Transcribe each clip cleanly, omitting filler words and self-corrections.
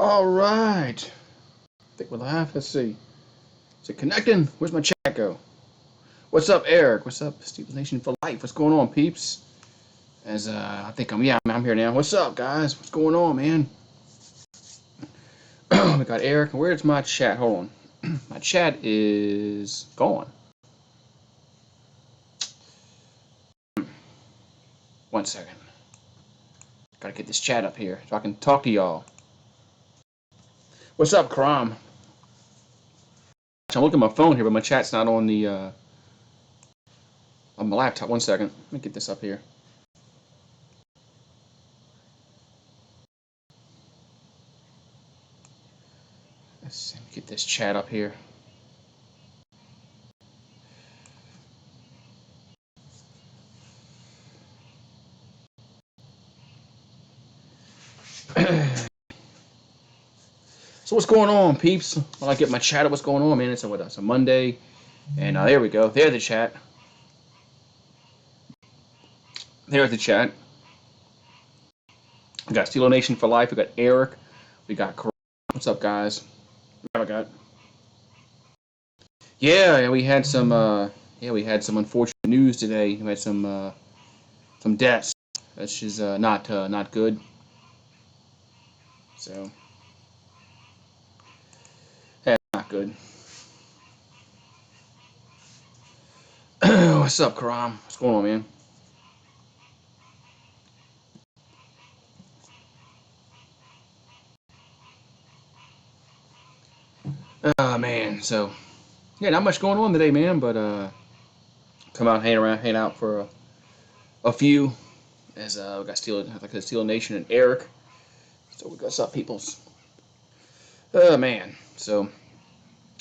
All right. I think we're live. Let's see. Is it connecting? Where's my chat go? What's up, Eric? What's up, Steve Nation for Life? What's going on, peeps? I think I'm here now. What's up, guys? What's going on, man? We got Eric. Where's my chat? Hold on. My chat is gone. 1 second. Gotta get this chat up here so I can talk to y'all. What's up, Crom? I'm looking at my phone here, but my chat's not on the on my laptop. 1 second. Let me get this up here. Let's see, get this chat up here. So what's going on, peeps? While I get my chat up, what's going on, man? It's a Monday, and there we go. There's the chat. There's the chat. We got Steel Nation for Life. We got Eric. We got Karan. What's up, guys? What we got? Yeah, we had some unfortunate news today. We had some deaths. That's just not good. So. Not good. What's up, Karam? What's going on, man? Man. So, yeah, not much going on today, man. But come out, hang out for a few. As we got Steel Nation and Eric. So we got some peoples. Man. So.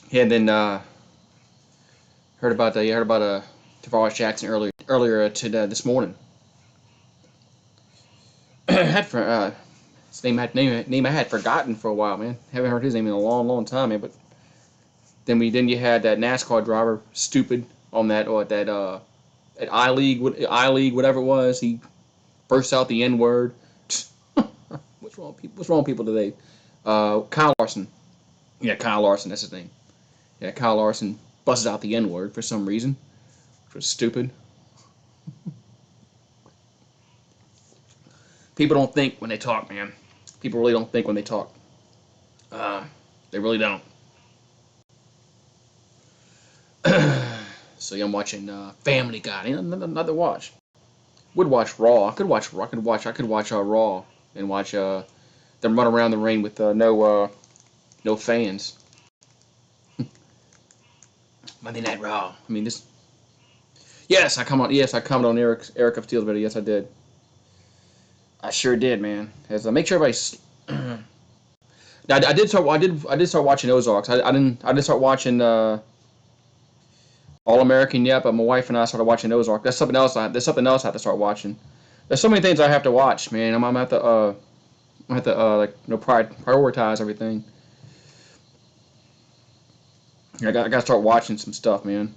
Yeah, and then heard about Tavares Jackson earlier this morning. His name I had forgotten for a while, man. Haven't heard his name in a long time, man. But then you had that NASCAR driver, stupid, on that at I League whatever it was. He burst out the N word. What's wrong with people today? Kyle Larson. Yeah, Kyle Larson. That's his name. Yeah, Kyle Larson buzzes out the N-word for some reason, which was stupid. People don't think when they talk, man. People really don't think when they talk. They really don't. So yeah, I'm watching Family Guy. Another watch. Would watch Raw. I could watch Raw and watch them run around the ring with no fans. Monday Night Raw. I mean this. Yes, I commented on Eric of Steel's video. Yes, I did. I sure did, man. As make sure everybody's. I did start watching Ozarks. I didn't start watching All American yet, but my wife and I started watching Ozark. There's something else I have to start watching. There's so many things I have to watch, man. I'm have to prioritize everything. I got to start watching some stuff, man.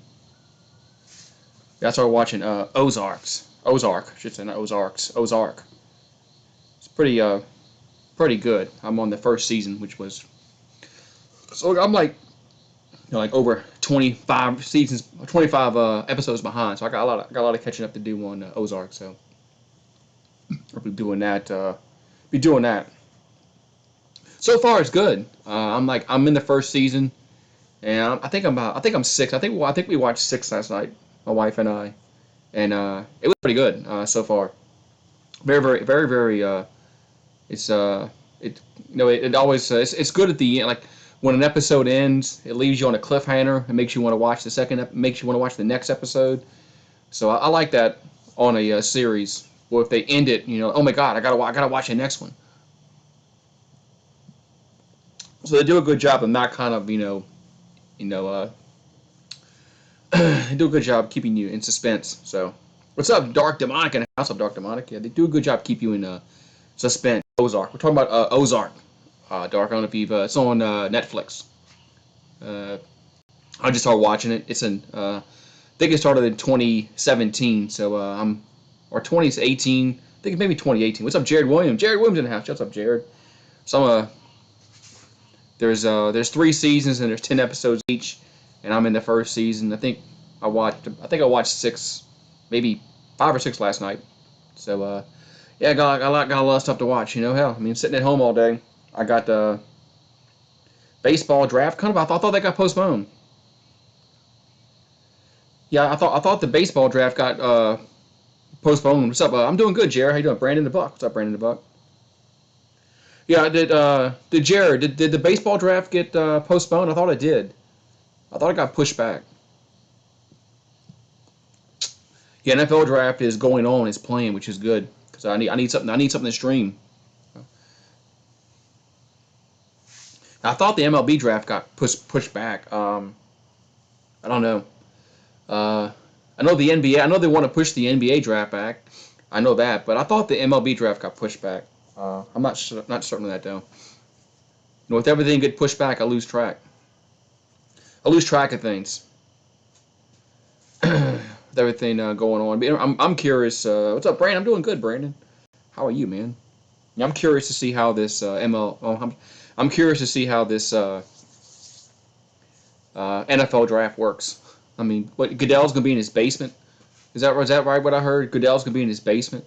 Got to start watching Ozark. I should say, not Ozarks. Ozark. It's pretty good. I'm on the first season, which was so I'm like over 25 episodes behind. So I got a lot of catching up to do on Ozark. So I'll be doing that. So far, it's good. I'm in the first season. And I think I'm 6. I think we watched 6 last night, my wife and I, and it was pretty good so far. Very. It's it's good at the end. Like when an episode ends, it leaves you on a cliffhanger. It makes you want to watch makes you want to watch the next episode. So I like that on a series. Or if they end it, oh my God, I gotta watch the next one. So they do a good job of not kind of they do a good job keeping you in suspense. So, what's up, Dark Demonic? And House of Dark Demonic? Yeah, they do a good job keep you in suspense. Ozark. We're talking about Ozark. Dark. I don't know if it's on Netflix. I just started watching it. It's I think it started in 2017. So or 2018. I think it's maybe 2018. What's up, Jared Williams? Jared Williams in the house. What's up, Jared? So There's 3 seasons and there's 10 episodes each, and I'm in the first season. I think I watched 6, maybe 5 or 6 last night. So yeah, got a lot of stuff to watch. Hell, I mean, sitting at home all day. I got the baseball draft. I thought that got postponed. Yeah, I thought the baseball draft got postponed. What's up? I'm doing good, Jared. How you doing? Brandon the Buck. What's up, Brandon the Buck? Yeah, did Jared, did the baseball draft get postponed? I thought it did. I thought it got pushed back. Yeah, NFL draft is going on. It's playing, which is good because I need something to stream. I thought the MLB draft got pushed back. I don't know. Uh, I know the NBA. I know they want to push the NBA draft back. I know that, but I thought the MLB draft got pushed back. I'm not certain of that though. With everything get pushed back, I lose track. I lose track of things. With everything going on. I'm curious. What's up, Brandon? I'm doing good, Brandon. How are you, man? Yeah, I'm curious to see how this ML. Oh, I'm curious to see how this NFL draft works. I mean, what Goodell's gonna be in his basement? Is that right? What I heard, Goodell's gonna be in his basement.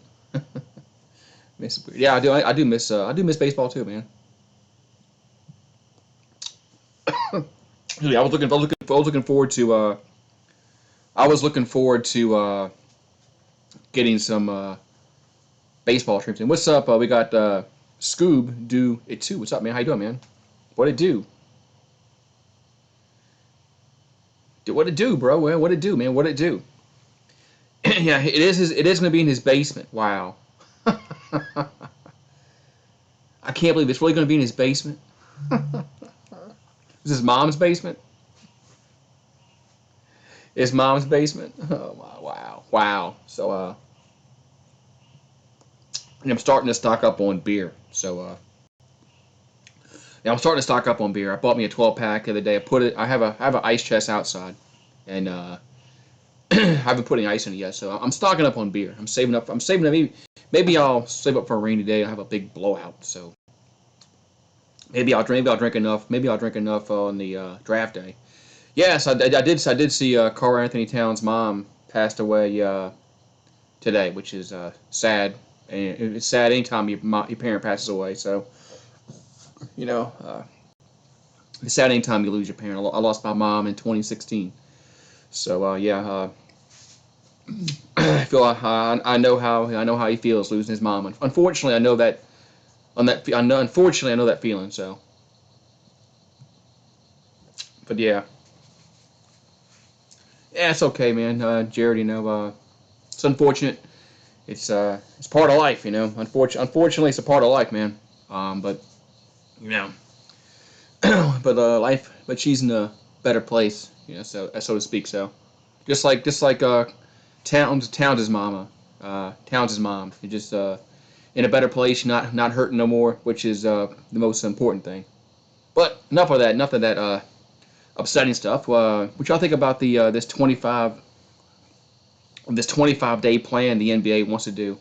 Yeah, I do. I do miss baseball too, man. Yeah, I was looking forward to. I was looking forward to getting some baseball trips in. What's up? We got Scoob do it too. What's up, man? How you doing, man? What it do? What it do, bro? What it do, man? What it do? Yeah, it is gonna be in his basement. Wow. I can't believe it's really gonna be in his basement. Is his mom's basement? His mom's basement. Oh my, wow, wow. So and I'm starting to stock up on beer. So yeah, I'm starting to stock up on beer. I bought me a 12 pack the other day. I have an ice chest outside, and I haven't put any ice in it yet. So I'm stocking up on beer. I'm saving up. I'm saving up. Maybe I'll save up for a rainy day. I have a big blowout. So maybe I'll drink enough. Maybe I'll drink enough on the draft day. Yes, I did see Carl Anthony Towns' mom passed away today, which is sad. And it's sad anytime your parent passes away. So you know, it's sad anytime you lose your parent. I lost my mom in 2016. So yeah, I know how he feels losing his mom. Unfortunately, I know that unfortunately I know that feeling. So, but yeah, yeah, it's okay, man. Jared, it's unfortunate. It's part of life. Unfortunately, it's a part of life, man. But you know, but she's in a better place, so to speak. So just like Towns' mama, Towns' mom, you're just in a better place, not hurting no more, which is the most important thing. But enough of that upsetting stuff. What y'all think about the this 25-day plan the NBA wants to do?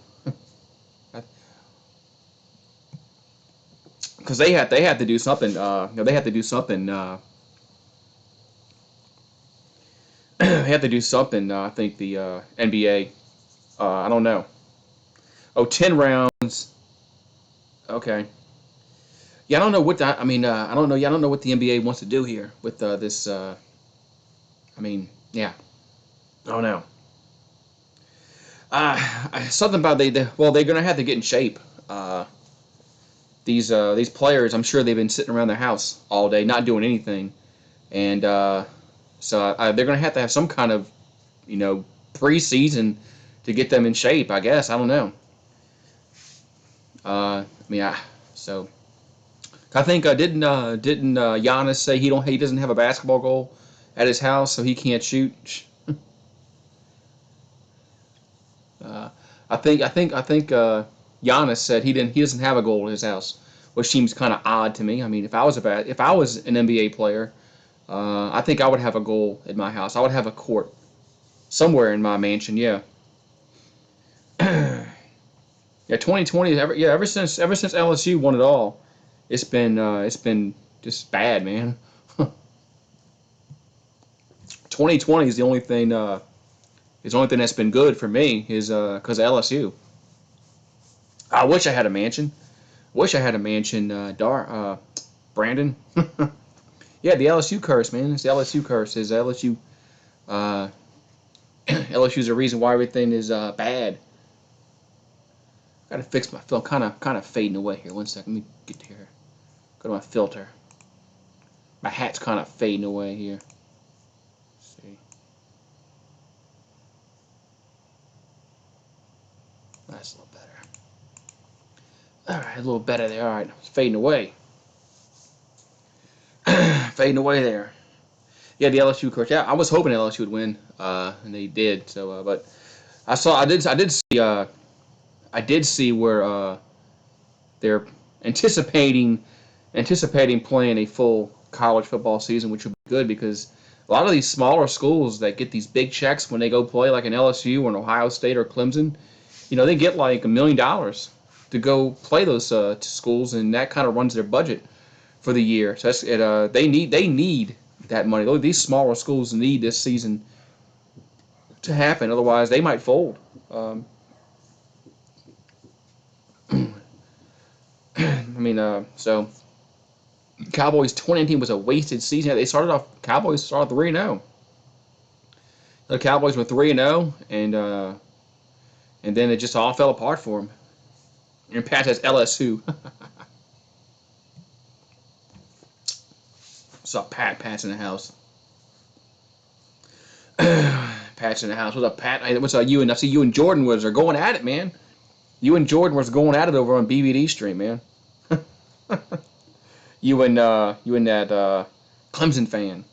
Because they had to do something. They had to do something. They had to do something. I think the NBA. I don't know. Oh, 10 rounds. Okay. Yeah, I don't know what that. I mean, I don't know. Yeah, I don't know what the NBA wants to do here with this. I mean, yeah, I don't know. Something about well, they're gonna have to get in shape. These players, I'm sure they've been sitting around their house all day, not doing anything, and so they're gonna have to have some kind of preseason to get them in shape. I guess I don't know. I mean, so I think didn't Giannis say he doesn't have a basketball goal at his house, so he can't shoot. Uh, I think Giannis said he doesn't have a goal at his house, which seems kind of odd to me. I mean, if I was an NBA player, I think I would have a goal at my house. I would have a court somewhere in my mansion. Yeah, yeah. 2020. Ever since LSU won it all, it's been just bad, man. 2020 is the only thing. Is the only thing that's been good for me is because of LSU. I wish I had a mansion. Wish I had a mansion. Brandon. Yeah, the LSU curse, man. It's the LSU curse. Is LSU. Uh, LSU's the reason why everything is bad. Gotta fix my film. Kind of fading away here. One second. Let me get here. Go to my filter. My hat's kind of fading away here. Let's see. That's a little better. All right, a little better there. All right, it's fading away. Fading away there. Yeah, the LSU coach. Yeah, I was hoping LSU would win, and they did. So, but I did see where they're anticipating playing a full college football season, which would be good because a lot of these smaller schools that get these big checks when they go play, like an LSU or an Ohio State or Clemson, they get like $1 million to go play those schools, and that kind of runs their budget for the year. So they need that money. These smaller schools need this season to happen, otherwise they might fold. So Cowboys 2019 was a wasted season. Cowboys started 3-0. The Cowboys were 3-0, and then it just all fell apart for them. And Pat has LSU. What's up, Pat? Pat's in the house. Pat's in the house. What's up, Pat? What's up, you? And I see you and Jordan are going at it, man. You and Jordan was going at it over on BVD stream, man. you and that Clemson fan.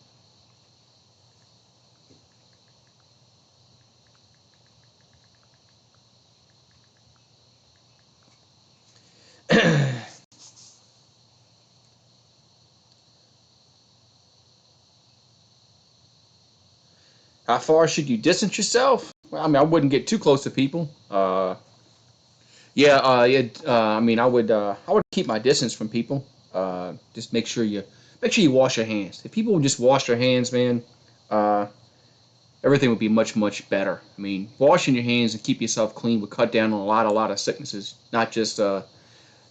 How far should you distance yourself? Well, I wouldn't get too close to people. I would keep my distance from people. Just make sure you wash your hands. If people would just wash their hands, man, everything would be much, much better. Washing your hands and keep yourself clean would cut down on a lot of sicknesses, not just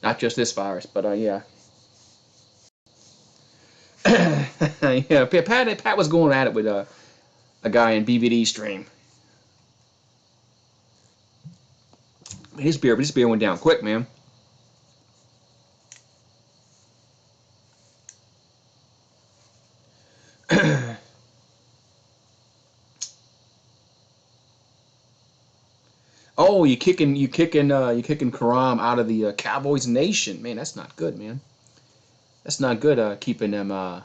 this virus, but yeah. Yeah, Pat was going at it with a guy in BVD stream. This beer went down quick, man. Oh, you kicking Karam out of the Cowboys Nation, man. That's not good, man. That's not good. Keeping them,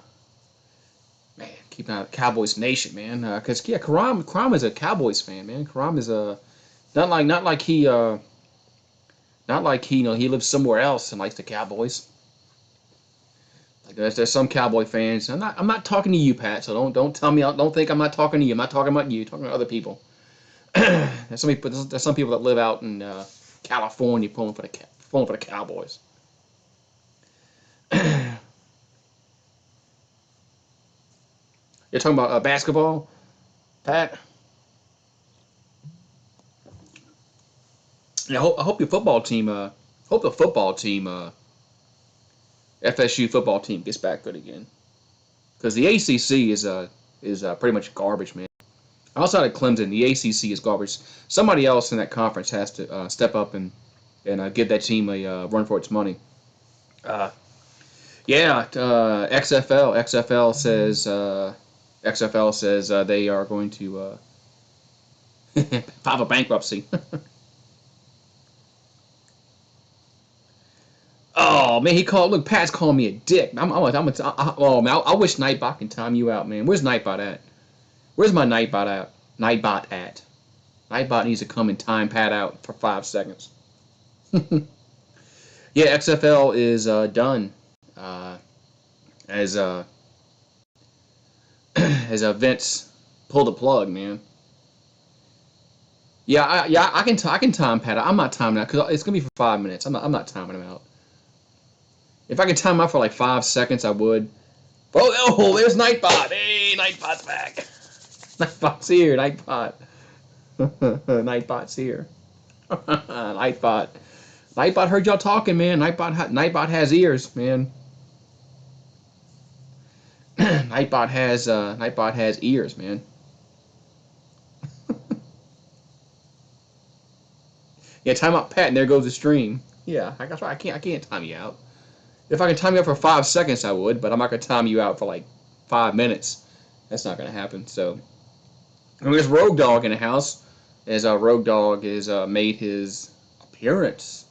keeping out Cowboys Nation, man. Because Karam is a Cowboys fan, man. Karam is a not like he he lives somewhere else and likes the Cowboys. Like there's some Cowboy fans. I'm not talking to you, Pat. So don't tell me. Don't think I'm not talking to you. I'm not talking about you. I'm talking about other people. There's some people that live out in California pulling for the Cowboys. You're talking about basketball, Pat? Yeah, I hope your football team. Hope the football team. FSU football team gets back good again. Because the ACC is pretty much garbage, man. Outside of Clemson, the ACC is garbage. Somebody else in that conference has to step up and give that team a run for its money. XFL says they are going to file a bankruptcy. Oh man, Pat's calling me a dick. I wish Nightbot can time you out, man. Where's Nightbot at? Where's my Nightbot at? Nightbot needs to come and time Pat out for 5 seconds. Yeah, XFL is done. As Vince pulled the plug, man. I can time Pat out. I'm not timing out because it's gonna be for 5 minutes. I'm not timing him out. If I could time out for like 5 seconds, I would. Oh, there's Nightbot. Hey, Nightbot's back. Nightbot's here. Nightbot. Nightbot's here. Nightbot. Nightbot heard y'all talking, man. Nightbot has ears, man. Nightbot has ears, man. Yeah, time out, Pat, and there goes the stream. Yeah, that's right. I can't time you out. If I can time you out for 5 seconds, I would, but I'm not gonna time you out for like 5 minutes. That's not gonna happen. So, and there's Rogue Dog in the house, as Rogue Dog has made his appearance.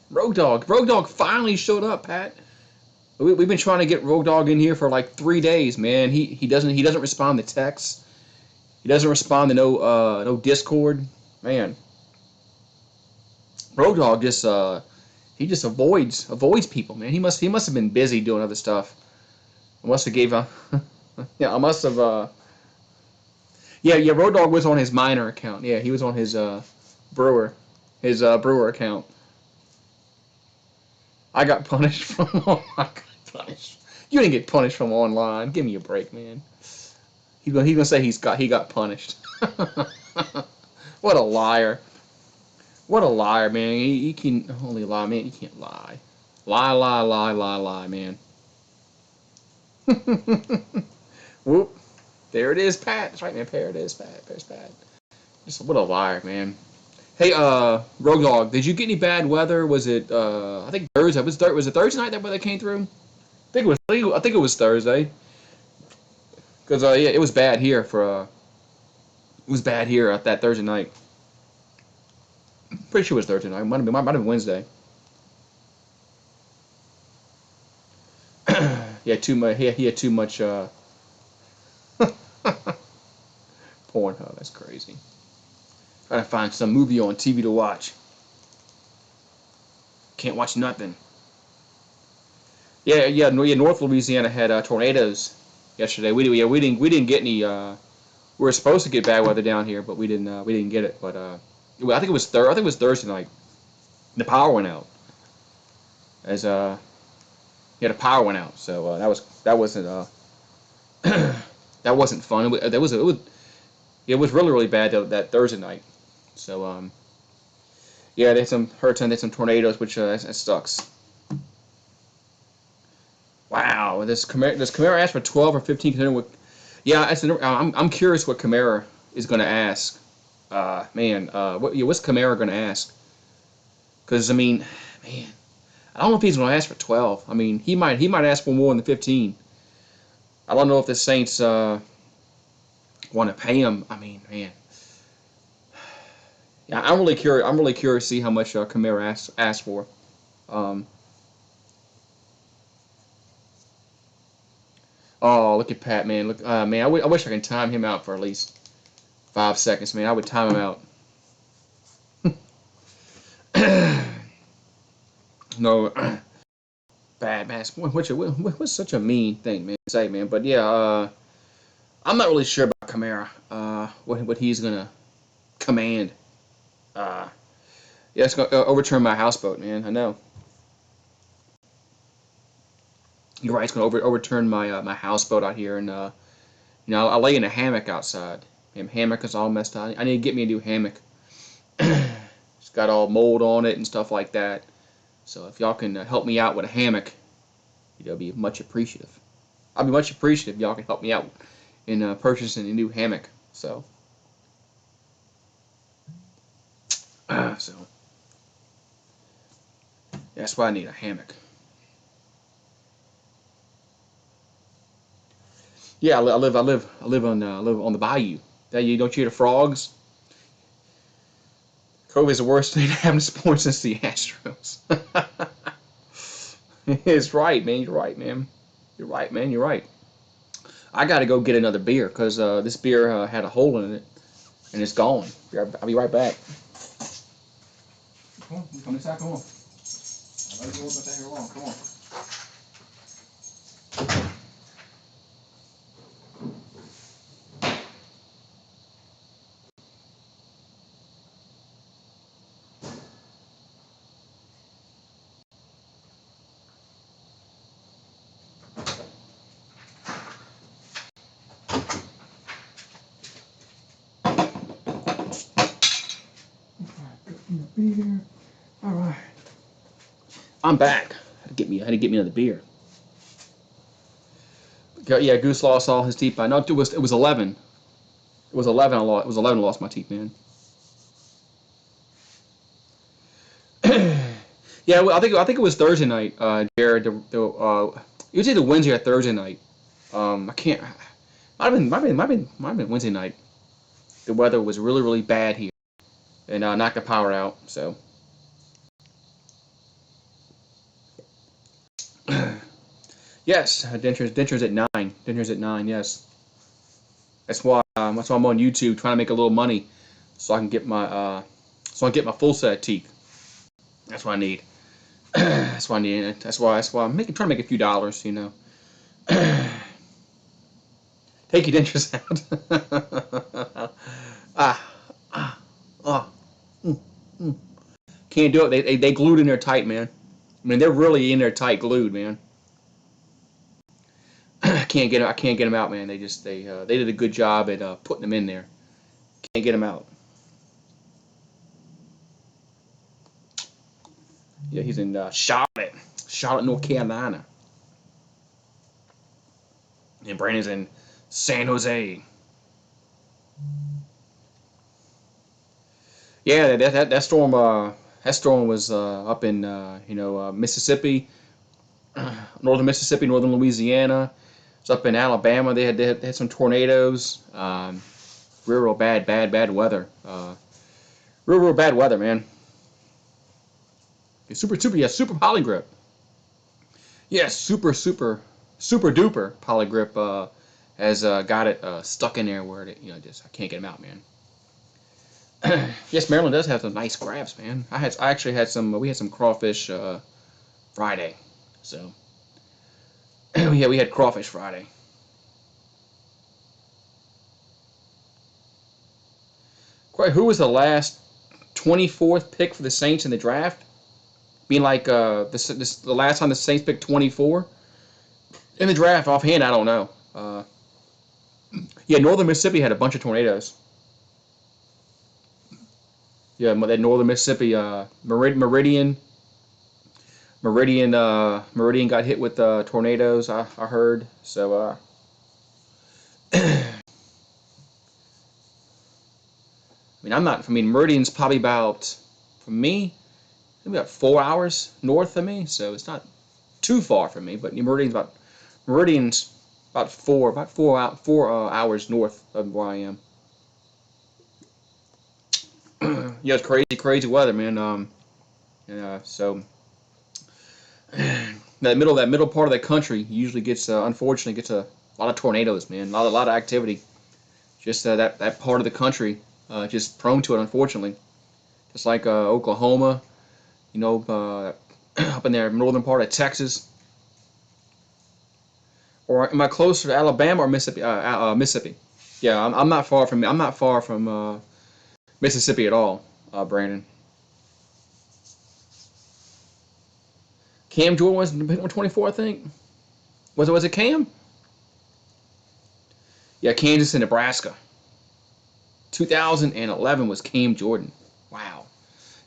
Rogue Dog finally showed up, Pat. We've been trying to get Rogue Dog in here for like 3 days, man. He doesn't respond to texts. He doesn't respond to no Discord, man. Rogue Dog just he just avoids people, man. He must have been busy doing other stuff. I must have gave yeah, I must have yeah, Rogue Dog was on his minor account. Yeah, he was on his brewer account. I got punished from I got punished. You didn't get punished from online. Give me a break, man. He's gonna say he got punished. What a liar. What a liar, man. He can only lie, man. You can't lie. Lie, man. Whoop. There it is, Pat. That's right, man. There it is, Pat. There's Pat. Just what a liar, man. Hey, Rogue Dog, did you get any bad weather? Was it, I think Thursday. Was it Thursday night that weather came through? I think it was Thursday. Because, yeah, it was bad here it was bad here at that Thursday night. Pretty sure it was Thursday night. Might have been Wednesday. He had too much. He had too much. Pornhub. That's crazy. Gotta find some movie on TV to watch. Can't watch nothing. Yeah. North Louisiana had tornadoes yesterday. We didn't get any. We were supposed to get bad weather down here, but we didn't get it. But I think it was Thursday night. The power went out. As yeah, the power went out. So that wasn't that wasn't fun. It was really bad that Thursday night. So yeah, there's some hurricanes, some tornadoes, which that sucks. Wow, does Kamara ask for 12 or 15? Yeah, I'm curious what Kamara is going to ask. What's Kamara going to ask? Because I mean, man, I don't know if he's going to ask for 12. I mean, he might ask for more than 15. I don't know if the Saints want to pay him. I mean, man, yeah, I'm really curious. I'm really curious to see how much Kamara asks for. Oh, look at Pat, man. Look, man, I wish I could time him out for at least 5 seconds, man. I would time him out. No, bad man. What's such a mean thing, man, to say, man. But yeah, I'm not really sure about Kamara. What he's gonna command. Yeah, it's gonna overturn my houseboat, man. I know. You're right. It's gonna overturn my houseboat out here, and I lay in a hammock outside. And hammock is all messed up. I need to get me a new hammock. It's got all mold on it and stuff like that. So if y'all can help me out with a hammock, it'll be much appreciative. I'll be much appreciative if y'all can help me out in purchasing a new hammock. So, so that's why I need a hammock. Yeah, I live on the bayou. Don't you hear the frogs? COVID's the worst thing that happened to sports since the Astros. It's right, man. You're right, man. You're right, man. You're right. I got to go get another beer because this beer had a hole in it and it's gone. I'll be right back. Come inside. Come on. I'll let you go about that here long. Come on. beer. All right. I'm back. Had to get me another beer. Yeah, Goose lost all his teeth by no. It was 11. It was 11. I lost. It was 11. I lost my teeth, man. Yeah, well, I think it was Thursday night, Jared. It was either Wednesday or Thursday night. I can't. Might have been Wednesday night. The weather was really bad here, and knocked the power out. So, yes, Denture's at 9. Denture's at 9. Yes, that's why I'm on YouTube trying to make a little money, so I can get my full set of teeth. That's what I need. That's why I need it. That's why I'm trying to make a few dollars. Take your dentures out. ah, ah, ah. Mm, mm. Can't do it. They glued in there tight, man. I mean, they're really in there tight, glued, man. I can't get them out, man. They did a good job at putting them in there. Can't get them out. Yeah, he's in Charlotte, North Carolina, and Brandon's in San Jose. Yeah, that storm was up in Mississippi, northern Mississippi, northern Louisiana. It's up in Alabama. They had some tornadoes. Real bad weather. Real bad weather, man. Super polygrip. Yeah, super duper polygrip has got it stuck in there where I can't get them out, man. Yes, Maryland does have some nice crabs, man. I actually had some. We had some crawfish Friday, so yeah, we had crawfish Friday. Quite, who was the last 24th pick for the Saints in the draft? Being like the last time the Saints picked 24 in the draft offhand, I don't know. Yeah, Northern Mississippi had a bunch of tornadoes. Yeah, that Northern Mississippi Meridian got hit with tornadoes. I heard. So I mean Meridian's probably about, for me, maybe about 4 hours north of me, so it's not too far from me. But Meridian's about four hours north of where I am. Yeah, it's crazy weather, man. So that middle part of the country usually unfortunately gets a lot of tornadoes, man. A lot of activity. Just that part of the country, just prone to it, unfortunately. Just like Oklahoma, up in there, northern part of Texas. Or am I closer to Alabama or Mississippi? Mississippi. Yeah, I'm not far from Mississippi at all, Brandon. Cam Jordan was number 24, I think. Was it Cam? Yeah, Kansas and Nebraska. 2011 was Cam Jordan. Wow.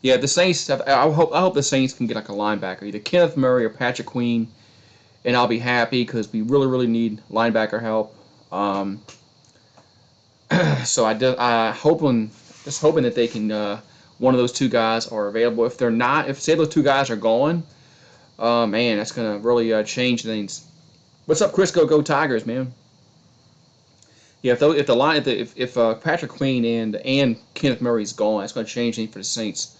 Yeah, the Saints. I hope the Saints can get like a linebacker, either Kenneth Murray or Patrick Queen, and I'll be happy because we really need linebacker help. So just hoping that they can. One of those two guys are available. If they're not, if say those two guys are gone, man, that's gonna really change things. What's up, Chris? Go Tigers, man. Yeah, if Patrick Queen and Kenneth Murray's gone, that's gonna change things for the Saints.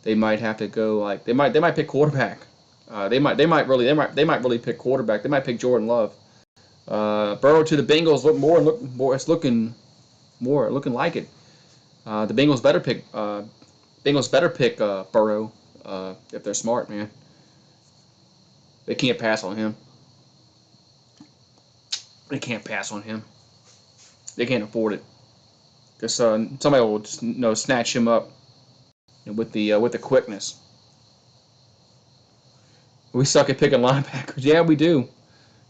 They might have to go like they might pick quarterback. They might really pick quarterback. They might pick Jordan Love. Burrow to the Bengals look more. It's looking like it. The Bengals better pick Burrow if they're smart, man. They can't pass on him. They can't pass on him. They can't afford it. Because somebody will just snatch him up with the quickness. We suck at picking linebackers. Yeah, we do.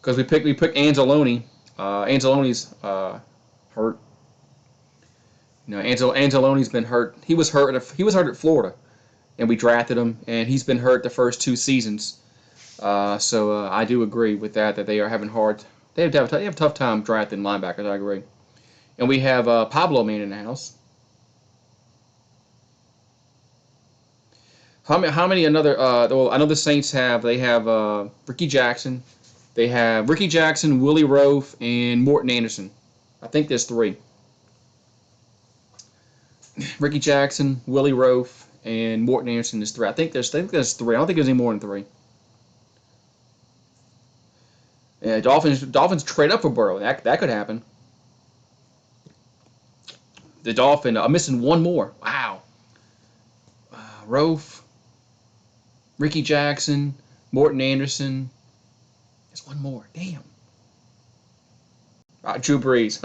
Because we picked Anzalone. Anzalone's hurt. Anzalone's been hurt. He was hurt at Florida. and we drafted him, and he's been hurt the first 2 seasons. So I do agree with that they are having hard. They have a tough time drafting linebackers. I agree. And we have Pablo Man in the house. How many another? Well, I know the Saints have. They have Ricky Jackson. They have Ricky Jackson, Willie Roaf, and Morton Anderson. I think there's 3. Ricky Jackson, Willie Roaf, and Morton Anderson is 3. I think there's 3. I don't think there's any more than 3. Yeah, Dolphins trade up for Burrow. That could happen. The Dolphins are missing one more. Wow. Roaf, Ricky Jackson, Morton Anderson. There's one more. Damn. Drew Brees.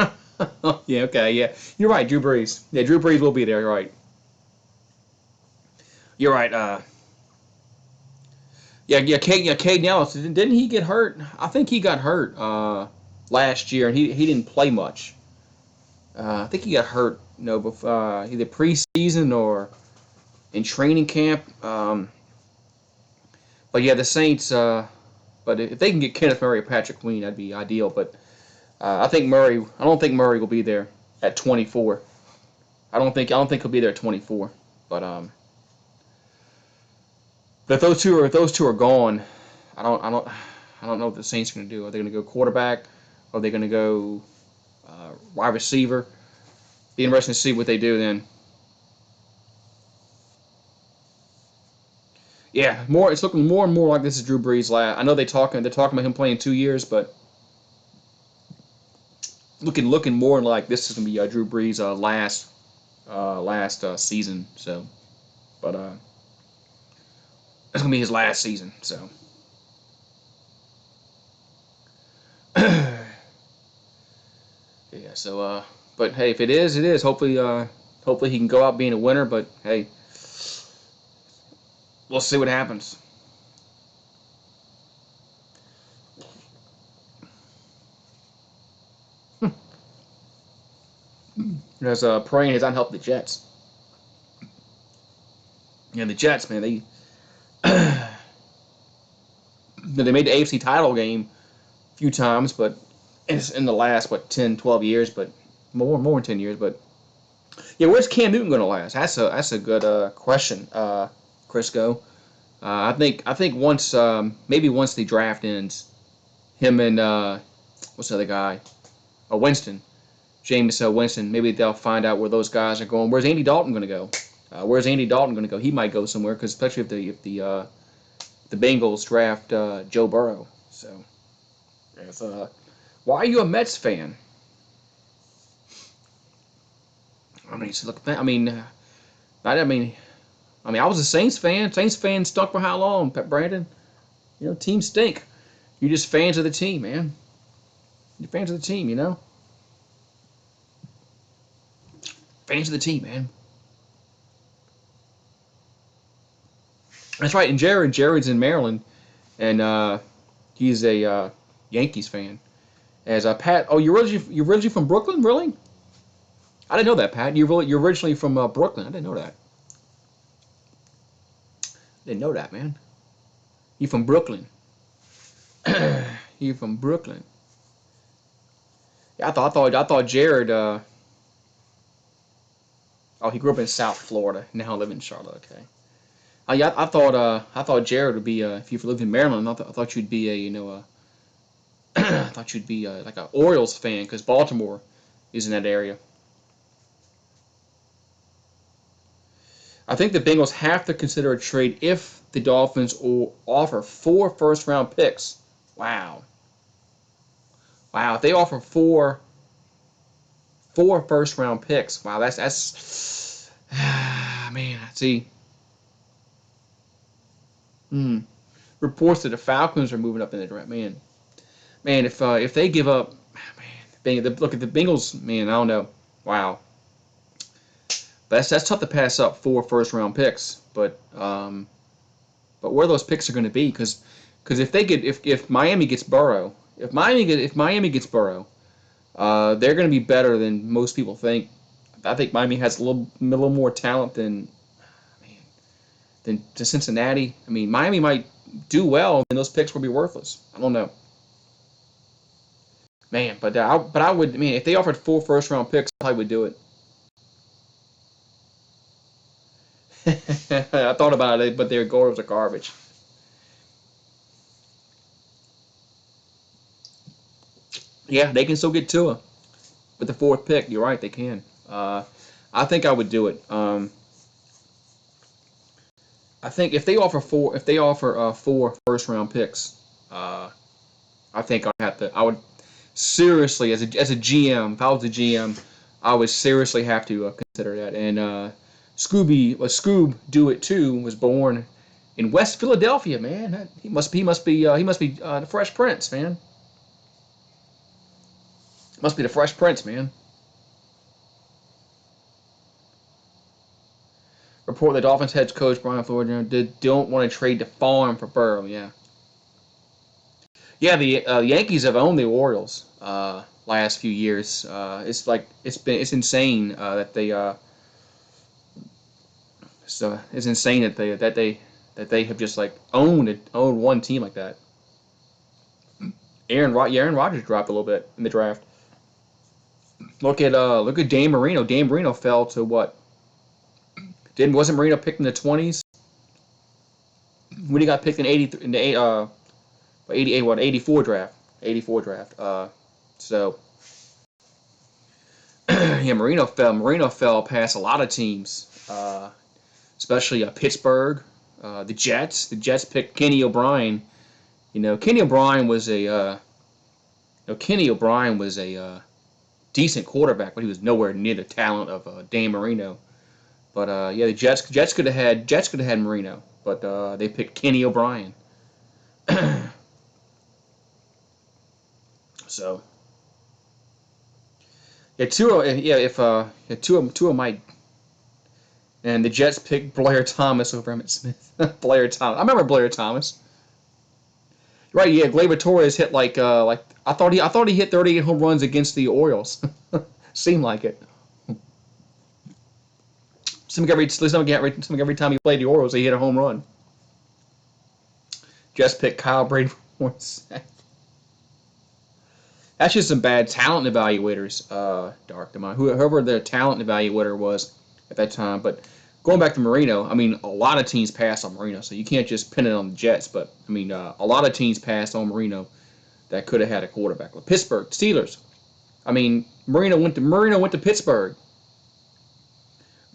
Yeah, okay, yeah. You're right, Drew Brees. Yeah, Drew Brees will be there, you're right. You're right, Cade Nelson. Didn't he get hurt? I think he got hurt last year, and he didn't play much. I think he got hurt, before either preseason or in training camp. But yeah, the Saints. But if they can get Kenneth Murray or Patrick Queen, that'd be ideal. But I don't think Murray will be there at 24. I don't think he'll be there at 24. But if those two are gone, I don't know what the Saints are going to do. Are they going to go quarterback? Are they going to go wide receiver? Be interesting to see what they do then. Yeah, it's looking more and more like this is Drew Brees' last. I know they're talking about him playing 2 years, but looking more like this is gonna be Drew Brees' last season. So, but it's gonna be his last season. So, yeah. So, but hey, if it is, it is. Hopefully he can go out being a winner. But hey, we'll see what happens. There's praying has not helped the Jets. Yeah, the Jets, man, they made the AFC title game a few times, but it's in the last 10, 12 years, but more than 10 years. But yeah, where's Cam Newton going to last? That's a good question, Crisco. I think once maybe once the draft ends, him and what's the other guy? Winston. Jameis Winston. Maybe they'll find out where those guys are going. Where's Andy Dalton going to go? Where's Andy Dalton going to go? He might go somewhere, because especially if the Bengals draft Joe Burrow. So, yes, why are you a Mets fan? I mean, look. I was a Saints fan. Saints fan stuck for how long, Brandon? Teams stink. You're just fans of the team, man. You're fans of the team, Fans of the team, man. That's right. And Jared's in Maryland, and he's a Yankees fan. As Pat, oh, you're originally from Brooklyn, really? I didn't know that, Pat. You're originally from Brooklyn. I didn't know that. Didn't know that, man. You from Brooklyn? You from Brooklyn? Yeah, I thought Jared. Oh, he grew up in South Florida. Now live in Charlotte. Okay. Yeah, I thought Jared would be if you lived in Maryland. I thought you'd be I thought you'd be like an Orioles fan, because Baltimore is in that area. I think the Bengals have to consider a trade if the Dolphins will offer 4 first-round picks. Wow. If they offer four first-round picks, wow, that's man. See, reports that the Falcons are moving up in the draft. Man, if they give up, man, look at the Bengals. Man, I don't know. Wow. That's tough to pass up 4 first-round picks, but where those picks are going to be, because if Miami gets Burrow, if Miami gets Burrow, they're going to be better than most people think. I think Miami has a little more talent than, man. then to Cincinnati. I mean, Miami might do well, and those picks will be worthless. I don't know, man. But I would. I mean, if they offered 4 first-round picks, I probably would do it. I thought about it, but their goals are garbage. Yeah, they can still get Tua with the fourth pick. You're right, they can. I think I would do it. I think if they offer 4 first-round picks, uh, I think I'd have to. I would seriously, as a GM, if I was a GM, I would seriously have to consider that. And Scoob Do It Too was born in West Philadelphia, man. He must be the Fresh Prince, man. Must be the Fresh Prince, man. Report the Dolphins head coach Brian Flores don't want to trade the farm for Burrow. Yeah, yeah. The Yankees have owned the Orioles last few years. It's insane that they so it's insane that they have just like owned one team like that. Aaron Rodgers dropped a little bit in the draft. Look at Dan Marino. Dan Marino fell to what? Didn't wasn't Marino picked in the 20s when he got picked in 80 in the 88 what 84 draft. So yeah, Marino fell past a lot of teams, especially Pittsburgh, the Jets. The Jets picked Kenny O'Brien. Kenny O'Brien was a decent quarterback, but he was nowhere near the talent of Dan Marino. But yeah, the Jets could have had Marino, but they picked Kenny O'Brien. So yeah, Tua might, and the Jets picked Blair Thomas over Emmett Smith. Blair Thomas, I remember Blair Thomas. Right, yeah, Gleyber Torres hit like I thought he hit 38 home runs against the Orioles. Seemed like it. Seemed like every time he played the Orioles, he hit a home run. Just picked Kyle Brady for That's just some bad talent evaluators, Dark Demon. Whoever their talent evaluator was at that time. But going back to Marino, I mean, a lot of teams passed on Marino, so you can't just pin it on the Jets. But I mean, a lot of teams passed on Marino that could have had a quarterback. Like Pittsburgh Steelers. I mean, Marino went to Pittsburgh.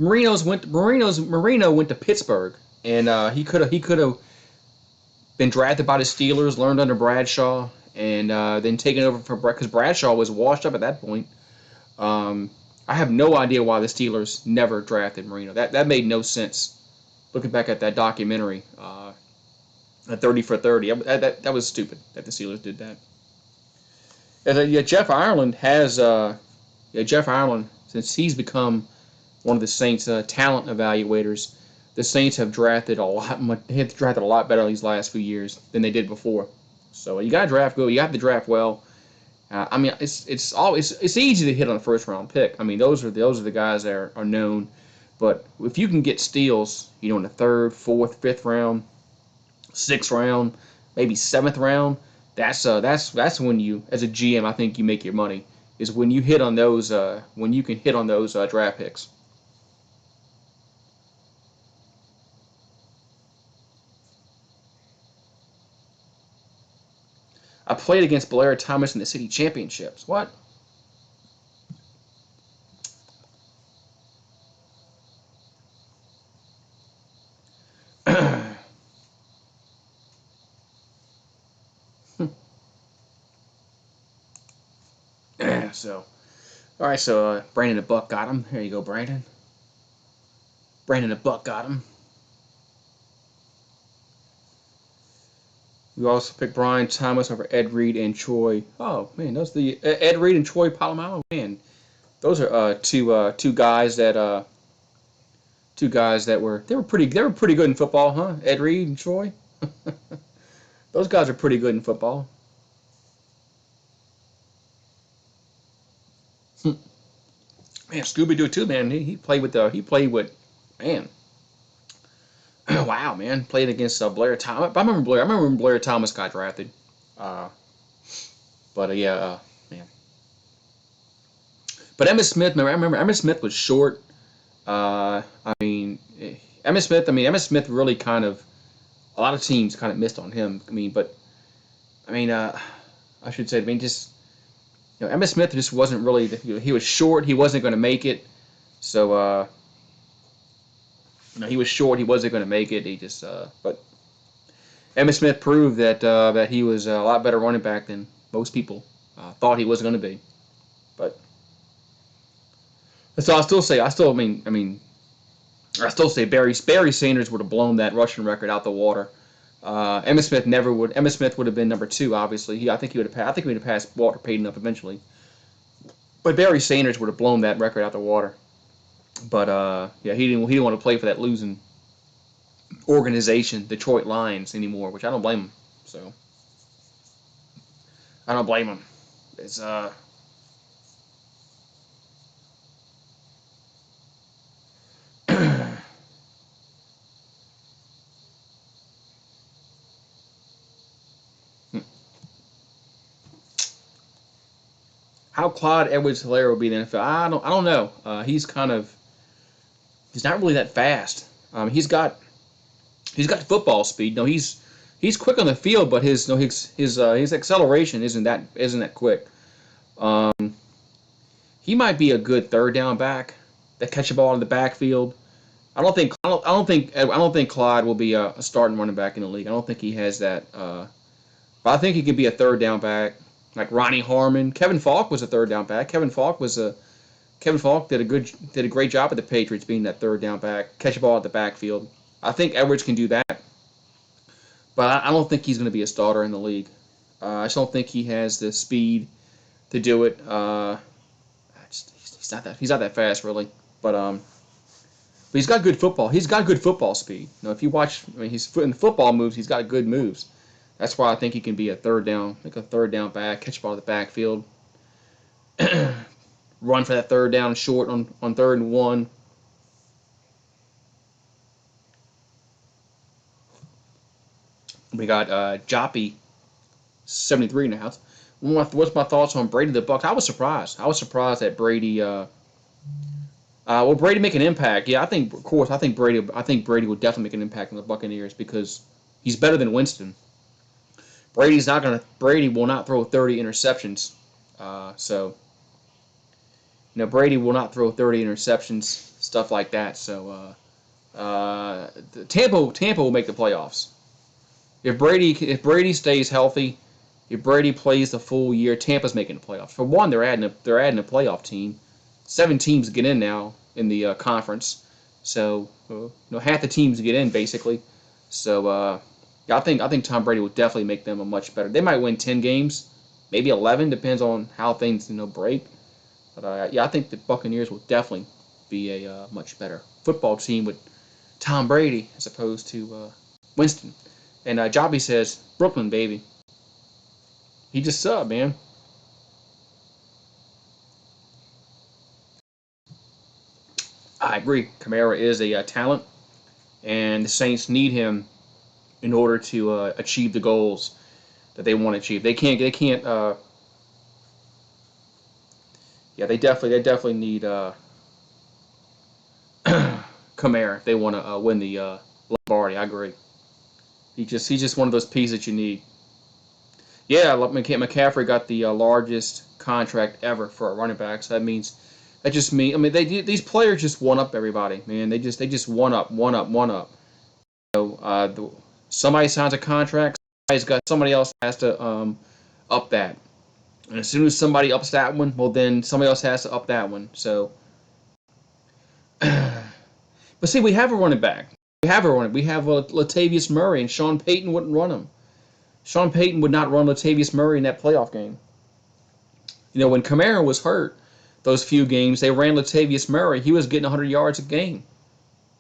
Marino went to Pittsburgh, and he could have been drafted by the Steelers, learned under Bradshaw, and then taken over for because Bradshaw was washed up at that point. Um, I have no idea why the Steelers never drafted Marino. That made no sense. Looking back at that documentary, at 30 for 30, that was stupid that the Steelers did that. And yeah, Jeff Ireland, since he's become one of the Saints' talent evaluators, the Saints have drafted a lot better these last few years than they did before. So you got to draft good. You have to draft well. I mean, it's easy to hit on a first-round pick. I mean, those are the guys that are known. But if you can get steals, in the third, fourth, fifth round, sixth round, maybe seventh round, that's when you, as a GM, I think you make your money. Is when you hit on those when you can hit on those draft picks. I played against Blair Thomas in the city championships. What? So, all right. So Brandon the Buck got him. There you go, Brandon. Brandon the Buck got him. We also picked Brian Thomas over Ed Reed and Troy. Oh man, those the Ed Reed and Troy Polamalu. Man, those are two guys that were pretty good in football, huh? Ed Reed and Troy. Those guys are pretty good in football. Man, Scooby Doo too, man. He played with man. Wow, man, played against Blair Thomas. I remember Blair. I remember when Blair Thomas got drafted. Uh, but yeah, man. But Emmitt Smith, man, I remember Emmitt Smith was short. I mean, Emmitt Smith. I mean, Emmitt Smith really kind of a lot of teams kind of missed on him. I mean, but I mean, I should say, I mean, just Emmitt Smith just wasn't really. He was short. He wasn't going to make it. So he was short. He wasn't going to make it. He just. But Emmitt Smith proved that he was a lot better running back than most people thought he was going to be. But so I still say Barry Sanders would have blown that rushing record out the water. Emmitt Smith never would. Emmitt Smith would have been number two. Obviously, I think he would have. I think he would have passed Walter Payton up eventually. But Barry Sanders would have blown that record out the water. But yeah, he didn't want to play for that losing organization, Detroit Lions, anymore, which I don't blame him. So I don't blame him. It's how Clyde Edwards-Helaire will be in the NFL. I don't know. He's not really that fast. He's got football speed. No, he's quick on the field, but his acceleration isn't that quick. Um, he might be a good third down back that catch a ball in the backfield. I don't think Clyde will be a starting running back in the league. I don't think he has that. But I think he can be a third down back like Ronnie Harmon. Kevin Falk was a third down back. Kevin Falk did a great job at the Patriots being that third down back, catch a ball at the backfield. I think Edwards can do that, but I don't think he's going to be a starter in the league. I just don't think he has the speed to do it. He's not that fast really, but he's got good football. He's got good football speed. If you watch, I mean, he's in the football moves. He's got good moves. That's why I think he can be a third down back, catch a ball at the backfield, run for that third down short on 3rd and 1. We got Joppy 73 in the house. What's my thoughts on Brady the Bucks? I was surprised. I was surprised that Brady. Will Brady make an impact? Yeah, I think Brady will definitely make an impact on the Buccaneers because he's better than Winston. Brady will not throw 30 interceptions. So Brady will not throw 30 interceptions, stuff like that. So Tampa will make the playoffs. If Brady stays healthy, if Brady plays the full year, Tampa's making the playoffs. For one, they're adding a playoff team. 7 teams get in now in the conference, so half the teams get in basically. So yeah, I think Tom Brady will definitely make them a much better. They might win 10 games, maybe 11, depends on how things break. But yeah, I think the Buccaneers will definitely be a much better football team with Tom Brady as opposed to Winston. And Jobby says Brooklyn baby. He just subbed, man. I agree. Kamara is a talent, and the Saints need him in order to achieve the goals that they want to achieve. They can't. They can't. Yeah, they definitely need Kamara if they want to win the Lombardi. I agree. He's just one of those pieces that you need. Yeah, McCaffrey got the largest contract ever for a running back. So that just means. I mean, these players just one up everybody, man. They just one up, one up, one up. So somebody signs a contract, somebody else has to up that, and as soon as somebody ups that one, well then somebody else has to up that one. So, but see, we have a running back. We have Latavius Murray, and Sean Payton wouldn't run him. Sean Payton would not run Latavius Murray in that playoff game. When Kamara was hurt, those few games they ran Latavius Murray. He was getting 100 yards a game.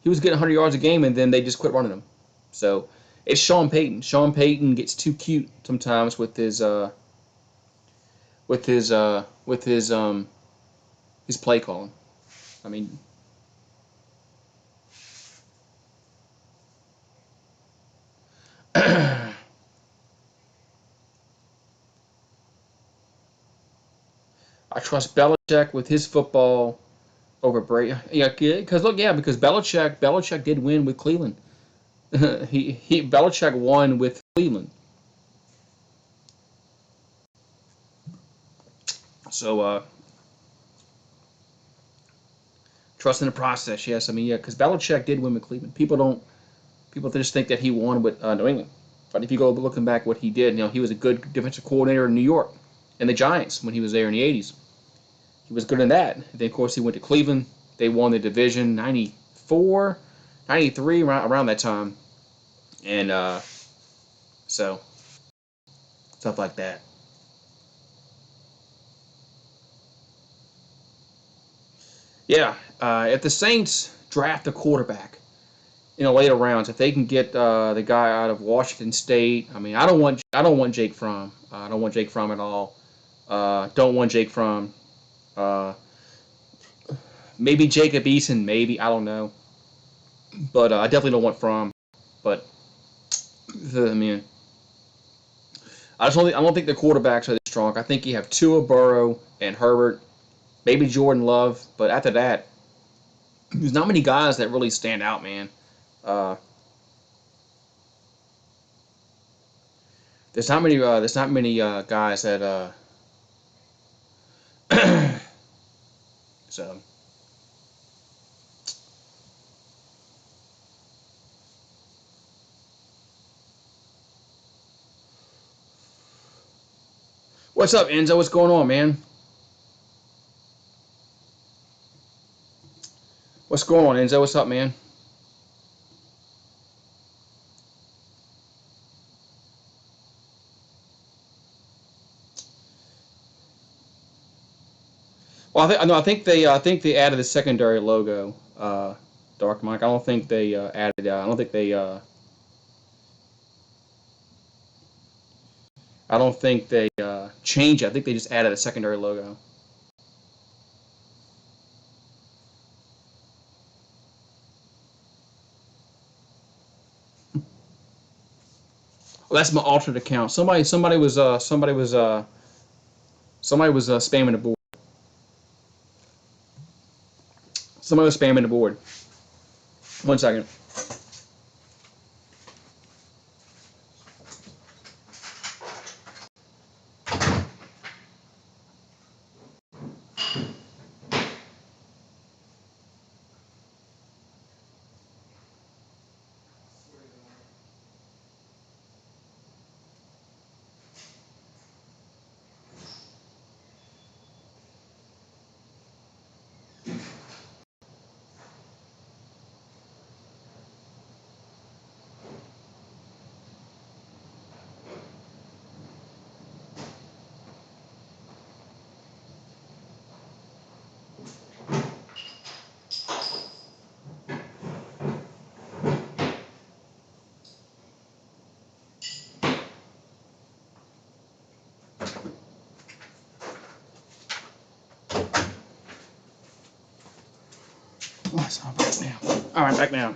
He was getting 100 yards a game, and then they just quit running him. So it's Sean Payton. Sean Payton gets too cute sometimes with his play calling. I mean, trust Belichick with his football over Brady. Yeah, because look, yeah, because Belichick did win with Cleveland. he Belichick won with Cleveland. So trust in the process. Yes, I mean, yeah, because Belichick did win with Cleveland. People just think that he won with New England. But if you go looking back what he did, he was a good defensive coordinator in New York and the Giants when he was there in the 80s. He was good in that. And then, of course, he went to Cleveland. They won the division 94, 93, around that time. And so, stuff like that. Yeah, if the Saints draft a quarterback in the later rounds, if they can get the guy out of Washington State, I mean, I don't want Jake Fromm. I don't want Jake Fromm at all. Don't want Jake Fromm. Uh, maybe Jacob Eason, maybe I don't know, but I definitely don't want Fromm. But I mean, I don't think the quarterbacks are this strong. I think you have Tua, Burrow, and Herbert, maybe Jordan Love, but after that, there's not many guys that really stand out, man. Uh, there's not many guys that so. What's up, Enzo? What's going on, man? What's going on, Enzo? What's up, man? Well, I think they added the secondary logo, Dark Mike. I don't think they added. I don't think they. I don't think they changed it. I think they just added a secondary logo. Well, that's my alternate account. Somebody was spamming the board. Somebody was spamming the board. One second. Oh, so I'm back now. All right, back now.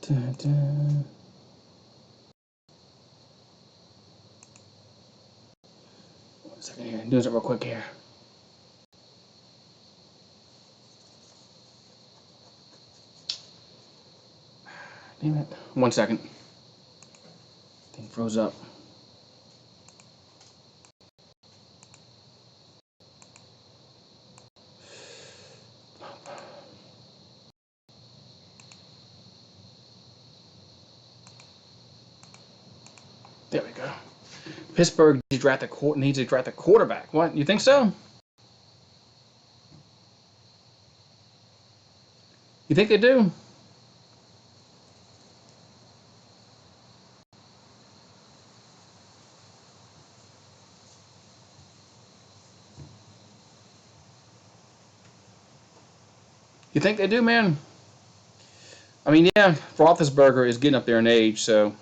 Dun, dun. One second here. Do this real quick here. Damn it. One second. Thing froze up. There we go. Pittsburgh needs to draft a quarterback. What? You think so? You think they do? You think they do, man? I mean, yeah, Roethlisberger is getting up there in age, so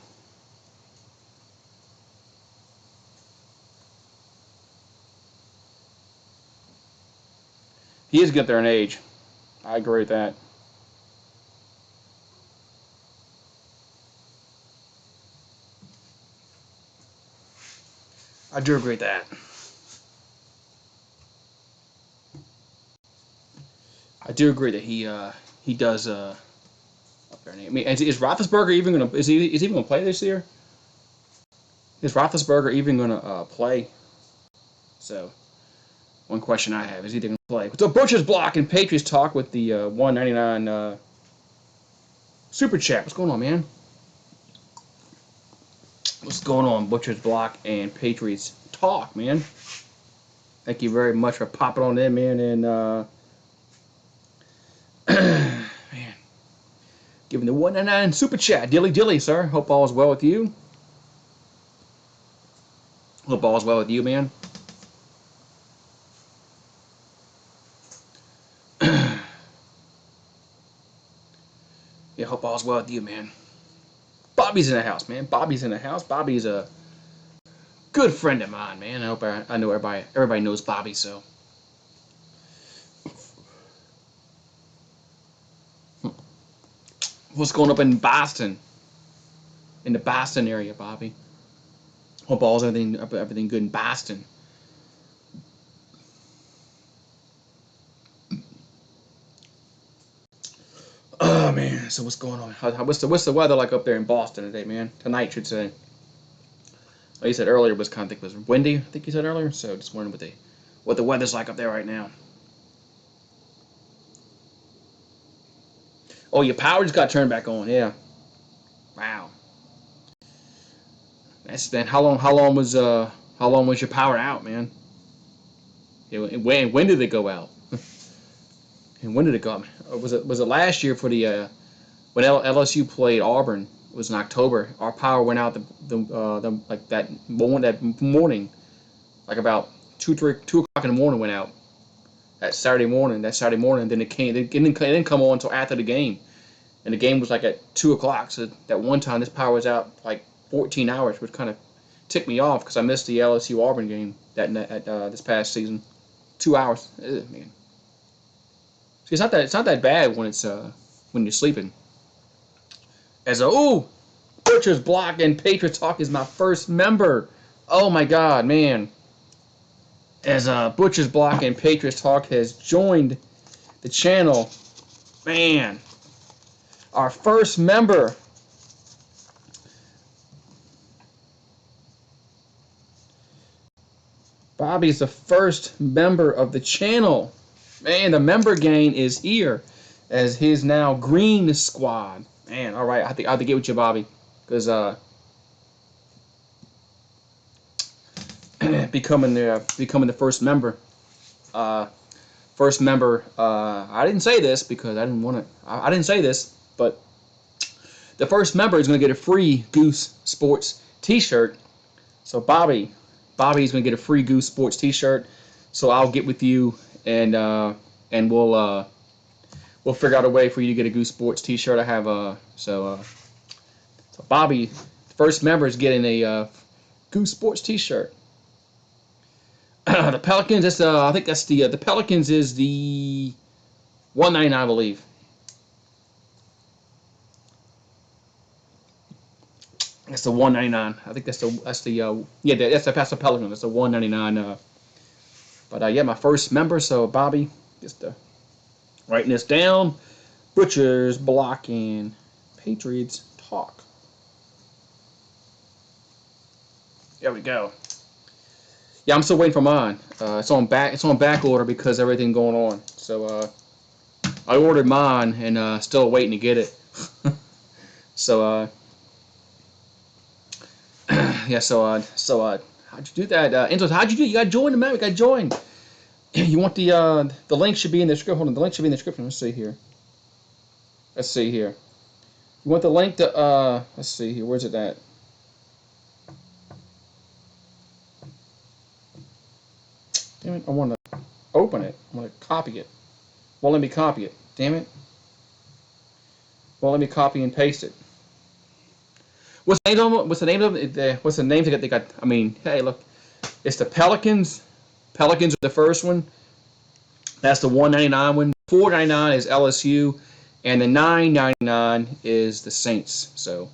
he is getting up there in age. I agree with that. I do agree with that. I do agree that he does up there. I mean, is Roethlisberger even gonna is he even gonna play this year? Is Roethlisberger even gonna play? So one question I have is he going to play? So Butcher's Block and Patriots Talk with the 199 super chat. What's going on, man? What's going on, Butcher's Block and Patriots Talk, man? Thank you very much for popping on in, man, and man, giving the 199 super chat. Dilly, sir. Hope all is well with you. Hope all is well with you, man. Yeah, hope all's well with you, man. Bobby's in the house, man. Bobby's in the house. Bobby's a good friend of mine, man. I hope I know everybody knows Bobby, so. What's going up in Boston? In the Boston area, Bobby. Hope all's everything good in Boston. Oh man, so what's going on? What's the weather like up there in Boston today, man? Tonight, should say. Like you said earlier, was kind of was windy. I think you said earlier. So just wondering what the weather's like up there right now. Oh, your power just got turned back on. Yeah. Wow. That's then. How long was your power out, man? Yeah, when did it go out? And when did it go out? Was it last year for the when LSU played Auburn? It was in October. Our power went out the like that morning, like about 2 o'clock in the morning went out. That Saturday morning. Then it didn't come on until after the game, and the game was like at 2 o'clock. So that one time this power was out like 14 hours, which kind of ticked me off because I missed the LSU Auburn game this past season. 2 hours, man. See, it's not that bad when when you're sleeping. As Butcher's Block and Patriot Talk is my first member. Oh my God, man. As Butcher's Block and Patriots Talk has joined the channel, man, our first member. Bobby's the first member of the channel. Man, the member gain is here as his now green squad. Man, all right, I have to get with you, Bobby, because becoming the first member. I didn't say this because I didn't want to. I didn't say this, but the first member is going to get a free Goose Sports T-shirt. So Bobby's going to get a free Goose Sports T-shirt. So I'll get with you and we'll figure out a way for you to get a Goose Sports T-shirt. I have so Bobby, the first member, is getting a Goose Sports T-shirt. The Pelicans. I think that's the Pelicans is the 199, I believe. That's the 199. I think that's the Pelicans. That's the 199. But yeah, my first member. So Bobby, just writing this down. Butchers, Block, and Patriots Talk. There we go. Yeah, I'm still waiting for mine. It's on back order because everything going on. So I ordered mine and still waiting to get it. So yeah. So how'd you do that? Enzo, how'd you do? You got joined, man. We got joined. You want the link should be in the description. Hold on, the link should be in the description. Let's see here. You want the link to let's see here. Where's it at? Damn it! I want to open it. I want to copy it. Won't let me copy it. Damn it! Won't let me copy and paste it. What's the name of them? What's the name they got? I mean, hey, look, it's the Pelicans. Pelicans are the first one. That's the 199 one. 499 is LSU, and the 999 is the Saints. So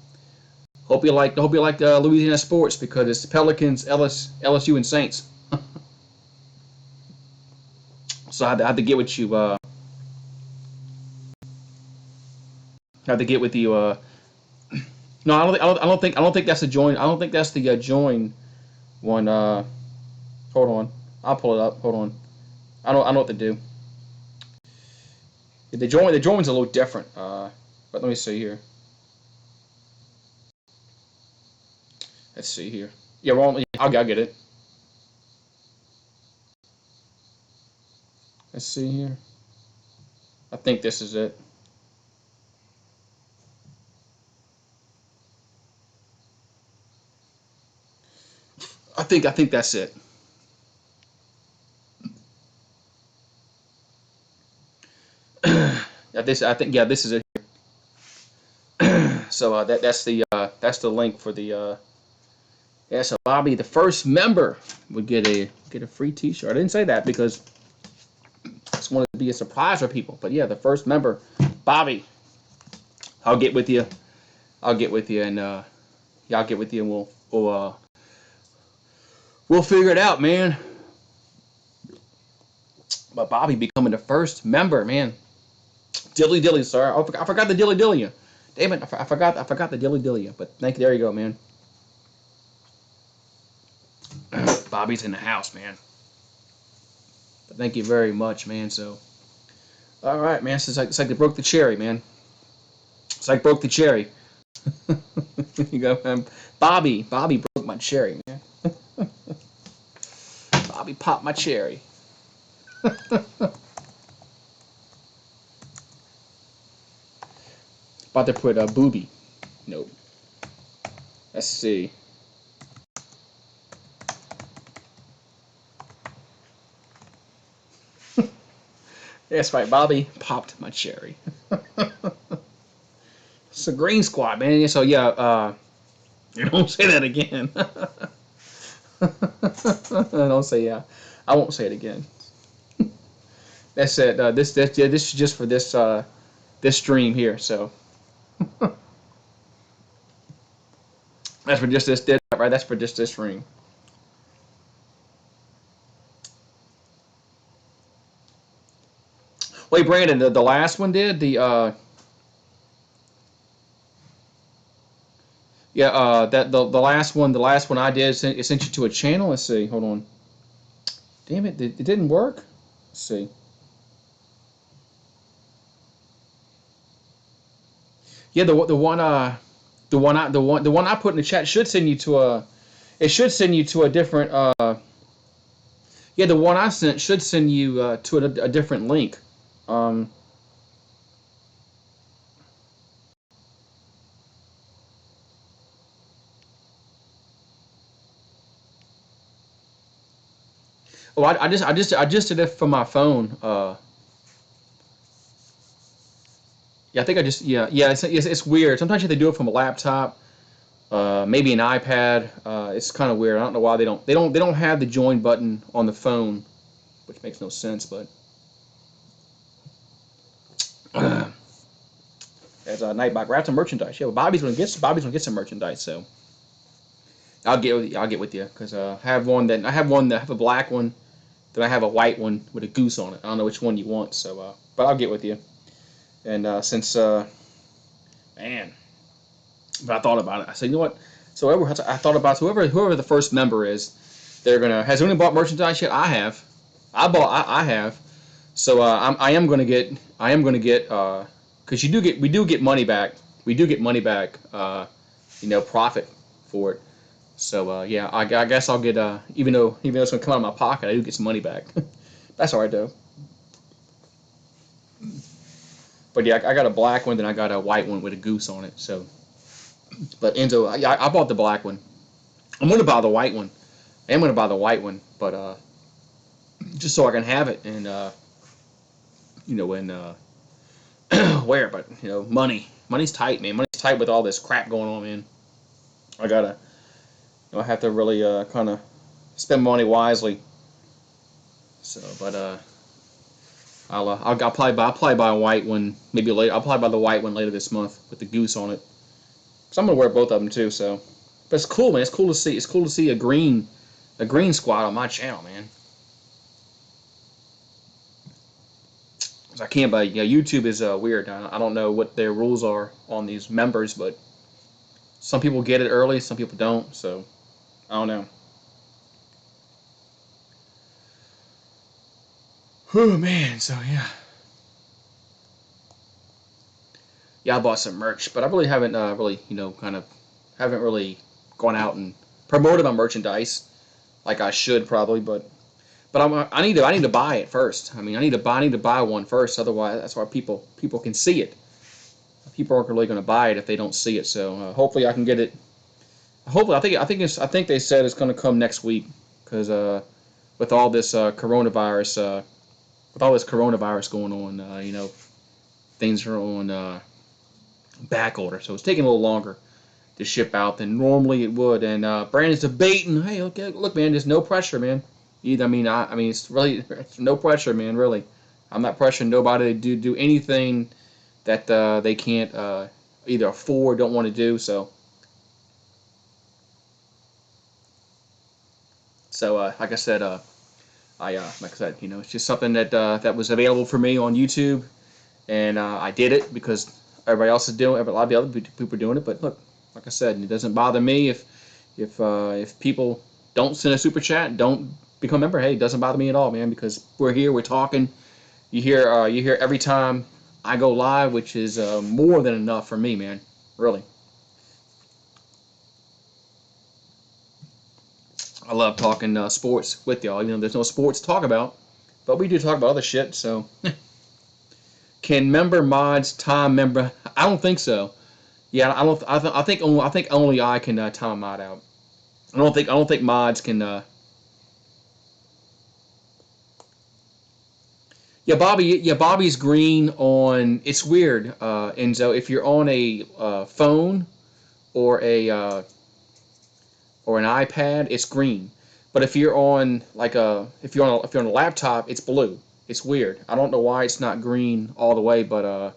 Hope you like Louisiana sports because it's the Pelicans, LSU, and Saints. So I had to get with you. I had to get with you. No, I don't think that's the join. I don't think that's the join one. Hold on, I'll pull it up. Hold on. I know what to do. The join's a little different. But let me see here. Let's see here. Yeah, wrong. I'll get it. Let's see here. I think this is it. I think that's it. This is it. So that's the link for the yeah. So Bobby, the first member, would get a free T-shirt. I didn't say that because I just wanted to be a surprise for people. But yeah, the first member, Bobby. I'll get with you. I'll get with you, and yeah, I'll get with you, and we'll figure it out, man. But Bobby becoming the first member, man. Dilly dilly, sir. I forgot the dilly dilly. Damn it, I forgot the dilly dilly. But thank you. There you go, man. Bobby's in the house, man. But thank you very much, man. So, all right, man. So it's like they broke the cherry, man. It's like broke the cherry. You go, Bobby broke my cherry, man. Bobby popped my cherry. About to put a booby. Nope. Let's see. That's right, Bobby popped my cherry. It's a green squad, man. So yeah, you don't say that again. Don't say yeah. I won't say it again. That's it. This is just for this stream here. So that's for just this right. That's for just this stream. Wait, Brandon, the last one did the yeah that the last one I did it sent you to a channel. Let's see. Hold on. Damn it! It didn't work. Let's see. Yeah, the one I put in the chat should send you to a. It should send you to a different. Yeah, the one I sent should send you to a different link. Um, oh, I just did it from my phone. Yeah, I think I just yeah. It's weird. Sometimes you have to do it from a laptop, maybe an iPad. It's kind of weird. I don't know why they don't have the join button on the phone, which makes no sense. But as Nightbot grab some merchandise. Yeah, well, Bobby's gonna get some merchandise. So I'll get with you because I have one that I have a black one, then I have a white one with a goose on it. I don't know which one you want. So but I'll get with you. And since man, but I thought about it. I said, you know what? So I thought about whoever the first member is, they're gonna has anyone bought merchandise yet? I have. I have. So I am gonna get because we do get money back. We do get money back. Profit for it. So yeah, I guess I'll get even though it's gonna come out of my pocket, I do get some money back. That's all right though. But yeah, I got a black one, then I got a white one with a goose on it. So, but Enzo, I bought the black one. I'm gonna buy the white one. I am gonna buy the white one, but just so I can have it and wear it. But money's tight, man. Money's tight with all this crap going on, man. I have to really kind of spend money wisely. So, but I'll probably buy a white one maybe later. I'll probably buy the white one later this month with the goose on it. So I'm gonna wear both of them too. So, but it's cool, man. It's cool to see. It's cool to see a green squad on my channel, man. 'Cause I can't, but yeah, YouTube is weird. I don't know what their rules are on these members, but some people get it early, some people don't. So I don't know. Oh man, so yeah, I bought some merch, but I really haven't really kind of haven't really gone out and promoted my merchandise like I should probably, but I need to buy it first. I mean, I need to buy one first. Otherwise, that's why people can see it. People aren't really going to buy it if they don't see it. So hopefully I can get it. Hopefully I think they said it's going to come next week because with all this coronavirus going on, things are on back order, so it's taking a little longer to ship out than normally it would. And Brandon's debating, hey, look, man, there's no pressure, man. I mean, it's no pressure, man. Really, I'm not pressuring nobody to do anything that they can't either afford, don't want to do. So like I said, it's just something that was available for me on YouTube, and I did it because everybody else is doing it. A lot of the other people are doing it. But look, like I said, it doesn't bother me if people don't send a super chat, don't become a member. Hey, it doesn't bother me at all, man, because we're here, we're talking. You hear every time I go live, which is more than enough for me, man. Really, I love talking sports with y'all. There's no sports to talk about, but we do talk about other shit. So, can member mods time member? I don't think so. Yeah, I don't. I think only I can time a mod out. I don't think mods can. Yeah, Bobby. Yeah, Bobby's green on. It's weird, Enzo. If you're on a phone or or an iPad, it's green. But if you're on if you're on a laptop, it's blue. It's weird. I don't know why it's not green all the way, but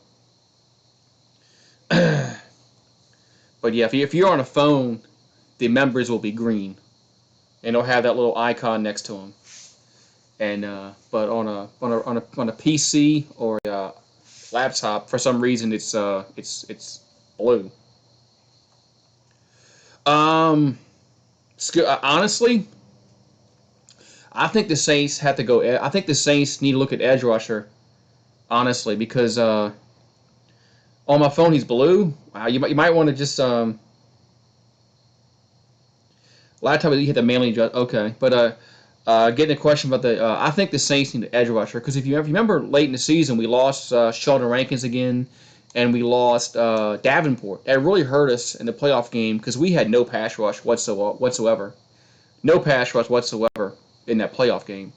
yeah, if you're on a phone, the members will be green, and they'll have that little icon next to them. And but on a PC or a laptop, for some reason it's blue. Um, honestly, I think the Saints have to go. I think the Saints need to look at edge rusher, honestly, because on my phone he's blue. Wow, you might want to just laptop you hit the mailing adjust. Okay, but getting a question about the I think the Saints need an edge rusher because if you remember late in the season we lost Sheldon Rankins again, and we lost Davenport. That really hurt us in the playoff game because we had no pass rush whatsoever. No pass rush whatsoever in that playoff game.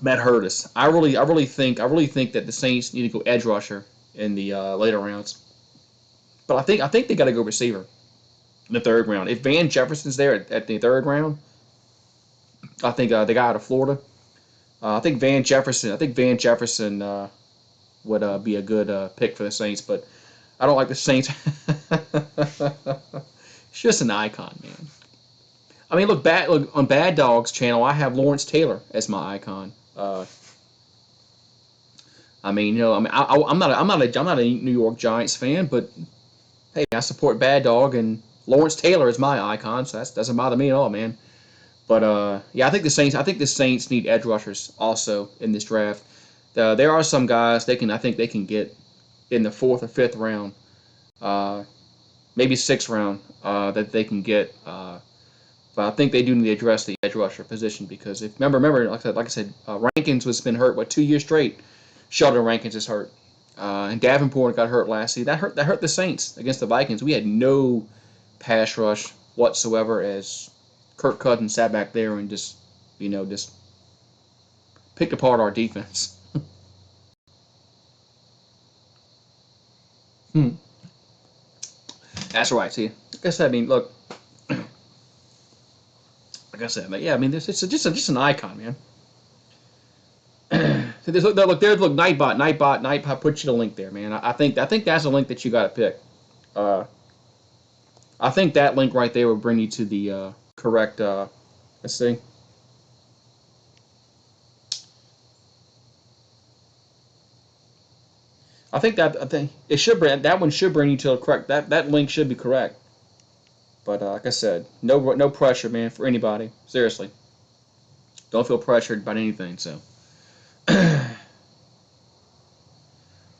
That hurt us. I really think that the Saints need to go edge rusher in the later rounds. But I think they got to go receiver in the third round. If Van Jefferson's there at the third round, I think the guy out of Florida. I think Van Jefferson. Would be a good pick for the Saints, but I don't like the Saints. It's just an icon, man. I mean, look on Bad Dog's channel. I have Lawrence Taylor as my icon. I mean, I'm not a New York Giants fan, but hey, I support Bad Dog, and Lawrence Taylor is my icon, so that doesn't bother me at all, man. But yeah, I think the Saints need edge rushers also in this draft. There are some guys I think they can get in the fourth or fifth round, maybe sixth round that they can get. But I think they do need to address the edge rusher position because if remember, like I said, Rankins was been hurt 2 years straight. Sheldon Rankins is hurt, and Davenport got hurt last season. That hurt the Saints against the Vikings. We had no pass rush whatsoever as Kirk Cousins sat back there and just picked apart our defense. That's right. See, like I said, I mean, look, like I said, but yeah, I mean, it's just an icon, man. So there's Nightbot. Put you the link there, man. I think that's a link that you got to pick. I think that link right there will bring you to the correct. Let's see. I think it should bring that one should bring you to the correct. That link should be correct. But like I said, no pressure, man, for anybody. Seriously, don't feel pressured by anything. So,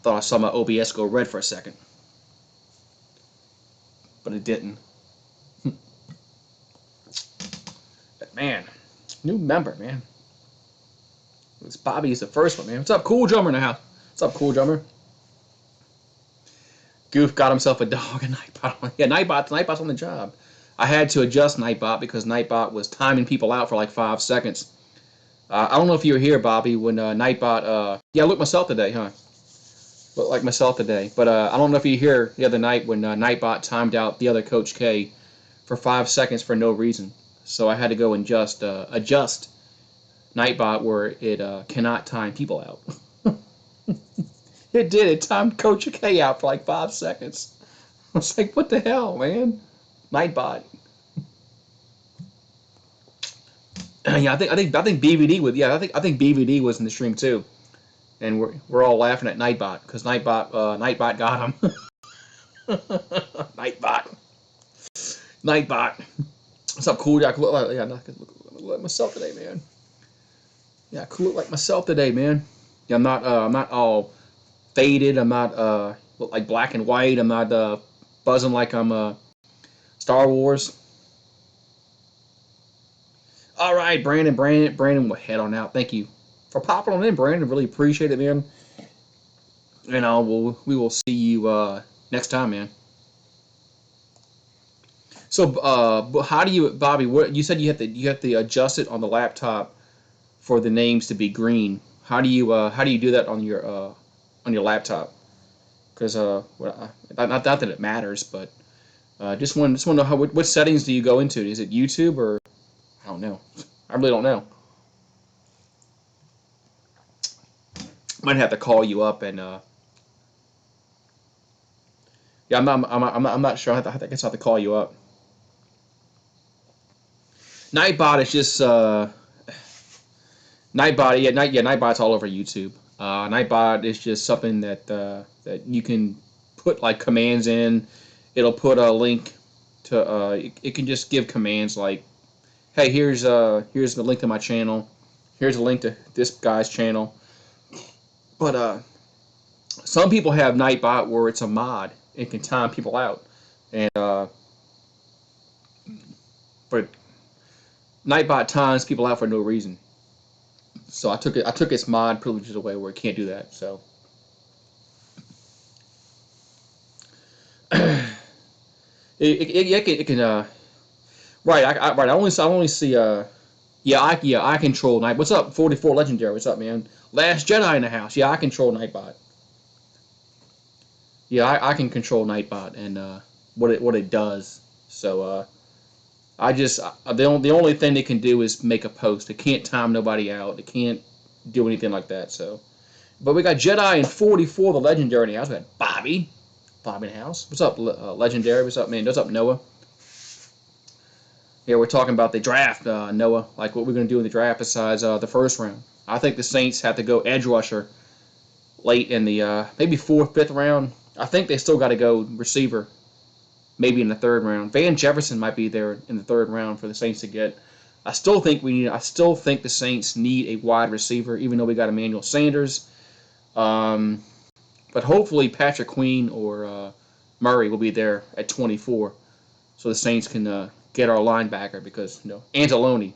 thought I saw my OBS go red for a second, but it didn't. But man, new member, man. This Bobby is the first one, man. What's up, Cool Drummer in the house? What's up, Cool Drummer? Goof got himself a dog and Nightbot. Yeah, Nightbot's on the job. I had to adjust Nightbot because Nightbot was timing people out for like 5 seconds. I don't know if you were here, Bobby, when Nightbot. Yeah, I looked myself today, huh? Looked like myself today. But I don't know if you were here the other night when Nightbot timed out the other Coach K for 5 seconds for no reason. So I had to go and just adjust Nightbot where it cannot time people out. It did. It timed Coach K out for like 5 seconds. I was like, what the hell, man? Nightbot. Yeah, I think BVD was. Yeah, I think BVD was in the stream too, and we're all laughing at Nightbot because Nightbot got him. Nightbot. What's up, cool? Yeah, I look like myself today, man. Yeah, I cool look like myself today, man. Yeah, I'm not all faded. I'm not look like black and white. I'm not buzzing like I'm Star Wars. All right, Brandon, will head on out. Thank you for popping on in, Brandon. Really appreciate it, man. And we will see you next time, man. So, how do you, Bobby? What you said you have to adjust it on the laptop for the names to be green. How do you do that on your laptop? Because not that it matters, but just want to know what settings do you go into? Is it YouTube or I don't know. I really don't know. Might have to call you up and yeah, I'm not sure. I guess I have to call you up. Nightbot is just Nightbot. Nightbot's all over YouTube. Nightbot is just something that you can put like commands in. It'll put a link to. It can just give commands like, "Hey, here's the link to my channel. Here's a link to this guy's channel." But some people have Nightbot where it's a mod. It can time people out, and but Nightbot times people out for no reason. So I took its mod privileges away where it can't do that. So it can right. I only see I control Night. What's up, 44 Legendary? What's up, man? Last Jedi in the house. Yeah, I control Nightbot. Yeah, I can control Nightbot and what it does. So the only thing it can do is make a post. It can't time nobody out. It can't do anything like that. So, but we got Jedi and 44 the Legendary in the house. We got Bobby in the house. What's up, Legendary? What's up, man? What's up, Noah? Yeah, we're talking about the draft, Noah. Like what we're gonna do in the draft besides the first round. I think the Saints have to go edge rusher late in the maybe 4th, 5th round. I think they still got to go receiver, maybe in the 3rd round. Van Jefferson might be there in the 3rd round for the Saints to get. I still think the Saints need a wide receiver, even though we got Emmanuel Sanders. But hopefully Patrick Queen or Murray will be there at 24, so the Saints can get our linebacker because Anzalone.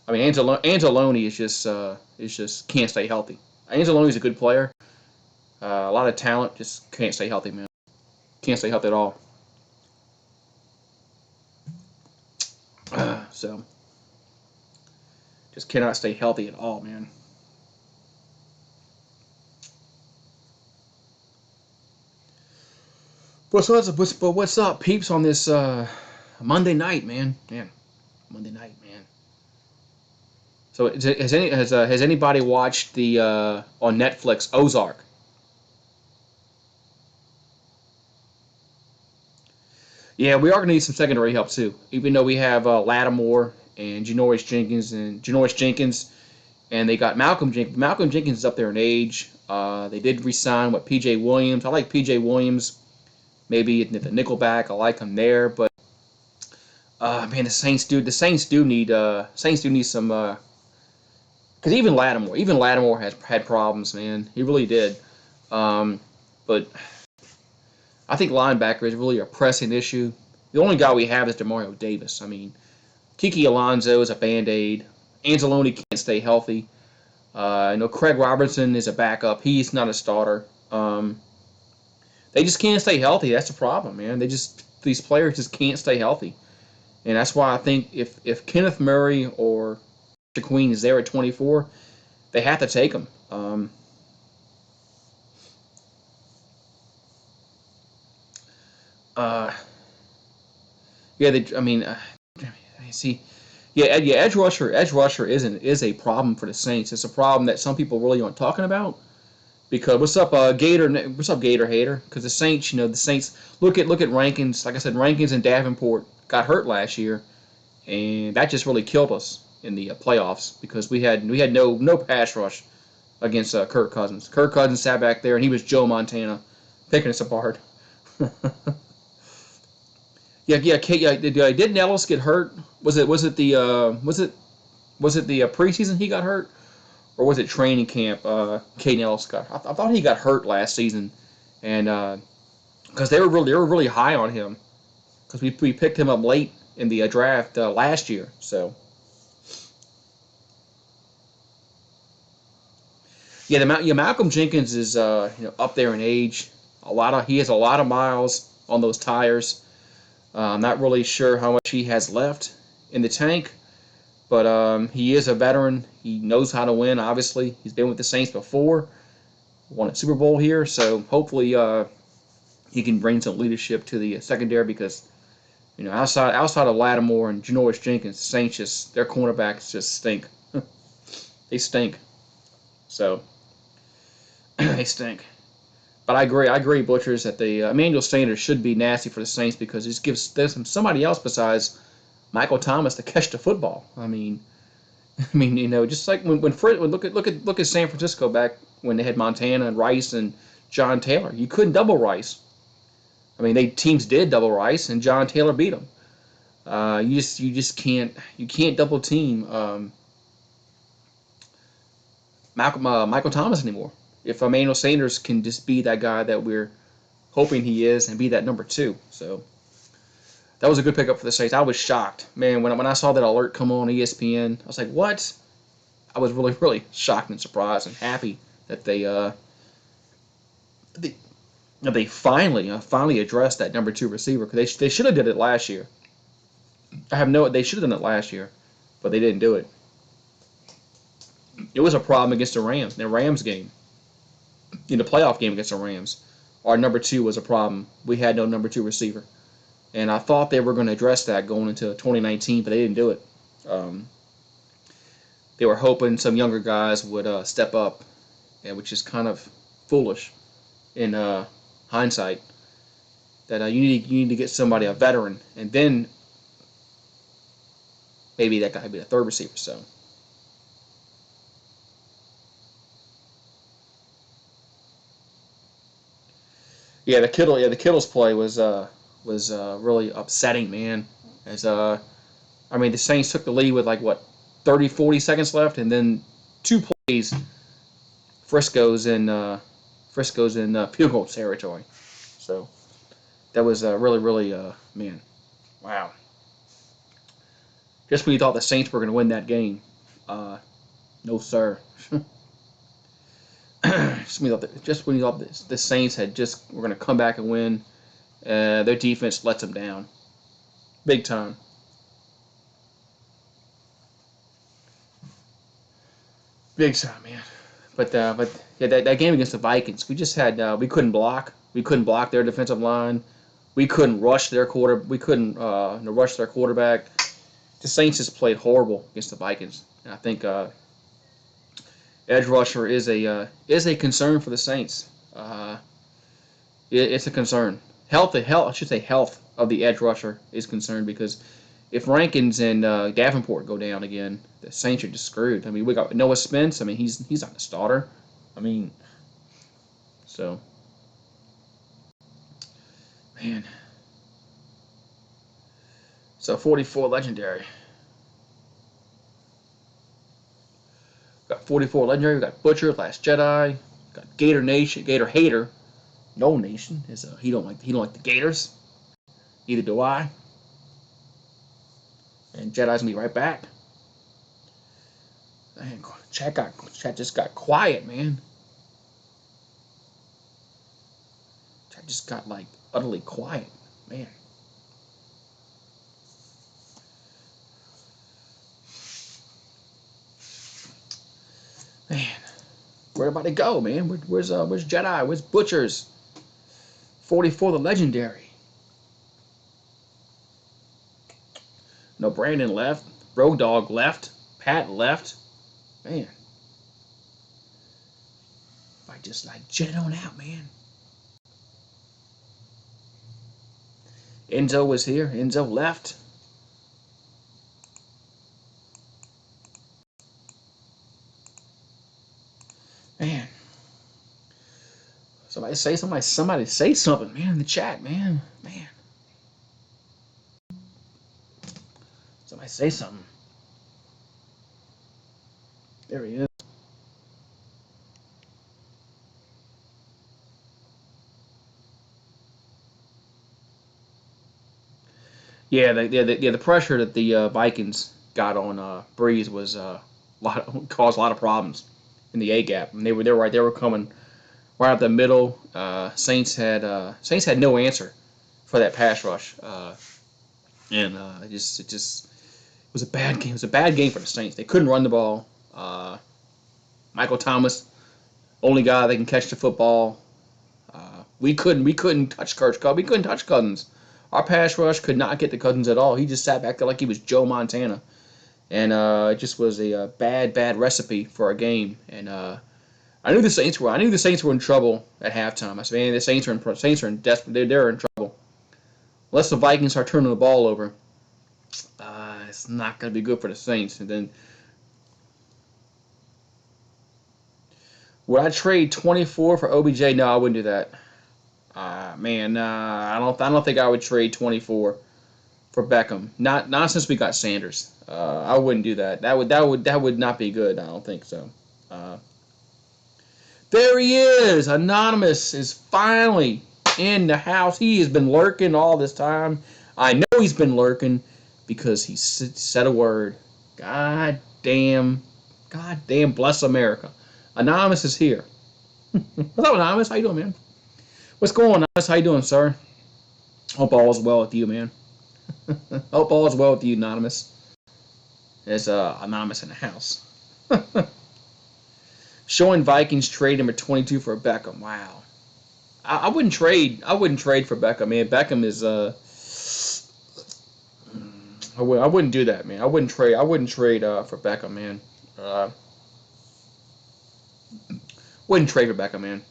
I mean Anzalone is just can't stay healthy. Anzalone's a good player. A lot of talent, just can't stay healthy, man. Can't stay healthy at all. So, just cannot stay healthy at all, man. What's up, peeps, on this Monday night, man? Monday night, man. So, has anybody watched the on Netflix Ozark? Yeah, we are going to need some secondary help too. Even though we have Lattimore and Janoris Jenkins, and they got Malcolm Jenkins. Malcolm Jenkins is up there in age. They did resign what P.J. Williams. I like P.J. Williams. Maybe at the nickelback, I like him there. But man, the Saints do need some. Because even Lattimore has had problems, man. He really did. Um, but I think linebacker is really a pressing issue. The only guy we have is Demario Davis. I mean, Kiki Alonso is a band-aid. Anzalone can't stay healthy. I know Craig Robertson is a backup. He's not a starter. They just can't stay healthy. That's the problem, man. These players just can't stay healthy, and that's why I think if Kenneth Murray or Queen is there at 24, they have to take him. Uh, yeah, I mean, see, yeah, edge rusher is a problem for the Saints. It's a problem that some people really aren't talking about. Because what's up, Gator? What's up, Gator hater? Because the Saints look at Rankins. Like I said, Rankins and Davenport got hurt last year, and that just really killed us in the playoffs because we had no pass rush against Kirk Cousins. Kirk Cousins sat back there, and he was Joe Montana, picking us apart. Yeah. Did Nellis get hurt? Was it the preseason he got hurt? Or was it training camp? Caden Ellis got. I thought he got hurt last season, and because they were really high on him because we picked him up late in the draft last year. So Malcolm Jenkins is up there in age. He has a lot of miles on those tires. I'm not really sure how much he has left in the tank. But he is a veteran. He knows how to win, obviously. He's been with the Saints before, won a Super Bowl here. So hopefully he can bring some leadership to the secondary because, outside of Lattimore and Janoris Jenkins, the Saints their cornerbacks just stink. They stink. So, they stink. But I agree, Butchers, that the Emmanuel Sanders should be nasty for the Saints because it just gives somebody else besides Michael Thomas to catch the football. Just like when Fred look at San Francisco back when they had Montana and Rice and John Taylor. You couldn't double Rice. Teams did double Rice and John Taylor beat them. You just can't double team Michael Thomas anymore. If Emmanuel Sanders can just be that guy that we're hoping he is and be that number two, so. That was a good pickup for the Saints. I was shocked, man, when I saw that alert come on ESPN. I was like, "What?" I was really, really shocked and surprised and happy that they finally addressed that number two receiver because they should have did it last year. They should have done it last year, but they didn't do it. It was a problem against the Rams game, in the playoff game against the Rams. Our number two was a problem. We had no number two receiver. And I thought they were going to address that going into 2019, but they didn't do it. They were hoping some younger guys would step up, which is kind of foolish in hindsight. That you need to get somebody, a veteran, and then maybe that guy would be the third receiver. So the Kittle's play was really upsetting, man. As the Saints took the lead with 30, 40 seconds left, and then two plays, Frisco's in field goal territory. So that was really, really, man, wow. Just when you thought the Saints were going to win that game, no sir. Just when you thought the Saints were going to come back and win, their defense lets them down, big time. Big time, man. But yeah, that game against the Vikings, we couldn't block. We couldn't block their defensive line. We couldn't rush their quarter. We couldn't rush their quarterback. The Saints just played horrible against the Vikings. And I think edge rusher is a concern for the Saints. It's a concern. Health. I should say health of the edge rusher is concerned, because if Rankins and Davenport go down again, the Saints are just screwed. I mean, we got Noah Spence. I mean, he's not a starter. I mean, so man. So 44 legendary. Got 44 legendary. We got Butcher, Last Jedi. Got Gator Nation, Gator Hater. No Nation is he don't like the Gators. Neither do I. And Jedi's gonna be right back. Man, chat just got quiet, man. Chat just got like utterly quiet, man. Man, where'd everybody go, man? Where's Jedi? Where's Butchers? 44 the legendary. No, Brandon left. Road Dog left. Pat left. Man. If I just like jet on out, man. Enzo was here. Enzo left. Man. Somebody say something, man, in the chat, man. Man. Somebody say something. There he is. Yeah, the pressure that the Vikings got on Breeze was caused a lot of problems in the A gap. And they were right. They were coming right up the middle. Saints had no answer for that pass rush, and it was a bad game. It was a bad game for the Saints. They couldn't run the ball. Michael Thomas, only guy that can catch the football. We couldn't touch Cousins. We couldn't touch Cousins. Our pass rush could not get to Cousins at all. He just sat back there like he was Joe Montana, and it just was a bad recipe for our game. And I knew the Saints were in trouble at halftime. I said, man, the Saints are in desperate. They're in trouble. Unless the Vikings start turning the ball over, it's not going to be good for the Saints. And then, would I trade 24 for OBJ? No, I wouldn't do that. I don't think I would trade 24 for Beckham. Not since we got Sanders. I wouldn't do that. That would not be good. I don't think so. There he is. Anonymous is finally in the house. He has been lurking all this time. I know he's been lurking because he said a word. God damn bless America. Anonymous is here. What's up, Anonymous? How you doing, man? What's going on, Anonymous? How you doing, sir? Hope all is well with you, man. Hope all is well with you, Anonymous. There's Anonymous in the house. Showing Vikings trade number 22 for Beckham. Wow. I wouldn't trade. I wouldn't trade for Beckham, man. Beckham is I wouldn't do that, man. I wouldn't trade for Beckham, man. Wouldn't trade for Beckham, man.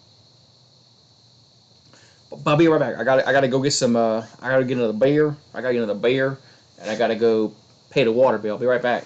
But I'll be right back. I gotta go get some. I gotta get another beer. And I gotta go pay the water bill. I'll be right back.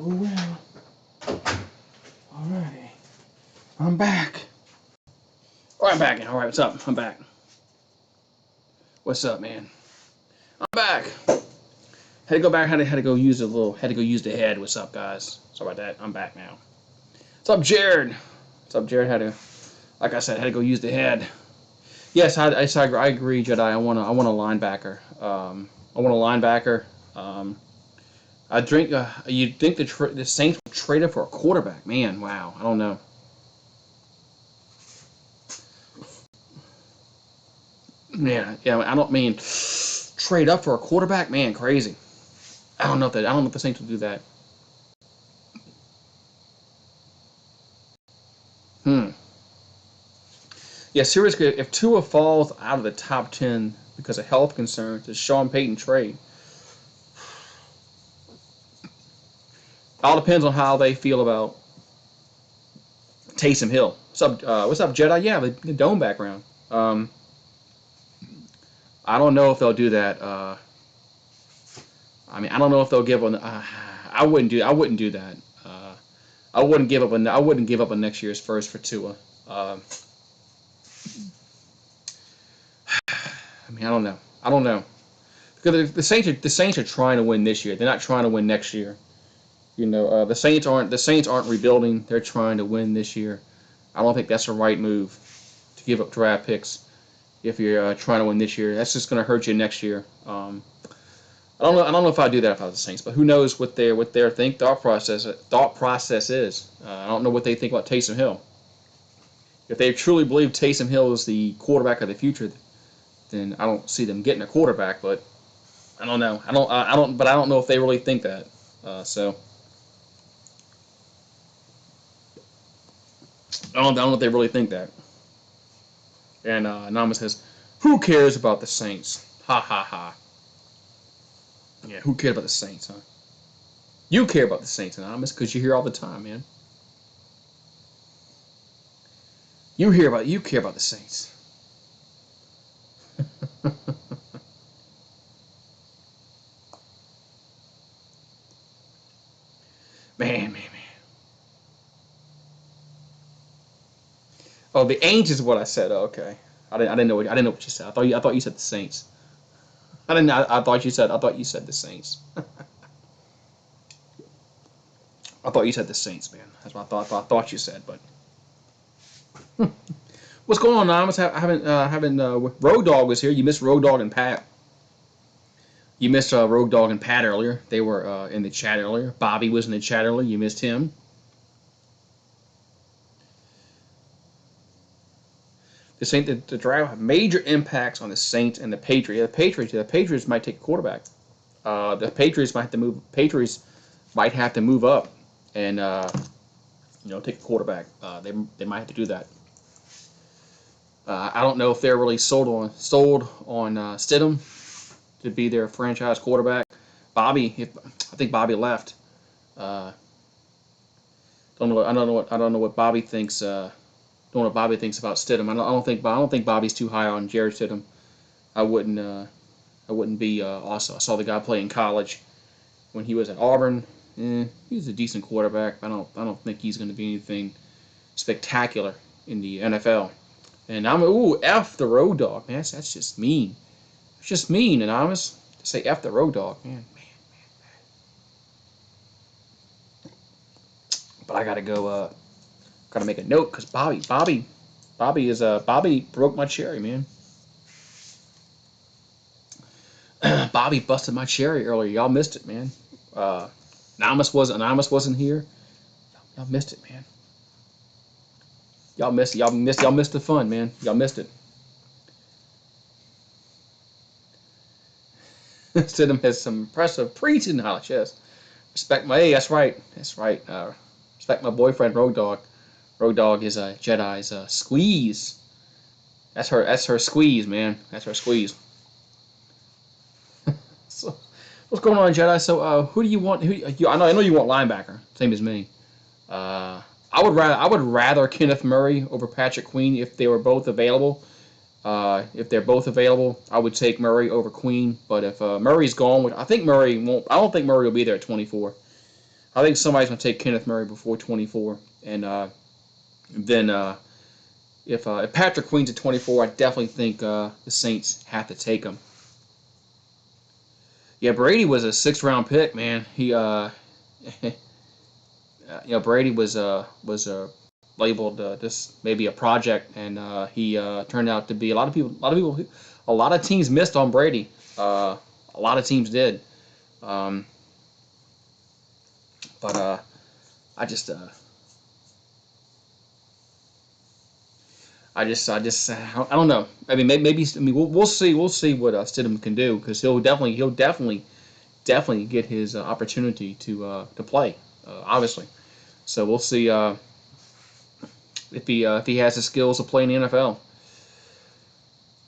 Oh well. Alrighty. I'm back. Alright, I'm back. Alright, what's up? I'm back. What's up, man? I'm back. Had to go back. Had to go use a little. Had to go use the head. What's up, guys? Sorry about that. I'm back now. What's up, Jared? What's up, Jared? Had to, like I said, had to go use the head. Yes, I agree, Jedi. I want a linebacker. I want a linebacker. I drink. You'd think the Saints would trade him for a quarterback. Man, wow. I don't know. Man, yeah. I don't mean trade up for a quarterback. Man, crazy. I don't know if the Saints will do that. Yeah, seriously, if Tua falls out of the top 10 because of health concerns, the Sean Payton trade, all depends on how they feel about Taysom Hill. What's up, Jedi? Yeah, the dome background. I don't know if they'll do that. I mean, I don't know if they'll give on. I wouldn't do that. I wouldn't give up on next year's first for Tua. I mean, I don't know. Because the Saints are trying to win this year. They're not trying to win next year. You know, the Saints aren't rebuilding. They're trying to win this year. I don't think that's the right move to give up draft picks if you're trying to win this year. That's just going to hurt you next year. I don't know if I'd do that if I was the Saints, but who knows what their thought process is. I don't know what they think about Taysom Hill. If they truly believe Taysom Hill is the quarterback of the future, then I don't see them getting a quarterback. But I don't know. But I don't know if they really think that. So I don't know if they really think that. And Nama says, "Who cares about the Saints? Ha ha ha." Yeah, who cares about the Saints, huh? You care about the Saints, Anonymous, because you're here all the time, man. You care about the Saints. Man. Oh, the Aints is what I said. Oh, okay, I didn't know what you said. I thought you said the Saints. I thought you said the Saints. I thought you said the Saints, man. That's what I thought you said. But what's going on, Anonymous? I haven't. Road Dog was here. You missed Road Dog and Pat. You missed Road Dog and Pat earlier. They were in the chat earlier. Bobby was in the chat earlier. You missed him. The Saints, the draft have major impacts on the Saints and the Patriots. The Patriots might take a quarterback. The Patriots might have to move. Patriots might have to move up and take a quarterback. They might have to do that. I don't know if they're really sold on Stidham to be their franchise quarterback. I think Bobby left. I don't know what Bobby thinks. Don't know what Bobby thinks about Stidham. I don't think Bobby's too high on Jared Stidham. I wouldn't be. Also, I saw the guy play in college when he was at Auburn. He was a decent quarterback. I don't think he's going to be anything spectacular in the NFL. And F the Road Dog, man. That's just mean. It's just mean, Anonymous, to say F the Road Dog, man. But I gotta go. Gotta make a note because Bobby broke my cherry, man. Bobby busted my cherry earlier. Y'all missed it, man. Anonymous wasn't here. Y'all missed it, man. Y'all missed the fun, man. Y'all missed it. Stidham has some impressive preaching knowledge. Yes, respect my. Hey, that's right. Respect my boyfriend, Road Dog. Road Dog is a Jedi's squeeze. That's her squeeze, man. That's her squeeze. So, what's going on, Jedi? So, who do you want? I know you want linebacker, same as me. I would rather Kenneth Murray over Patrick Queen if they were both available. If they're both available, I would take Murray over Queen. But if Murray's gone, I don't think Murray will be there at 24. I think somebody's going to take Kenneth Murray before 24, and then if Patrick Queen's at 24, I definitely think the Saints have to take him. Yeah, Brady was a 6th-round pick, man. He Brady was labeled just maybe a project, and he turned out to be a lot of teams missed on Brady. A lot of teams did, um, but I just I don't know. I mean, maybe I mean we'll see what Stidham can do, because he'll definitely get his opportunity to play, obviously. So we'll see if he has the skills to play in the NFL.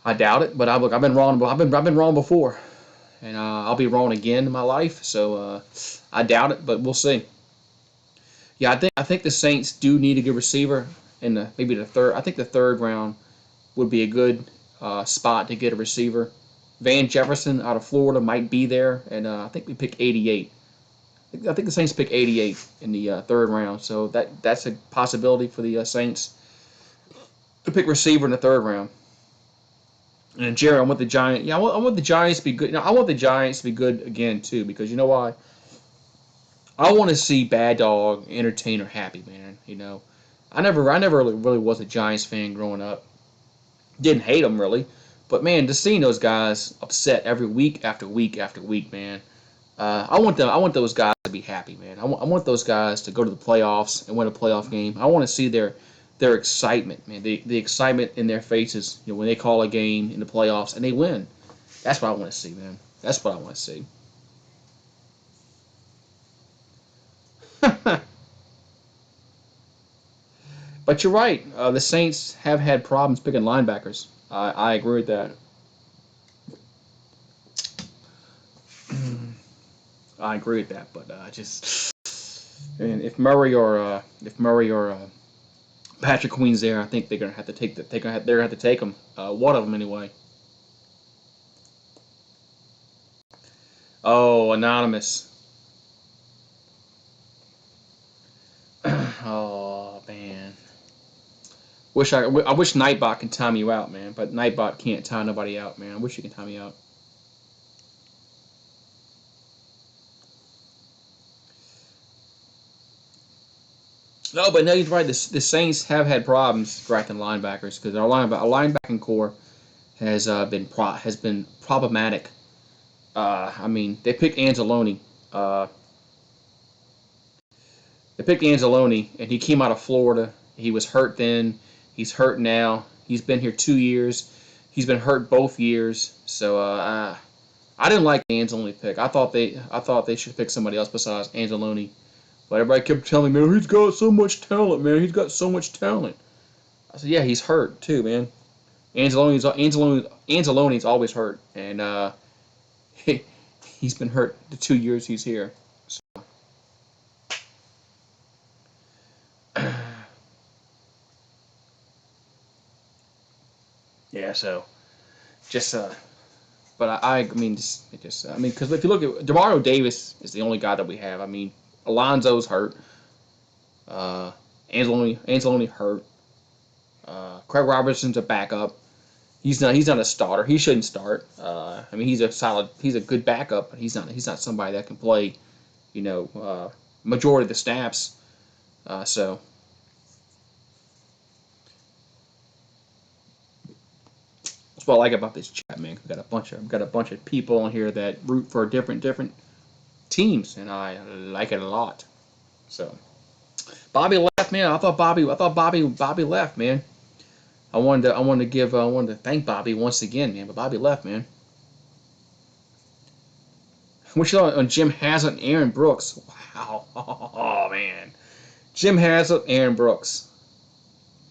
I doubt it, but I've been wrong. I've been wrong before, and I'll be wrong again in my life. So I doubt it, but we'll see. Yeah, I think the Saints do need a good receiver in maybe the third. I think the third round would be a good spot to get a receiver. Van Jefferson out of Florida might be there, and I think we pick 88. I think the Saints pick 88 in the third round, so that's a possibility for the Saints to pick receiver in the third round. And Jerry, I want the Giants. Yeah, I want the Giants to be good. I want the Giants to be good again too, because you know why? I want to see Bad Dog, Entertainer happy, man. I never really was a Giants fan growing up. Didn't hate them really, but man, just seeing those guys upset every week after week after week, man. I want them. I want those guys to be happy, man. I want those guys to go to the playoffs and win a playoff game. I want to see their excitement, man. The excitement in their faces, when they call a game in the playoffs and they win. That's what I want to see, man. That's what I want to see. But you're right. The Saints have had problems picking linebackers. I agree with that. I agree with that. But just and if Murray or Patrick Queen's there, I think they're gonna have to take that. They're gonna have to take them. One of them anyway. Oh, anonymous. Oh man. I wish Nightbot can time you out, man. But Nightbot can't time nobody out, man. I wish he could time me out. No, but no, he's right. The Saints have had problems drafting linebackers, because our linebacking core has been problematic. I mean, Uh, they picked Anzalone, and he came out of Florida. He was hurt then. He's hurt now. He's been here 2 years. He's been hurt both years. So I didn't like the Anzalone pick. I thought they should pick somebody else besides Anzalone. But everybody kept telling me, "Man, he's got so much talent, man. He's got so much talent." I said, "Yeah, he's hurt too, man. Anzalone's always hurt, and he, he's been hurt the 2 years he's here." So, yeah, so just but I mean, I mean, because if you look at Demario Davis is the only guy that we have. I mean, Alonzo's hurt. Uh, Anzalone hurt. Craig Robertson's a backup. He's not a starter. He shouldn't start. I mean, he's a good backup, but he's not somebody that can play, majority of the snaps. So that's what I like about this chat, man. We've got a bunch of people on here that root for different teams, and I like it a lot. So Bobby left, man. I thought Bobby left, man. I wanted to thank Bobby once again, man. But Bobby left, man. What you thought on Jim Haslett and Aaron Brooks? Wow, oh man, Jim Haslett, Aaron Brooks,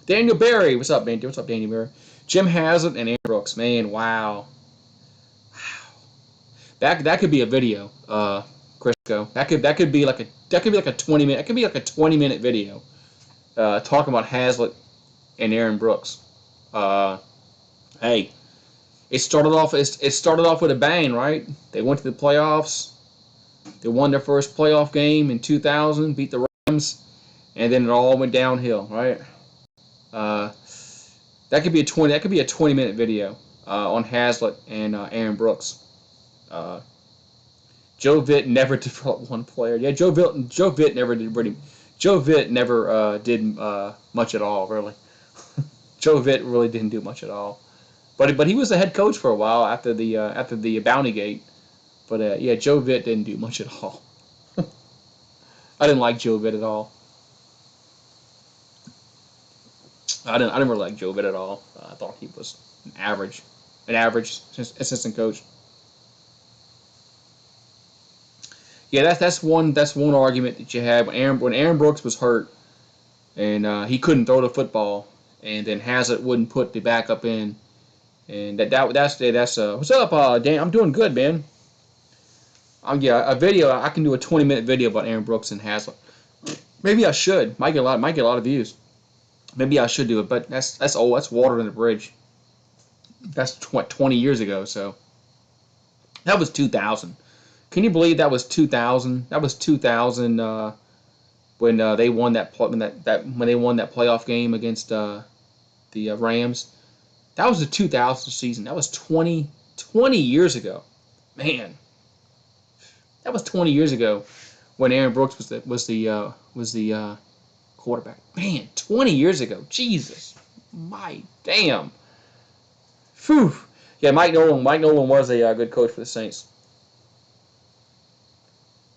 Daniel Barry. What's up, man? What's up, Daniel Barry? Jim Haslett and Aaron Brooks, man. Wow, that could be a video, Crisco. That could be like a 20 minute. That could be like a 20-minute video, talking about Haslett and Aaron Brooks. Uh, hey, it started off with a bang, right? They went to the playoffs. They won their first playoff game in 2000, beat the Rams, and then it all went downhill, right? Uh, that could be a 20-minute video on Hazlitt and Aaron Brooks. Uh, Joe Vitt never developed one player. Yeah, Joe Vitt never did really. Joe Vitt never did much at all, really. Joe Vitt really didn't do much at all. But he was the head coach for a while after the Bounty Gate. But yeah, Joe Vitt didn't do much at all. I didn't like Joe Vitt at all. I didn't really like Joe Vitt at all. I thought he was an average assistant coach. Yeah, that's one argument that you had when Aaron Brooks was hurt and he couldn't throw the football, and then Hazlitt wouldn't put the backup in, and that's what's up, Dan? I'm doing good, man. Yeah, a video. I can do a 20-minute video about Aaron Brooks and Hazlitt. Maybe I should. Might get a lot of views. Maybe I should do it, but that's old. That's water in the bridge. That's 20 years ago. So that was 2000. Can you believe that was 2000? That was 2000 when they won when they won that playoff game against the Rams. That was the 2000 season. That was 20 years ago. Man, that was 20 years ago when Aaron Brooks was the quarterback. Man, 20 years ago. Jesus, my damn. Phew. Yeah, Mike Nolan was a good coach for the Saints.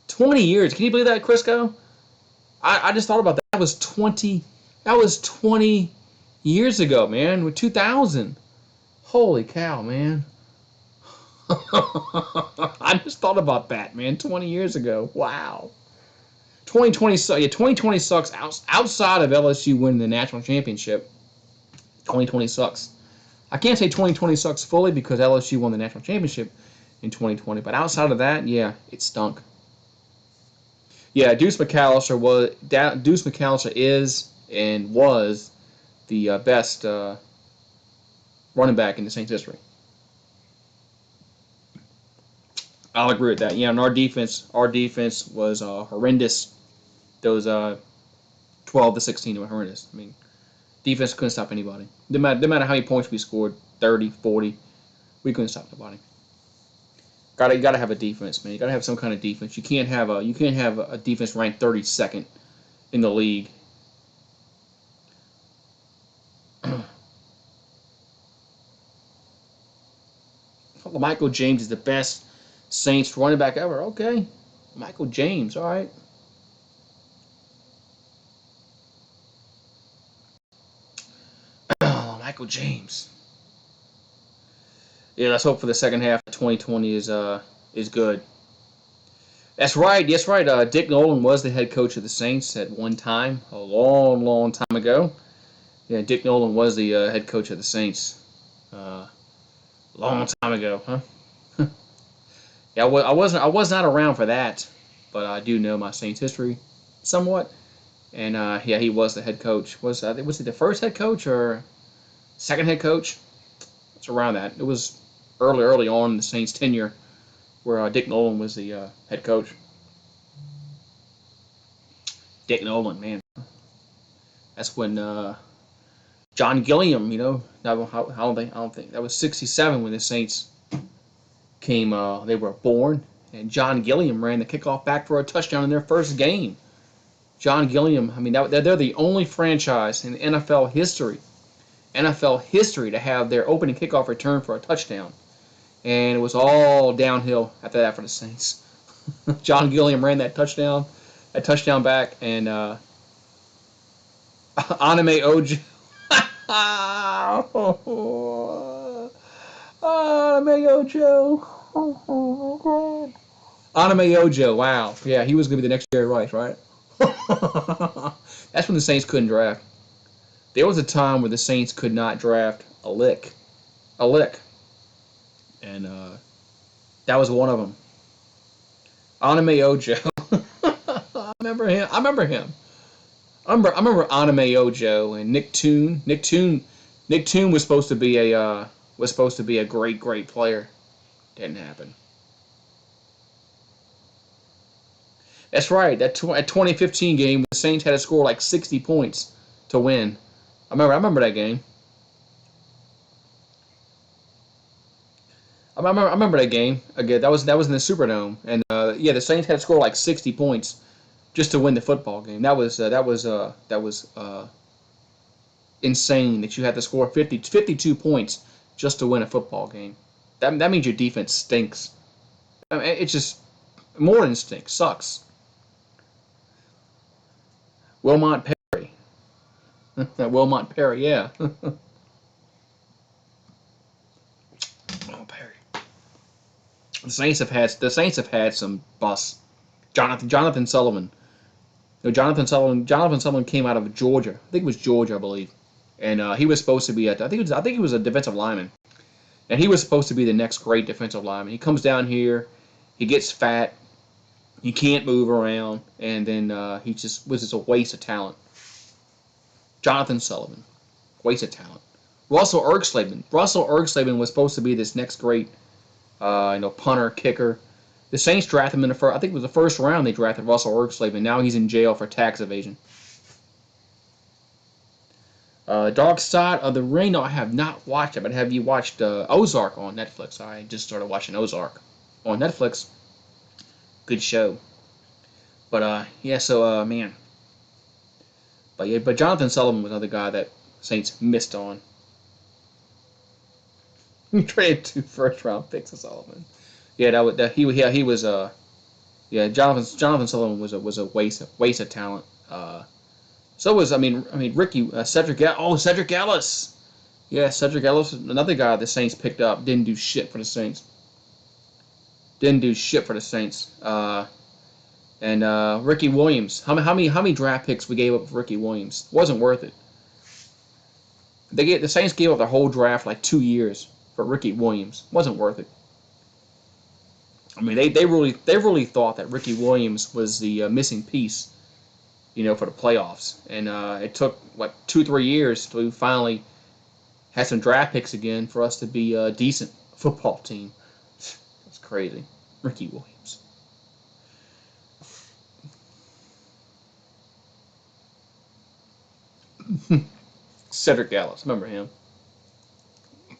20 years. Can you believe that, Crisco? I just thought about that. That was 20 years ago, man. With 2000. Holy cow, man. I just thought about that, man. 20 years ago. Wow. 2020 sucks outside of LSU winning the national championship. 2020 sucks. I can't say 2020 sucks fully because LSU won the national championship in 2020, but outside of that, yeah, it stunk. Yeah, Deuce McAllister is and was the best running back in the Saints history. I'll agree with that. Yeah, and our defense was horrendous. Those 12 to 16 were horrendous. I mean, defense couldn't stop anybody. No matter how many points we scored, 30, 40, we couldn't stop nobody. Gotta have a defense, man. You gotta have some kind of defense. You can't have a defense ranked 32nd in the league. Michael James is the best Saints running back ever. Okay, Michael James. All right. Michael James. Yeah, let's hope for the second half of 2020 is good. That's right. That's right. Dick Nolan was the head coach of the Saints at one time, a long time ago. Yeah, Dick Nolan was the head coach of the Saints, long time ago, huh? Yeah, I was not around for that, but I do know my Saints history somewhat. And yeah, he was the head coach. Was he the first head coach or second head coach? It's around that. It was early on in the Saints' tenure where Dick Nolan was the head coach. Dick Nolan, man, that's when John Gilliam, I don't think that was '67 when the Saints came. They were born, and John Gilliam ran the kickoff back for a touchdown in their first game. John Gilliam, I mean, they're the only franchise in NFL history to have their opening kickoff return for a touchdown. And it was all downhill after that for the Saints. John Gilliam ran that touchdown back, and Anime Ojo. Anime Ojo. Anime Ojo, wow. Yeah, he was going to be the next Jerry Rice, right? That's when the Saints couldn't draft. There was a time where the Saints could not draft a lick. And that was one of them. Anime Ojo. I remember him. I remember Anime Ojo and Nick Toon. Nick Toon was supposed to be a great player. Didn't happen. That's right. That 2015 game, the Saints had to score like 60 points to win. I remember that game. I remember that game. Again, that was in the Superdome, and yeah, the Saints had to score like 60 points just to win the football game. That was insane that you had to score 52 points just to win a football game. That means your defense stinks. I mean, it's just more than stinks. Sucks. Wilmot Perry. Wilmot Perry, yeah. Oh, Perry. The Saints have had some busts. Jonathan Sullivan. You know, Jonathan Sullivan came out of Georgia. I think it was Georgia, I believe. And he was supposed to be I think he was a defensive lineman. And he was supposed to be the next great defensive lineman. He comes down here, he gets fat, he can't move around, and then he just was just a waste of talent. Jonathan Sullivan, waste of talent. Russell Ergslaben was supposed to be this next great, punter, kicker. The Saints drafted him in the first. I think it was the first round they drafted Russell Ergslaben. Now he's in jail for tax evasion. Dark Side of the Ring. No, I have not watched it, but have you watched Ozark on Netflix? I just started watching Ozark on Netflix. Good show. But yeah, so man. But yeah, but Jonathan Sullivan was another guy that Saints missed on. He traded 2 first-round picks to Sullivan. Yeah, he was yeah, Jonathan Sullivan was a waste of talent. So was Ricky Cedric Ellis. Yeah, Cedric Ellis, another guy the Saints picked up, didn't do shit for the Saints. Didn't do shit for the Saints. And Ricky Williams. How many draft picks we gave up for Ricky Williams? Wasn't worth it. The Saints gave up their whole draft like 2 years for Ricky Williams. Wasn't worth it. I mean, they really thought that Ricky Williams was the missing piece, for the playoffs. And it took 2-3 years till we finally had some draft picks again for us to be a decent football team. That's crazy. Ricky Williams. Cedric Ellis, remember him?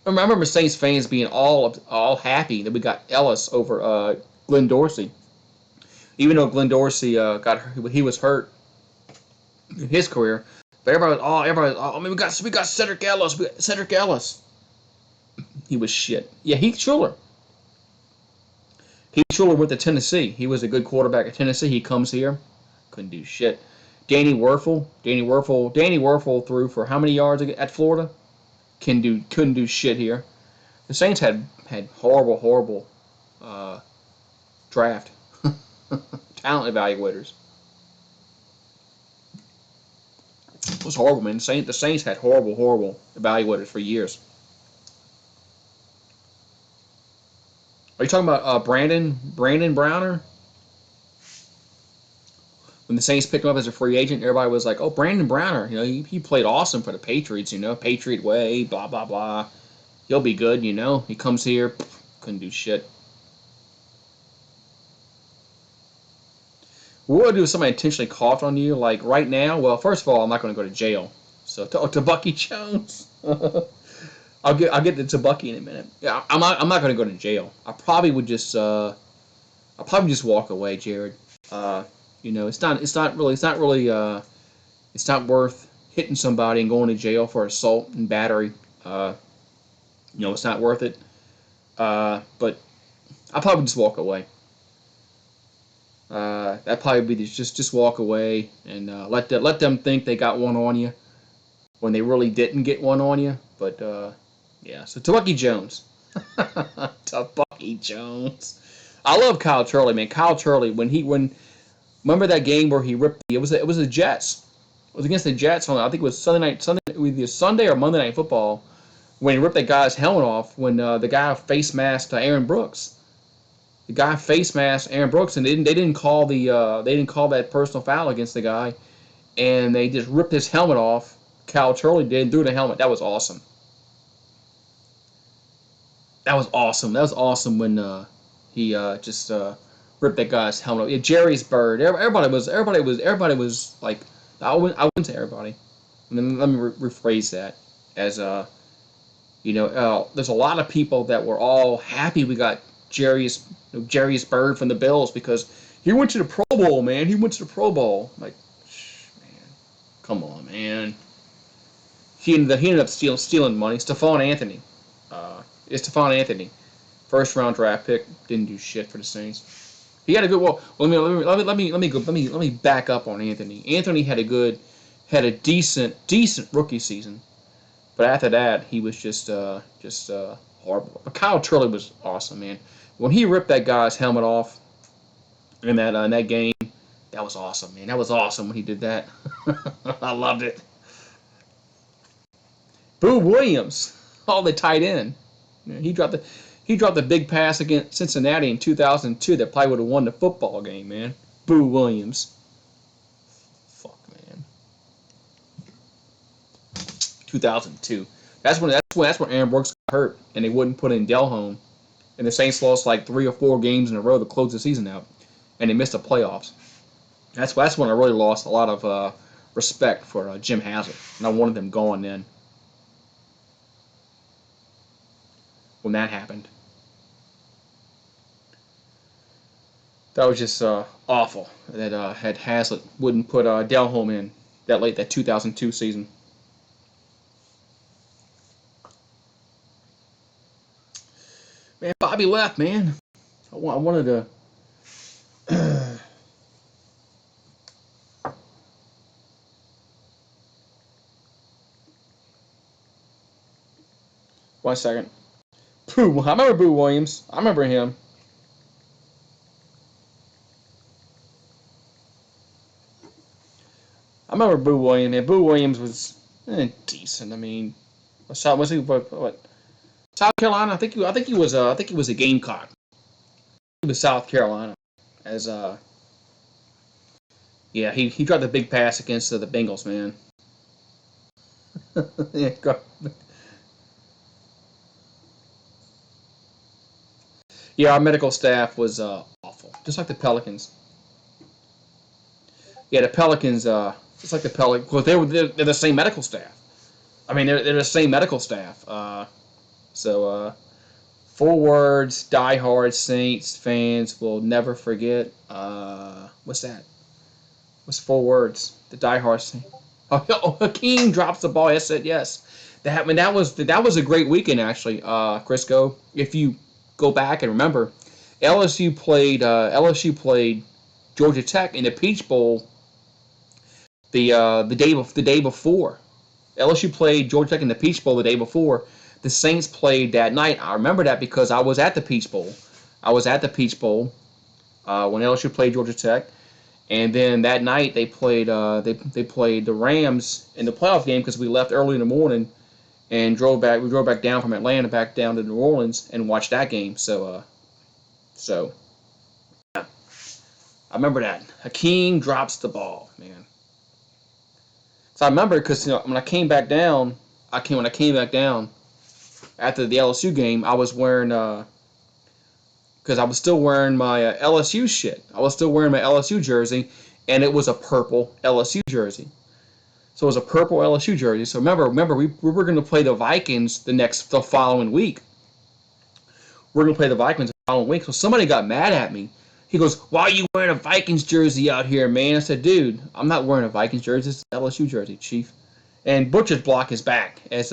I remember Saints fans being all happy that we got Ellis over Glenn Dorsey, even though Glenn Dorsey he was hurt in his career. But we got Cedric Ellis. We got Cedric Ellis. He was shit. Yeah, Heath Schuler. Heath Schuler went to Tennessee. He was a good quarterback at Tennessee. He comes here, couldn't do shit. Danny Werfel threw for how many yards at Florida? Couldn't do shit here. The Saints had horrible draft talent evaluators. It was horrible, man. The Saints had horrible evaluators for years. Are you talking about Brandon Browner? When the Saints picked him up as a free agent, everybody was like, "Oh, Brandon Browner, he played awesome for the Patriots, Patriot way, blah blah blah. He'll be good, He comes here, couldn't do shit." What would I do if somebody intentionally coughed on you, like right now? Well, first of all, I'm not going to go to jail. So to Bucky Jones, I'll get to Bucky in a minute. Yeah, I'm not going to go to jail. I probably would just walk away, Jared. It's not worth hitting somebody and going to jail for assault and battery. It's not worth it. But I'll probably just walk away. That'd probably be just walk away and let them think they got one on you when they really didn't get one on you. But yeah, so to Bucky Jones, to Bucky Jones. I love Kyle Turley, man. Kyle Turley remember that game where he ripped it was the Jets. It was against the Jets on I think it was either Sunday or Monday Night Football when he ripped that guy's helmet off when the guy face masked Aaron Brooks. The guy face masked Aaron Brooks and they didn't call that personal foul against the guy, and they just ripped his helmet off. Kyle Turley did and threw the helmet. That was awesome. That was awesome when he just ripped that guy's helmet off. Yeah, Jerry's bird. Everybody was like, I wouldn't say everybody. And then let me rephrase that as there's a lot of people that were all happy we got Jerry's bird from the Bills because he went to the Pro Bowl, man. He went to the Pro Bowl. Like, man, come on, man. He ended up stealing money. Stephon Anthony. It's Stephon Anthony. First round draft pick. Didn't do shit for the Saints. He had a good. Well, let me back up on Anthony. Anthony had a decent rookie season, but after that he was just horrible. But Kyle Turley was awesome, man. When he ripped that guy's helmet off in that game, that was awesome, man. That was awesome when he did that. I loved it. Boo Williams, the tight end. He dropped the big pass against Cincinnati in 2002 that probably would have won the football game, man. Boo Williams. Fuck, man. 2002. That's when Aaron Brooks got hurt and they wouldn't put in Delhomme, and the Saints lost like 3 or 4 games in a row to close the season out, and they missed the playoffs. That's when I really lost a lot of respect for Jim Haslett, and I wanted them gone then. When that happened, that was just awful. That had Haslett wouldn't put Delhomme in that 2002 season. Man, Bobby left, man. I wanted to. 1 second. I remember Boo Williams. I remember him. I remember Boo Williams. And Boo Williams was decent. I mean, was he what? South Carolina. I think he was a Gamecock. He was South Carolina. As yeah, he dropped the big pass against the Bengals, man. Yeah, go. Yeah, our medical staff was awful, just like the Pelicans. Yeah, the Pelicans, just like the Pelicans, because they're the same medical staff. I mean, they're the same medical staff. So 4 words, diehard Saints fans will never forget. What's that? What's 4 words? The diehard Saints. Oh, Hakeem drops the ball. I said yes. That was a great weekend actually, Crisco. If you go back and remember, LSU played Georgia Tech in the Peach Bowl the day before. LSU played Georgia Tech in the Peach Bowl the day before. The Saints played that night. I remember that because I was at the Peach Bowl. When LSU played Georgia Tech, and then that night they played they played the Rams in the playoff game because we left early in the morning and drove back. We drove back down from Atlanta back down to New Orleans and watched that game. So yeah, I remember that. Hakeem drops the ball, man. So I remember because when I came back down after the LSU game, I was wearing because I was still wearing my LSU shit. I was still wearing my LSU jersey, and it was a purple LSU jersey. So it was a purple LSU jersey. So remember, we were going to play the Vikings the following week. We're going to play the Vikings the following week. So somebody got mad at me. He goes, "Why are you wearing a Vikings jersey out here, man?" I said, "Dude, I'm not wearing a Vikings jersey. It's an LSU jersey, Chief." And Butcher's Block is back, as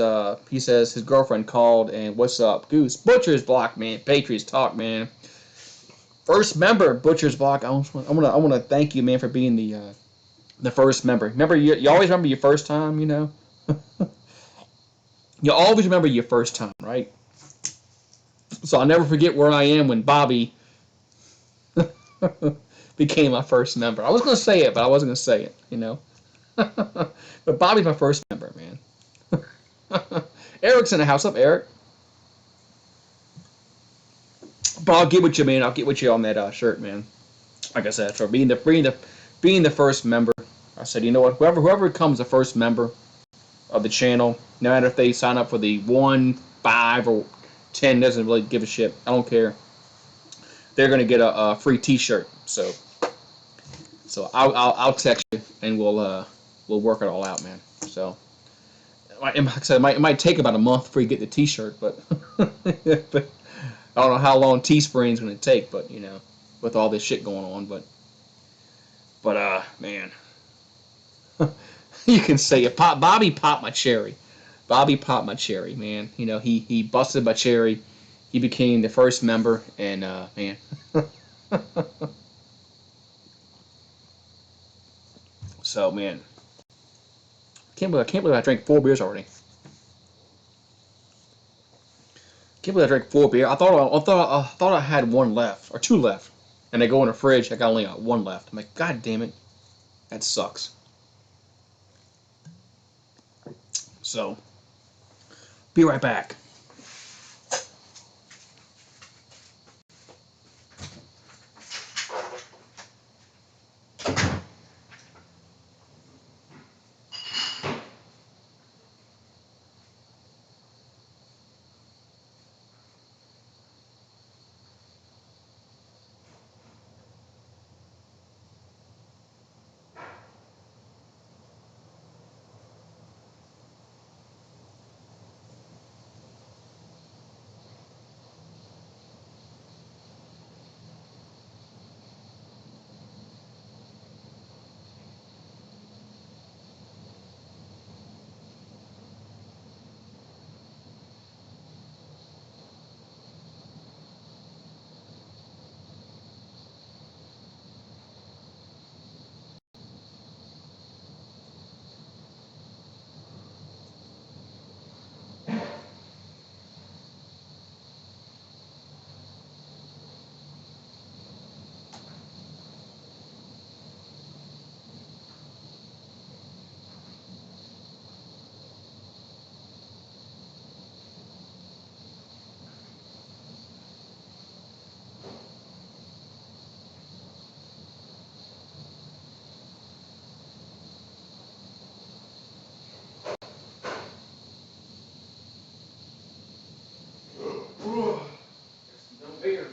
he says his girlfriend called and what's up, Goose? Butcher's Block, man. Patriots talk, man. First member, Butcher's Block. I want to thank you, man, for being the first member. Remember, you always remember your first time, you know. You always remember your first time, right? So I'll never forget where I am when Bobby became my first member. I was going to say it, but I wasn't going to say it, you know. But Bobby's my first member, man. Eric's in the house. Up, Eric. But I'll get with you, man. I'll get with you on that shirt, man. Like I said, for being the first member, I said, you know what? Whoever becomes the first member of the channel, no matter if they sign up for the 1, 5, or 10, doesn't really give a shit. I don't care. they're gonna get a free T-shirt. So I'll text you and we'll work it all out, man. So like I said, it might take about a month before you get the T-shirt, but but I don't know how long Teespring's gonna take, but with all this shit going on, but man, you can say it. Bobby popped my cherry. Bobby popped my cherry, man. He busted my cherry. He became the first member, and man, so man, can't believe I drank 4 beers already. Can't believe I drank 4 beers. I thought I had one left or two left, and I go in the fridge. I got only one left. I'm like, God damn it, that sucks. So, be right back. No beer.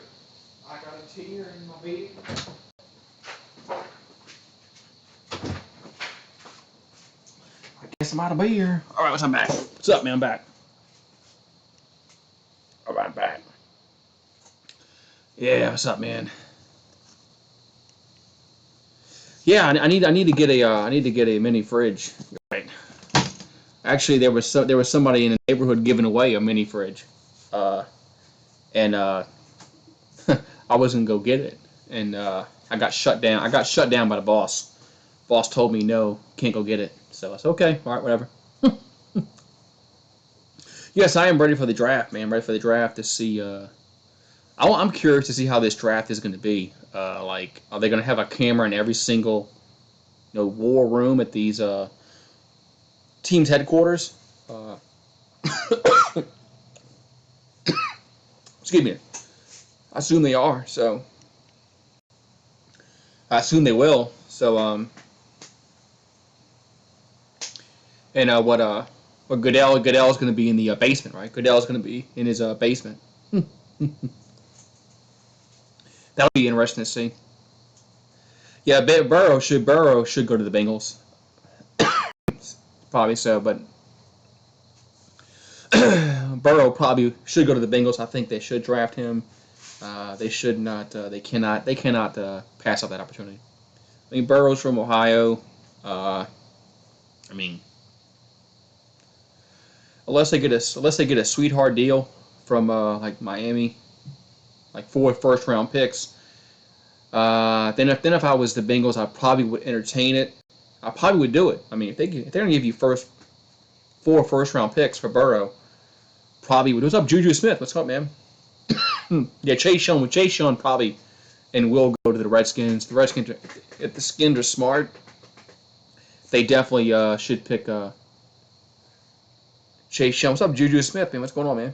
I got a tear in my bed. I guess I'm out of beer. All right, I'm back. What's up, man? I'm back. All right, I'm back. Yeah, what's up, man? Yeah, I need to get a mini fridge. Right. Actually, there was somebody in the neighborhood giving away a mini fridge, uh, and I was gonna go get it, and I got shut down. I got shut down by the boss. Boss told me no, can't go get it. So I said okay, all right, whatever. Yes, I am ready for the draft, man. I'm ready for the draft to see. I'm curious to see how this draft is going to be. Like, are they going to have a camera in every single, war room at these teams' headquarters? Uh, excuse me. I assume they are. So I assume they will. So and what Goodell's going to be in the basement, right? Goodell's going to be in his basement. That'll be interesting to see. Yeah, Burrow should go to the Bengals. Probably so, but Burrow probably should go to the Bengals. I think they should draft him. They should not. They cannot pass up that opportunity. I mean, Burrow's from Ohio. I mean, unless they get a sweetheart deal from like Miami, like 4 first-round picks. Then if I was the Bengals, I probably would entertain it. I probably would do it. I mean, if they're gonna give you 4 first-round picks for Burrow, probably would. What's up, Juju Smith? What's up, man? Yeah, Chase Young probably and will go to the Redskins. The Redskins, if the Skins are smart, they definitely should pick Chase Young. What's up, Juju Smith, man? What's going on, man?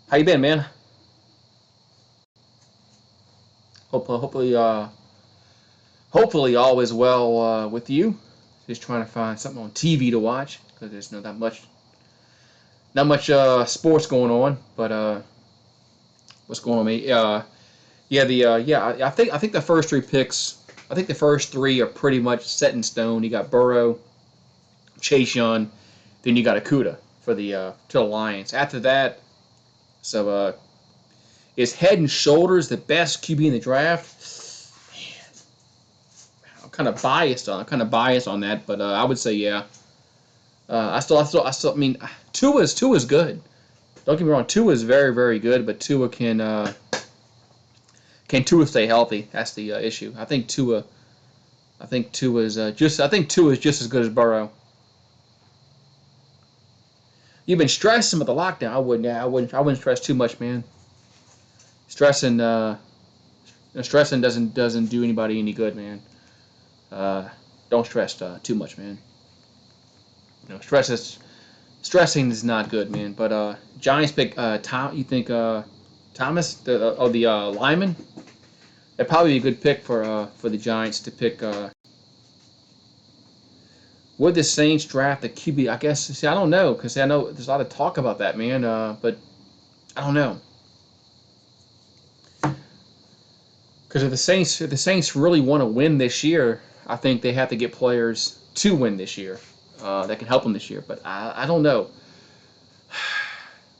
How you been, man? Hopefully all is well with you. Just trying to find something on TV to watch because there's not that much Not much sports going on, but what's going on, mate? Yeah, I think the first three picks, I think the first three are pretty much set in stone. You got Burrow, Chase Young, then you got Akuda for the to the Lions. After that, so is Head and Shoulders the best QB in the draft? I'm kind of biased on that, but I would say yeah. I mean, Tua's good. Don't get me wrong, Tua is very, very good, but Tua can Tua stay healthy? That's the issue. I think Tua is just as good as Burrow. You've been stressing with the lockdown. I wouldn't stress too much, man. Stressing, stressing doesn't do anybody any good, man. Uh, don't stress too much, man. Stressing is not good, man. But Giants pick Tom. You think Thomas the lineman? That'd probably be a good pick for the Giants to pick. Would the Saints draft the QB? I guess. See, I don't know because I know there's a lot of talk about that, man. But I don't know because if the Saints really want to win this year, I think they have to get players to win this year that can help them this year. But I don't know.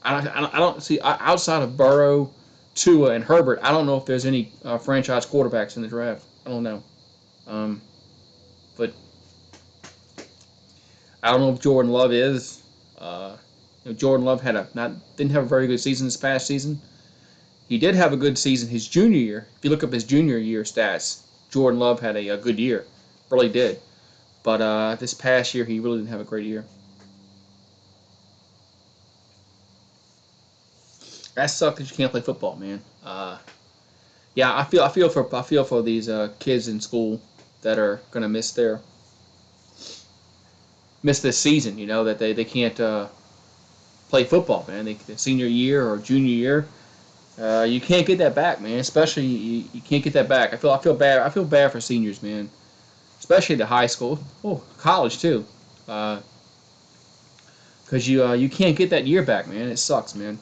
I don't see outside of Burrow, Tua, and Herbert. I don't know if there's any franchise quarterbacks in the draft. I don't know, but I don't know if Jordan Love is. Jordan Love didn't have a very good season this past season. He did have a good season his junior year. If you look up his junior year stats, Jordan Love had a good year, really did. But this past year, he really didn't have a great year. That sucks that you can't play football, man. Yeah, I feel for these kids in school that are gonna miss this season. That they can't play football, man. The senior year or junior year, you can't get that back, man. Especially you can't get that back. I feel bad for seniors, man. Especially the high school, college too, because you can't get that year back, man. It sucks, man.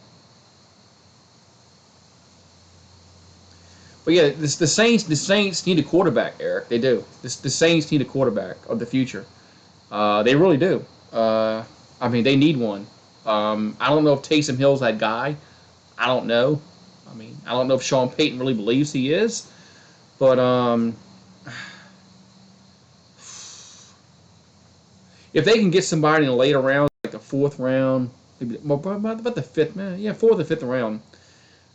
But yeah, the Saints need a quarterback, Eric. They do. The Saints need a quarterback of the future. They really do. I mean, they need one. I don't know if Taysom Hill's that guy. I don't know. I mean, I don't know if Sean Payton really believes he is. But if they can get somebody in the later rounds, like the fourth round, maybe about the fifth, man, yeah, fourth or fifth round,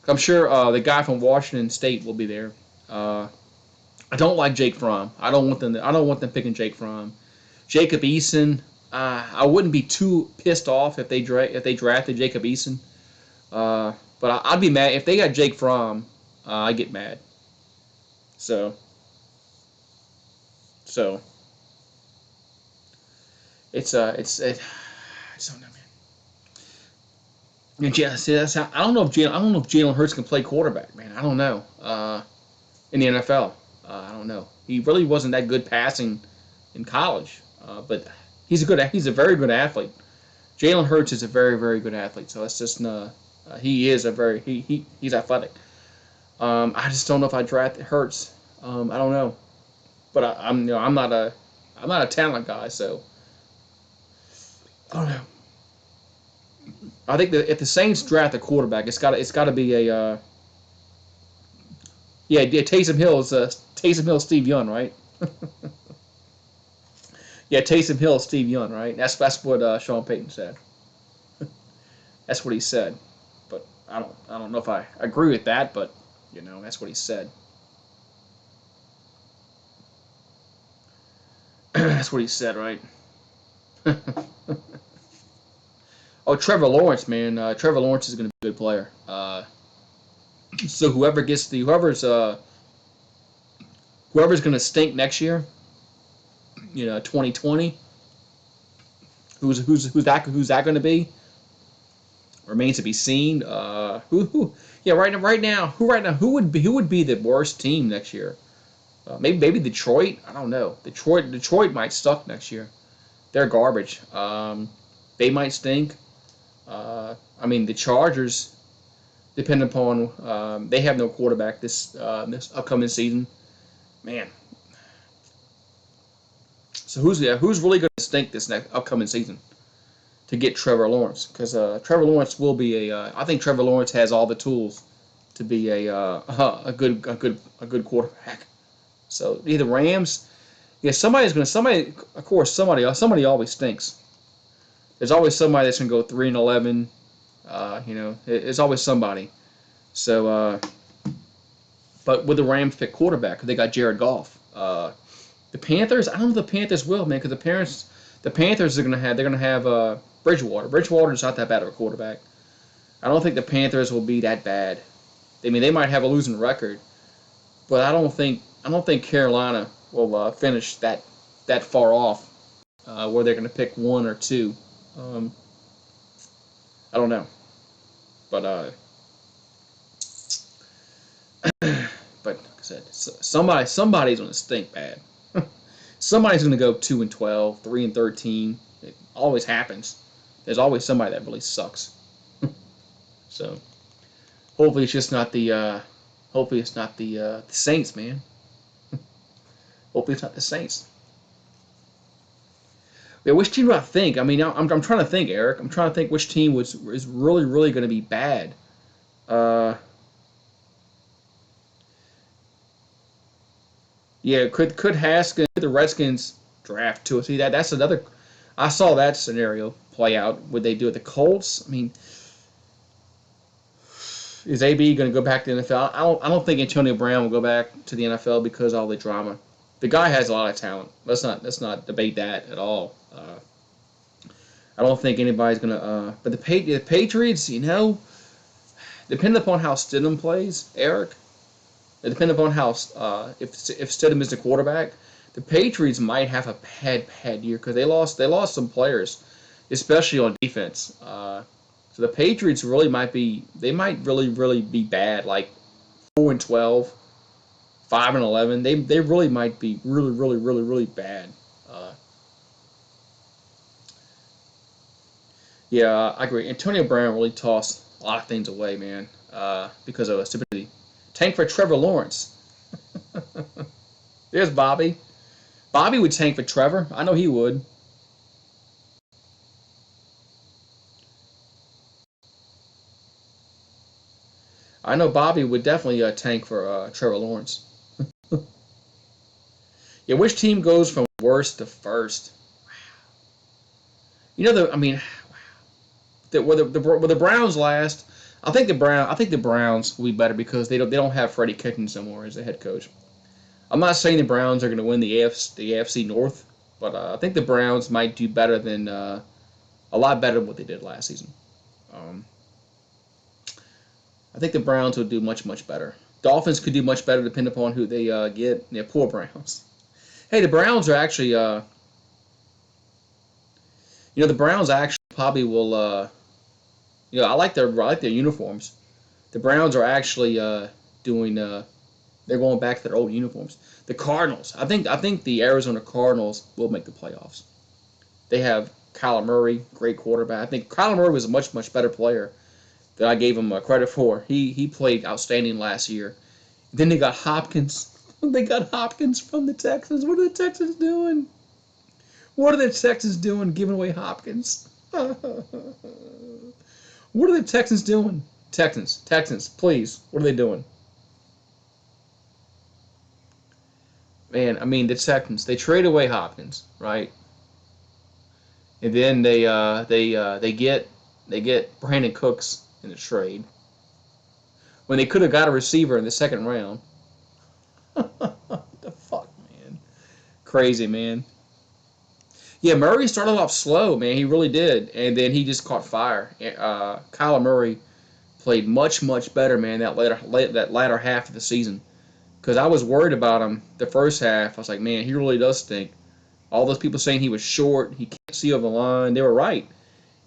I'm sure the guy from Washington State will be there. I don't like Jake Fromm. I don't want them picking Jake Fromm. Jacob Eason. I wouldn't be too pissed off if they drafted Jacob Eason. But I'd be mad if they got Jake Fromm. I get mad. So so it's I don't know, man. See, I don't know if Jalen Hurts can play quarterback, man. I don't know. In the NFL, I don't know. He really wasn't that good passing in college, but he's a very good athlete. Jalen Hurts is a very, very good athlete. So it's just he is a very he's athletic. I just don't know if I draft Hurts. I don't know, but I'm not a talent guy, so I don't know. I think that if the Saints draft a quarterback, it's got to be a yeah, Taysom Hill Steve Young, right? Yeah, Taysom Hill Steve Young, right? That's what Sean Payton said. That's what he said. But I don't know if I agree with that, but that's what he said. That's what he said, right? Oh, Trevor Lawrence, man. Trevor Lawrence is going to be a good player. So whoever's going to stink next year, 2020, who's that going to be? Remains to be seen. Yeah, who would be the worst team next year? Maybe Detroit. I don't know. Detroit might suck next year. They're garbage. They might stink. I mean, the Chargers, depending upon they have no quarterback this upcoming season. Man, so who's really going to stink this next upcoming season to get Trevor Lawrence? Because Trevor Lawrence will be I think Trevor Lawrence has all the tools to be a good quarterback. So either Rams, yeah, somebody. Of course, somebody always stinks. There's always somebody that's gonna go 3-11. It's always somebody. So, but with the Rams pick quarterback, they got Jared Goff. The Panthers, I don't know if the Panthers will, man, because the Panthers they're gonna have Bridgewater. Bridgewater's not that bad of a quarterback. I don't think the Panthers will be that bad. I mean, they might have a losing record, but I don't think Carolina will finish that far off where they're going to pick one or two. Um, I don't know, but but like I said, somebody's going to stink bad. Somebody's going to go 2-12, 3-13. It always happens. There's always somebody that really sucks. So hopefully it's just not the Saints, man. Hopefully it's not the Saints. Yeah, which team do I think? I mean, I'm trying to think, Eric. I'm trying to think which team is really really going to be bad. Uh, yeah, could the Redskins draft too? See that's another. I saw that scenario play out. Would they do it? The Colts? I mean, is AB going to go back to the NFL? I don't think Antonio Brown will go back to the NFL because of all the drama. The guy has a lot of talent. Let's not debate that at all. I don't think anybody's gonna. But the Patriots, depending upon how Stidham plays, Eric, depending upon how if Stidham is the quarterback, the Patriots might have a bad year because they lost some players, especially on defense. So the Patriots might really really be bad, like 4-12, 5-11. They really might be really really really really bad. Uh, Yeah, I agree. Antonio Brown really tossed a lot of things away, man, because of stupidity. Tank for Trevor Lawrence. There's Bobby. Bobby would tank for Trevor. I know he would. I know Bobby would definitely tank for Trevor Lawrence. Yeah, which team goes from worst to first? I mean, where the Browns last. I think the Browns will be better because they don't have Freddie Kitchens anymore as the head coach. I'm not saying the Browns are going to win the AFC North, but I think the Browns might do better than a lot better than what they did last season. Um, I think the Browns would do much much better. Dolphins could do much better depending upon who they get. Yeah, poor Browns. Hey, the Browns are actually, the Browns actually probably will. I like their uniforms. The Browns are actually doing. They're going back to their old uniforms. The Cardinals. I think the Arizona Cardinals will make the playoffs. They have Kyler Murray, great quarterback. I think Kyler Murray was a much much better player than I gave him credit for. He played outstanding last year. Then they got Hopkins. They got Hopkins from the Texans. What are the Texans doing? What are the Texans doing giving away Hopkins? What are the Texans doing? Texans, please. What are they doing? Man, I mean the Texans. They trade away Hopkins, right? And then they get Brandon Cooks in the trade when they could have got a receiver in the second round. What the fuck, man? Crazy, man. Yeah, Murray started off slow, man. He really did, and then he just caught fire. Kyler Murray played much, much better, man. That latter half of the season, because I was worried about him the first half. I was like, man, he really does stink. All those people saying he was short, he can't see over the line, they were right.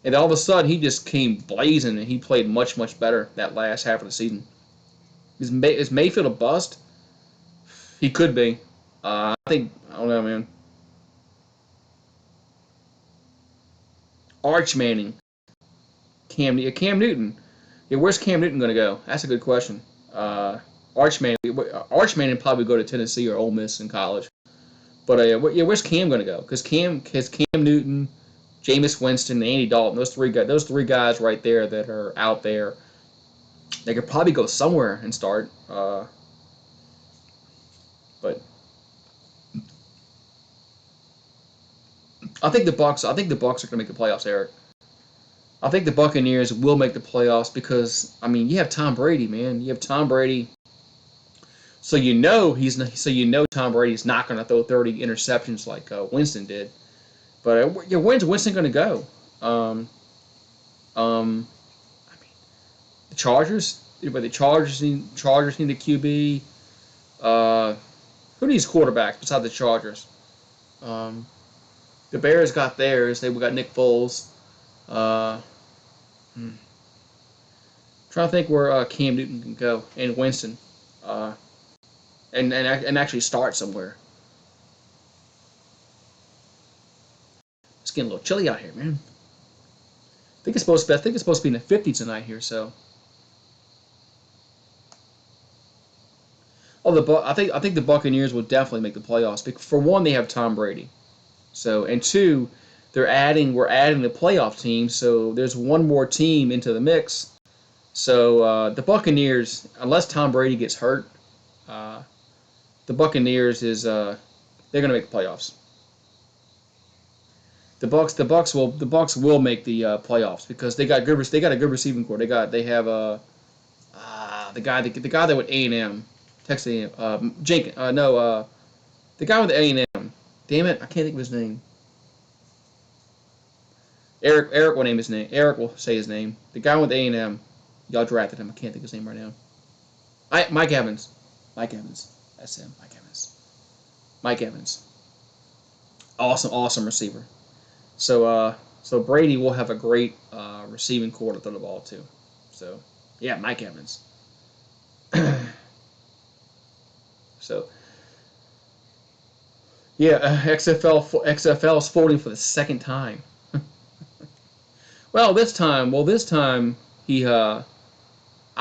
And all of a sudden, he just came blazing, and he played much, much better that last half of the season. Is Mayfield a bust? He could be. I don't know, man. Arch Manning. Cam Newton. Yeah, where's Cam Newton going to go? That's a good question. Archman would probably go to Tennessee or Ole Miss in college. But yeah, where's Cam going to go? Because Cam has Cam Newton, Jameis Winston, and Andy Dalton. Those three guys right there that are out there. They could probably go somewhere and start. But I think the Bucks are going to make the playoffs, Eric. I think the Buccaneers will make the playoffs because I mean you have Tom Brady, man. You have Tom Brady, so you know Tom Brady's not going to throw 30 interceptions like Winston did. But yeah, where's Winston going to go? Um, um, I mean the Chargers, but the Chargers need a QB. Uh, who needs quarterbacks besides the Chargers? Um, the Bears got theirs. They got Nick Foles. Uh, hmm. Trying to think where Cam Newton can go and Winston, uh, and actually start somewhere. It's getting a little chilly out here, man. I think it's supposed to be in the 50s tonight here. So, I think the Buccaneers will definitely make the playoffs. Because for one, they have Tom Brady. So, and two, we're adding the playoff team. So there's one more team into the mix. So the Buccaneers, unless Tom Brady gets hurt, uh, the Buccaneers they're going to make the playoffs. The Bucks will make the playoffs because they got a good receiving core. They have the guy that with A&M, Texas A&M, Jenkins. No, the guy with A&M. Damn it, I can't think of his name. Eric will name his name. Eric will say his name. The guy with A&M. Y'all drafted him. I can't think of his name right now. Mike Evans. Mike Evans. That's him. Mike Evans. Mike Evans. Awesome receiver. So Brady will have a great receiving core to throw the ball to. So yeah, Mike Evans. So yeah, XFL is folding for the second time. This time he I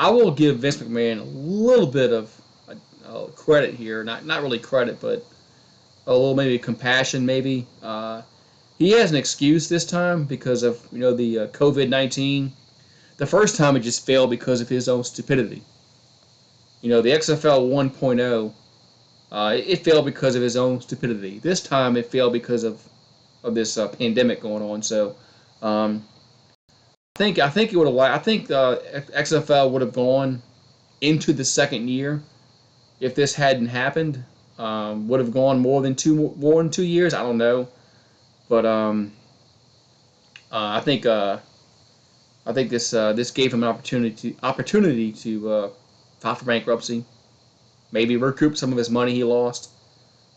will give Vince McMahon a little bit of credit here. Not really credit, but a little maybe compassion maybe. He has an excuse this time because of the COVID-19. The first time it just failed because of his own stupidity. The XFL 1.0, it failed because of his own stupidity. This time it failed because of this pandemic going on. So I think it would have. I think XFL would have gone into the second year if this hadn't happened. Would have gone more than 2 years. I don't know, but I think this gave him an opportunity to file for bankruptcy, maybe recoup some of his money he lost,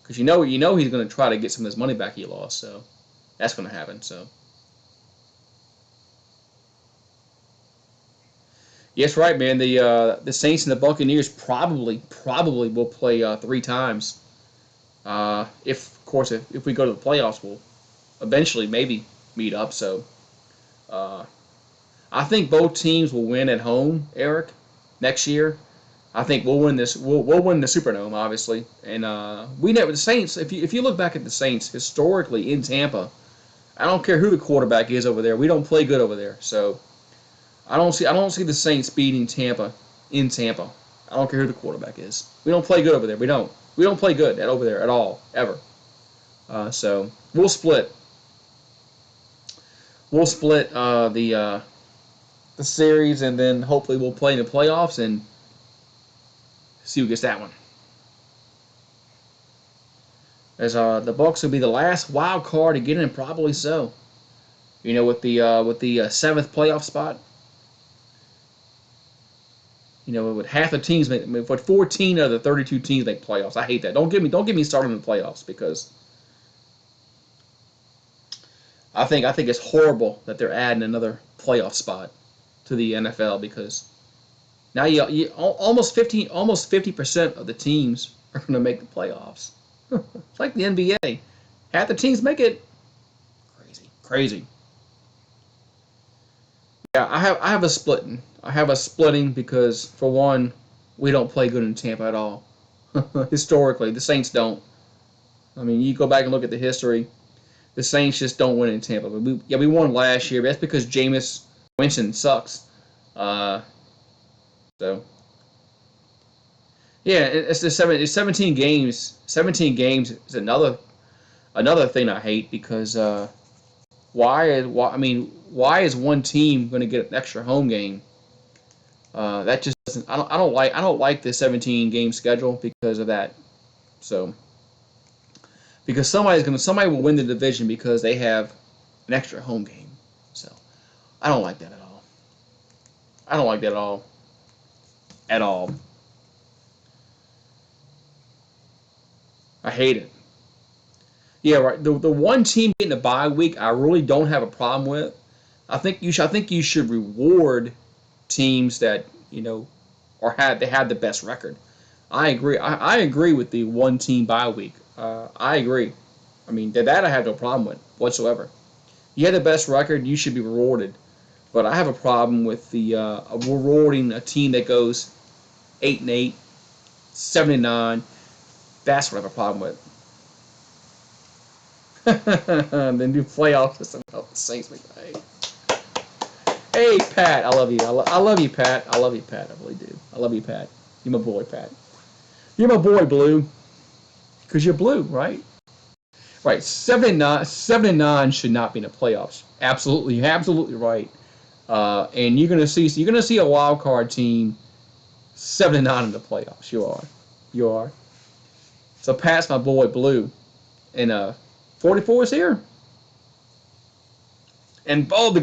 because he's going to try to get some of his money back he lost. So that's going to happen. So. Yes, right, man. The Saints and the Buccaneers probably will play 3 times. If we go to the playoffs, we'll eventually maybe meet up. So I think both teams will win at home, Eric, next year. I think we'll win this. We'll win the Superdome, obviously, and we never the Saints. If you look back at the Saints historically in Tampa, I don't care who the quarterback is over there. We don't play good over there. So. I don't see the Saints beating Tampa in Tampa. I don't care who the quarterback is. We don't play good over there. We don't play good over there at all ever. So we'll split. We'll split the series, and then hopefully we'll play in the playoffs and see who gets that one. As the Bucks will be the last wild card to get in, probably so. With the seventh playoff spot. With half the teams but 14 of the 32 teams make playoffs. I hate that. Don't get me started in the playoffs because I think it's horrible that they're adding another playoff spot to the NFL because now you almost 50% of the teams are going to make the playoffs. It's like the NBA. Half the teams make it. Crazy. Yeah, I have a splitting. I have a splitting because for one, we don't play good in Tampa at all. Historically, the Saints don't. I mean, you go back and look at the history. The Saints just don't win in Tampa. But we won last year. But that's because Jameis Winston sucks. Uh, so yeah, it's 17 games. 17 games is another thing I hate because why is one team going to get an extra home game? That just doesn't. I don't like the 17 game schedule because of that. So because somebody will win the division because they have an extra home game. So I don't like that at all. I don't like that at all. At all. I hate it. Yeah, right. The one team getting a bye week, I really don't have a problem with. I think you should reward teams that they have the best record. I agree. I agree with the one team bye week. I agree. I mean that I have no problem with whatsoever. You have the best record, you should be rewarded. But I have a problem with the rewarding a team that goes 8-8, 7-9. That's what I have a problem with. The new playoff system help the Saints. Hey, Pat, I love you. I love you, Pat. I love you, Pat. I really do. I love you, Pat. You're my boy, Pat. You're my boy, Blue. Because you're blue, right? Right. 7-9 should not be in the playoffs. Absolutely, you're absolutely right. And you're gonna see a wild card team 7-9 in the playoffs. You are. So Pat's my boy, Blue, and 44 is here. And the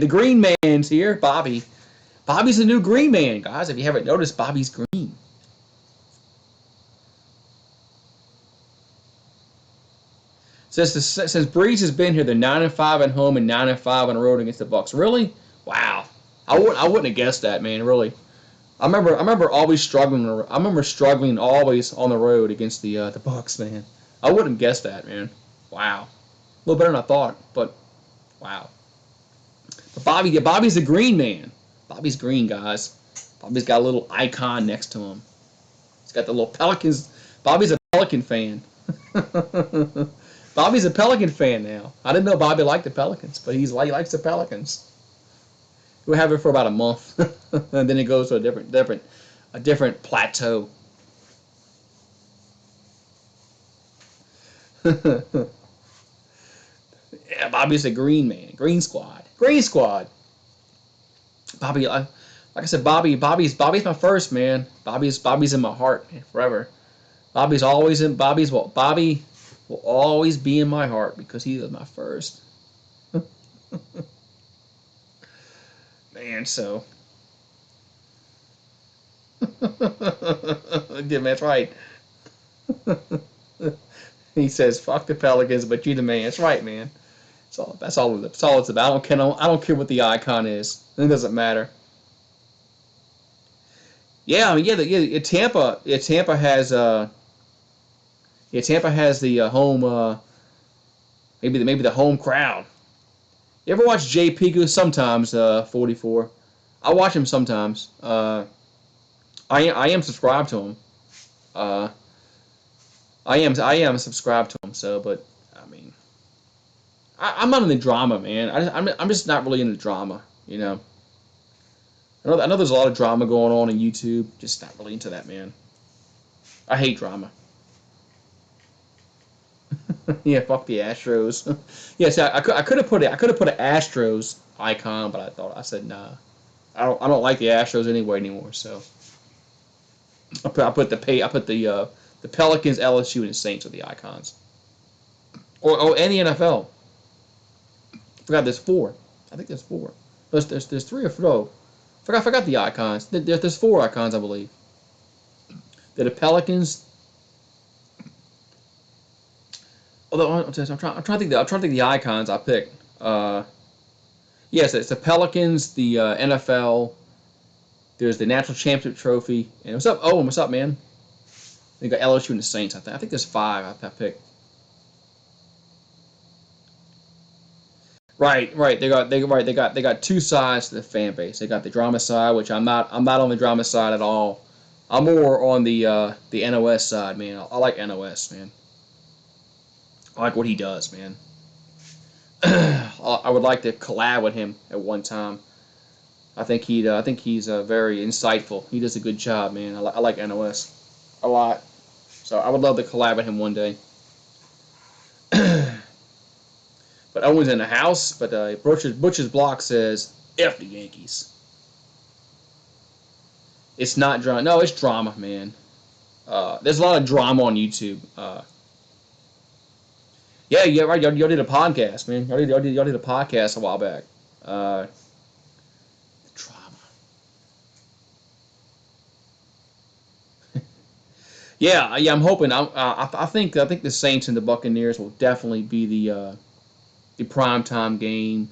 Green Man's here, Bobby. Bobby's the new Green Man, guys. If you haven't noticed, Bobby's green. Since Breeze has been here, they're 9-5 at home and 9-5 on the road against the Bucks. Really? Wow. I wouldn't have guessed that, man. Really. I remember always struggling. I remember struggling always on the road against the Bucks, man. I wouldn't have guessed that, man. Wow. A little better than I thought, but wow. But Bobby's a green man. Bobby's green, guys. Bobby's got a little icon next to him. He's got the little Pelicans. Bobby's a Pelican fan. Bobby's a Pelican fan now. I didn't know Bobby liked the Pelicans, but he likes the Pelicans. We'll have it for about a month, and then it goes to a different plateau. Yeah, Bobby's a green man, green squad. Bobby, like I said, Bobby's my first man. Bobby's in my heart, man, forever. Bobby will always be in my heart because he was my first. Man, so yeah, that's right. He says, "Fuck the Pelicans, but you the man." That's right, man. That's all it's about. I don't care what the icon is. It doesn't matter. Yeah, I mean, Tampa has the home maybe the home crowd. You ever watch Jay Piku? Sometimes 44. I watch him sometimes. I am subscribed to him. Uh, I am subscribed to him. So, but I mean, I'm not in the drama, man. I'm just not really into drama. I know there's a lot of drama going on YouTube. Just not really into that, man. I hate drama. Yeah, fuck the Astros. Yes, I could have put an Astros icon, but I said nah. I don't like the Astros anymore. So I put the Pelicans, LSU, and the Saints are the icons. Or any NFL. I forgot there's four. I think there's four. There's three or four. I forgot the icons. There's four icons, I believe. They're the Pelicans. Although I'm trying to think the icons I picked. Yes, it's the Pelicans, the NFL. There's the National Championship Trophy. And what's up? Oh, what's up, man? They got LSU and the Saints. I think there's five I picked. Right. They got two sides to the fan base. They got the drama side, which I'm not on the drama side at all. I'm more on the NOS side, man. I like NOS, man. I like what he does, man. I would like to collab with him at one time. I think he's very insightful. He does a good job, man. I like NOS a lot. So I would love to collab with him one day. But Owen's in the house. But Butcher's block says F the Yankees. It's not drama. No, it's drama, man. There's a lot of drama on YouTube. Yeah, right. Y'all did a podcast, man. Y'all did a podcast a while back. Uh, Drama. Yeah. I'm hoping. I think the Saints and the Buccaneers will definitely be the primetime game.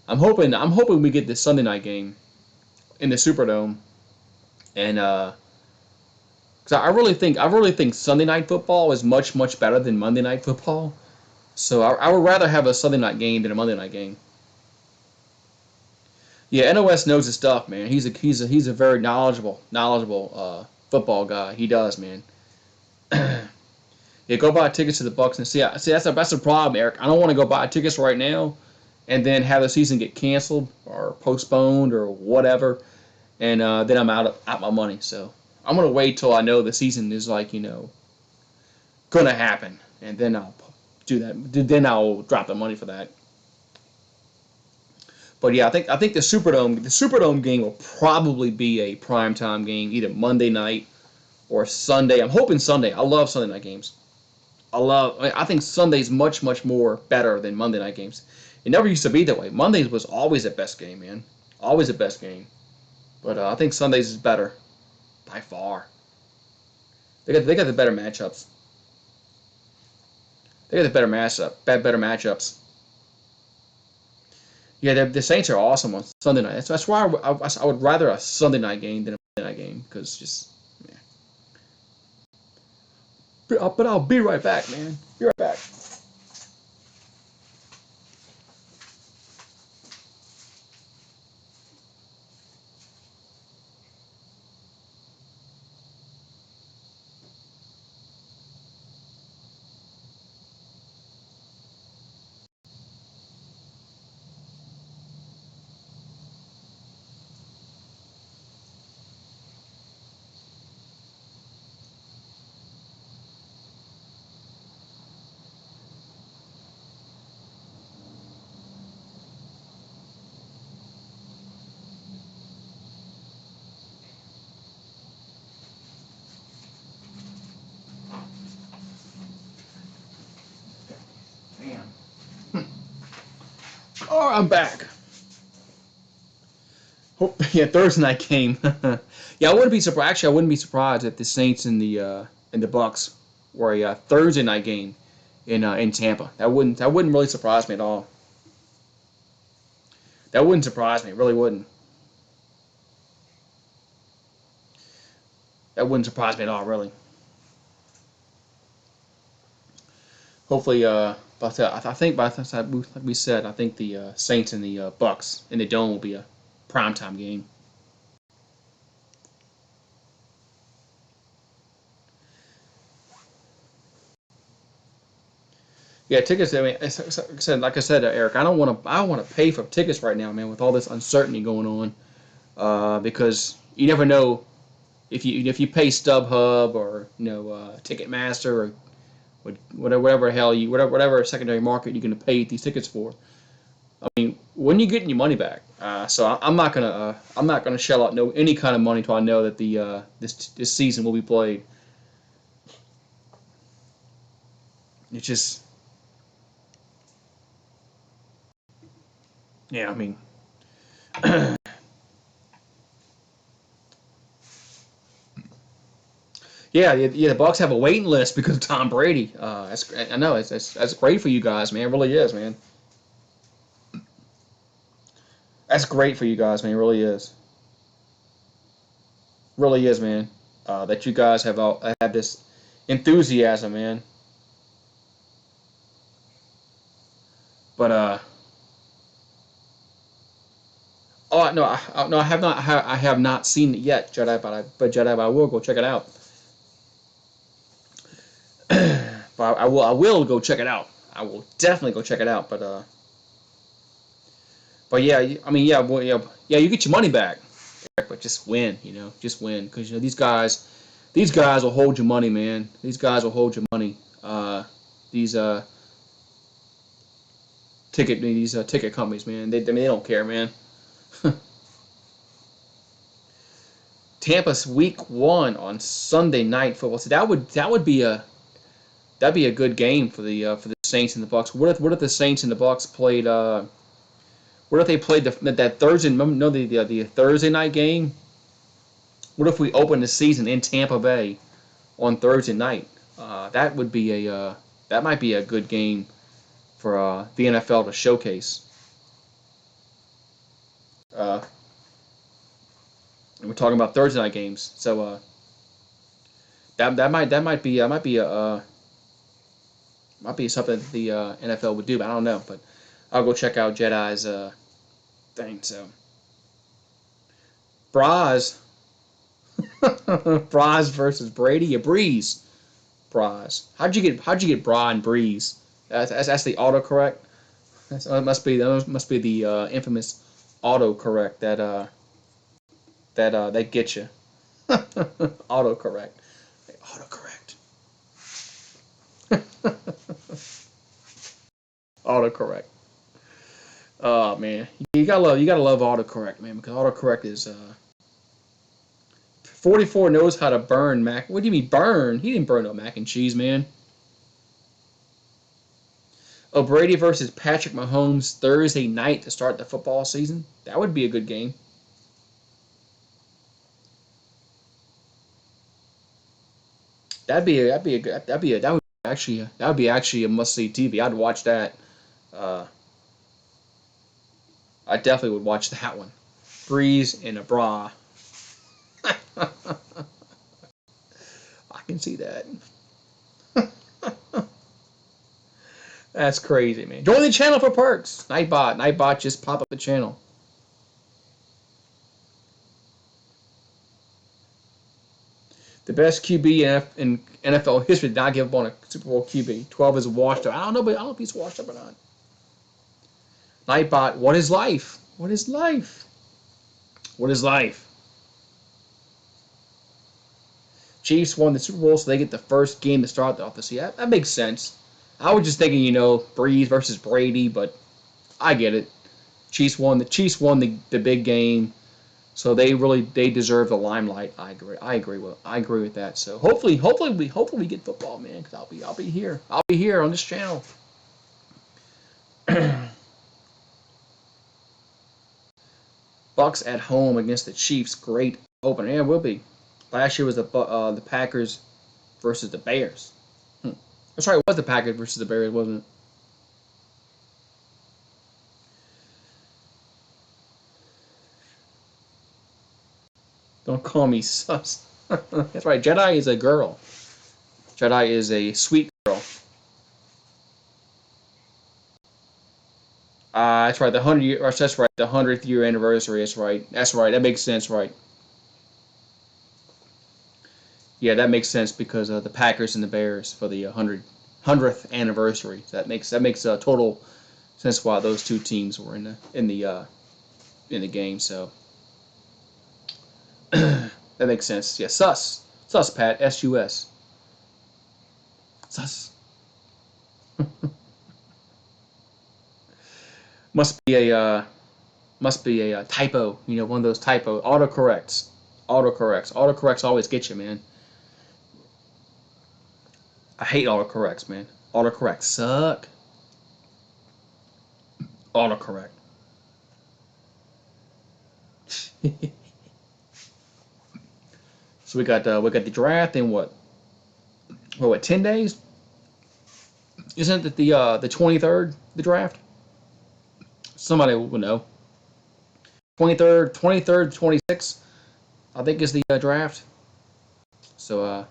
I'm hoping we get the Sunday night game in the Superdome, and cause I really think Sunday night football is much better than Monday night football. So I would rather have a Sunday night game than a Monday night game. Yeah, NOS knows his stuff, man. He's a very knowledgeable football guy. He does, man. Yeah, go buy tickets to the Bucks and see. That's the problem, Eric. I don't want to go buy tickets right now, and then have the season get canceled or postponed or whatever, and then I'm out my money. So I'm gonna wait till I know the season is like gonna happen, and then I'll do that. Then I'll drop the money for that. But yeah, I think the Superdome game will probably be a primetime game, either Monday night or Sunday. I'm hoping Sunday. I love Sunday night games. I think Sunday's much more better than Monday night games. It never used to be that way. Mondays was always the best game, man. Always the best game. But I think Sundays is better by far. They got the better matchups. They got the better matchups. Yeah, the Saints are awesome on Sunday night. That's why I would rather a Sunday night game than a Monday night game, because just yeah. But I'll be right back, man. Be right back. Damn. Oh, I'm back. Yeah, Thursday night game. Yeah, I wouldn't be surprised. Actually, I wouldn't be surprised if the Saints and the Bucks were a Thursday night game in Tampa. That wouldn't really surprise me at all. That wouldn't surprise me. It really wouldn't. That wouldn't surprise me at all. Really. Hopefully, but I think like we said, I think the Saints and the Bucks in the dome will be a primetime game. Yeah, tickets. I mean, like I said, Eric, I don't want to pay for tickets right now, man, with all this uncertainty going on. Because you never know if you pay StubHub or Ticketmaster or whatever hell whatever secondary market you're going to pay these tickets for. I mean, when are you getting your money back? So I'm not gonna shell out no any kind of money until I know that the this season will be played. It's just yeah. I mean, yeah. The Bucks have a waiting list because of Tom Brady. I know that's great for you guys, man. It really is, man. That's great for you guys, man. It really is, man. That you guys have this enthusiasm, man. But Oh no, no, I have not. I have not seen it yet, Jedi. But I will go check it out. But I will. I will go check it out. I will definitely go check it out. But yeah, I mean, yeah, well, yeah, you get your money back, but just win. Just win because these guys will hold your money, man. These guys will hold your money. These ticket companies, man. They don't care, man. Tampa's week 1 on Sunday night football. So that'd be a good game for the Saints and the Bucks. What if the Saints and the Bucks played? What if they played that Thursday? No, the Thursday night game. What if we open the season in Tampa Bay on Thursday night? That might be a good game for the NFL to showcase. Uh, and we're talking about Thursday night games, so that might be something that the NFL would do. But I don't know. But I'll go check out Jedi's thing. So Braz, Braz versus Brady, a breeze. Braz. How'd you get Bra and Breeze? That's the autocorrect. That must be the infamous autocorrect that gets you. Autocorrect. Autocorrect. Autocorrect. Oh man, you gotta love autocorrect, man, because autocorrect is 44 knows how to burn mac. What do you mean burn? He didn't burn no mac and cheese, man. Oh, Brady versus Patrick Mahomes Thursday night to start the football season. That would be a good game. That would be actually a must see TV. I'd watch that. Uh, I definitely would watch that one. Breeze in a bra. I can see that. That's crazy, man. Join the channel for perks. Nightbot, just pop up the channel. The best QB in NFL history did not give up on a Super Bowl QB. 12 is washed up. I don't know, but I don't know if he's washed up or not. Nightbot, what is life? What is life? What is life? Chiefs won the Super Bowl, so they get the first game to start off the season. That makes sense. I was just thinking, Breeze versus Brady, but I get it. Chiefs won the big game, so they deserve the limelight. I agree with that. So hopefully we get football, man. Because I'll be here. I'll be here on this channel. Bucks at home against the Chiefs. Great opener. Yeah, it will be. Last year was the Packers versus the Bears. That's right. It was the Packers versus the Bears, wasn't it? Don't call me sus. That's right. Jedi is a girl. Jedi is a sweet girl. That's right. The 100 year. That's right. The 100th year anniversary. That's right. That's right. That makes sense. Right. Yeah, that makes sense because the Packers and the Bears for the 100th anniversary. That makes total sense why those two teams were in the game. So that makes sense. Yeah, sus, Pat. SUS. Sus. Must be a typo. One of those typo autocorrects. Autocorrects always get you, man. I hate autocorrects, man. Autocorrects suck. Autocorrect. So we got the draft in what 10 days? Isn't it the 23rd the draft? Somebody will know. 23rd, 26th. I think is the draft. So I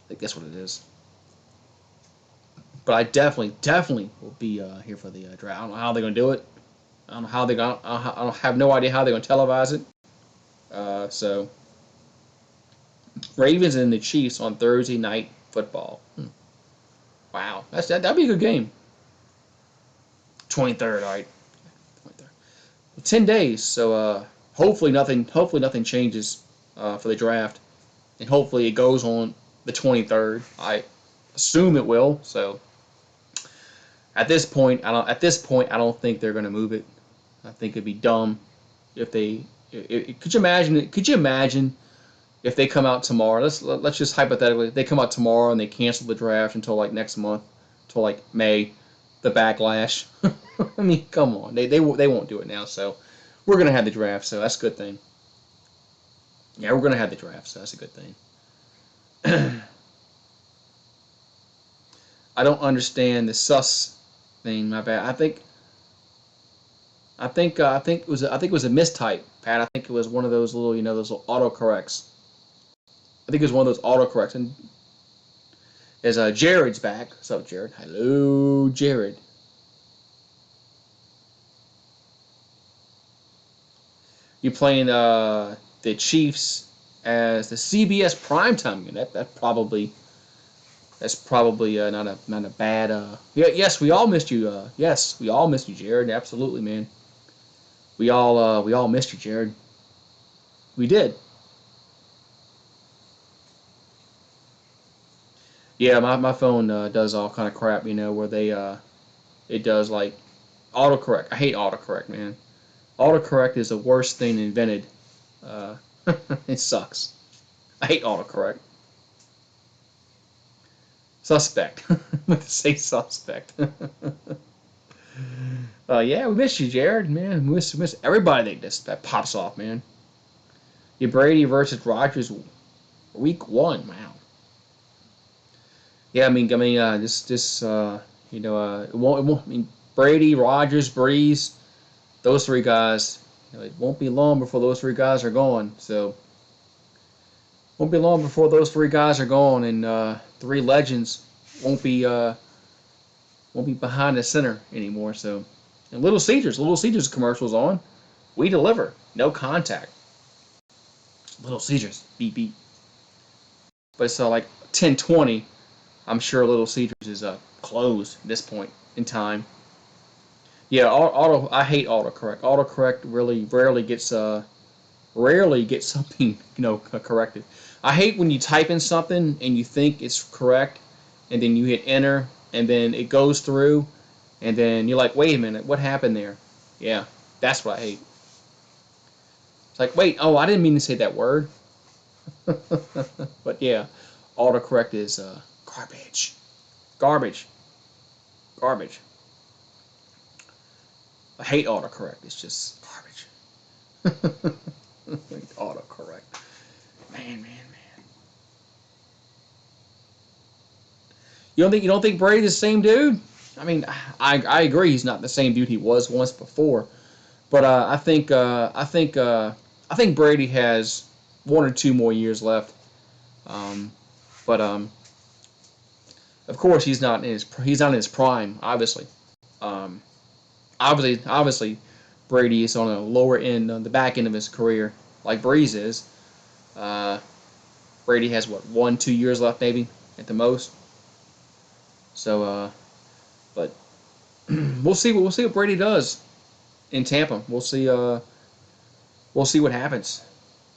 think that's what it is. But I definitely will be here for the draft. I don't know how they're gonna do it. I don't know how they going. I don't have no idea how they're gonna televise it. So Ravens and the Chiefs on Thursday night football. Wow, that'd be a good game. 23rd, all right. 23rd. 10 days. So hopefully nothing changes for the draft, and hopefully it goes on the 23rd. I assume it will. So at this point, I don't think they're going to move it. I think it'd be dumb if they. Could you imagine? Could you imagine if they come out tomorrow? Let's just hypothetically, if they come out tomorrow and they cancel the draft until like next month, until like May, the backlash. I mean, come on, they won't do it now. So we're gonna have the draft, so that's a good thing. Yeah, we're gonna have the draft, so that's a good thing. I don't understand the sus thing. My bad. I think it was a mistype, Pat. I think it was one of those little, those little autocorrects. I think it was one of those autocorrects. And as Jared's back. What's up, Jared? Hello, Jared. You playing the Chiefs as the CBS primetime game. That's probably not a bad. Yeah, yes, we all missed you. Yes, we all missed you, Jared. Absolutely, man. We all missed you, Jared. We did. Yeah, my phone does all kind of crap, where it does like autocorrect. I hate autocorrect, man. Autocorrect is the worst thing invented. Uh, it sucks. I hate autocorrect. Suspect. I'm going to say suspect. Yeah, we miss you, Jared. Man, we miss everybody that pops off, man. Yeah, Brady versus Rodgers, week one. Wow. Yeah, it won't. I mean, Brady, Rodgers, Breeze, those three guys. It won't be long before those three guys are gone. So, won't be long before those three guys are gone, and three legends won't be uh, won't be behind the center anymore. So, and Little Caesars commercials on. We deliver, no contact. Little Caesars, beep beep. But so like 10:20, I'm sure Little Caesars is closed at this point in time. Yeah, I hate autocorrect. Autocorrect really rarely gets something corrected. I hate when you type in something and you think it's correct, and then you hit enter, and then it goes through, and then you're like, wait a minute, what happened there? Yeah, that's what I hate. It's like, wait, oh, I didn't mean to say that word. But yeah, autocorrect is garbage, garbage, garbage. I hate autocorrect. It's just garbage. Autocorrect. Man, man, man. You don't think Brady's the same dude? I mean, I agree he's not the same dude he was once before, but I think Brady has 1 or 2 more years left. Um, but of course he's not in his prime, obviously. Um, obviously, Brady is on a lower end, on the back end of his career, like Breeze is. Uh, Brady has what, 1, 2 years left, maybe at the most. So, but we'll see what Brady does in Tampa. We'll see what happens.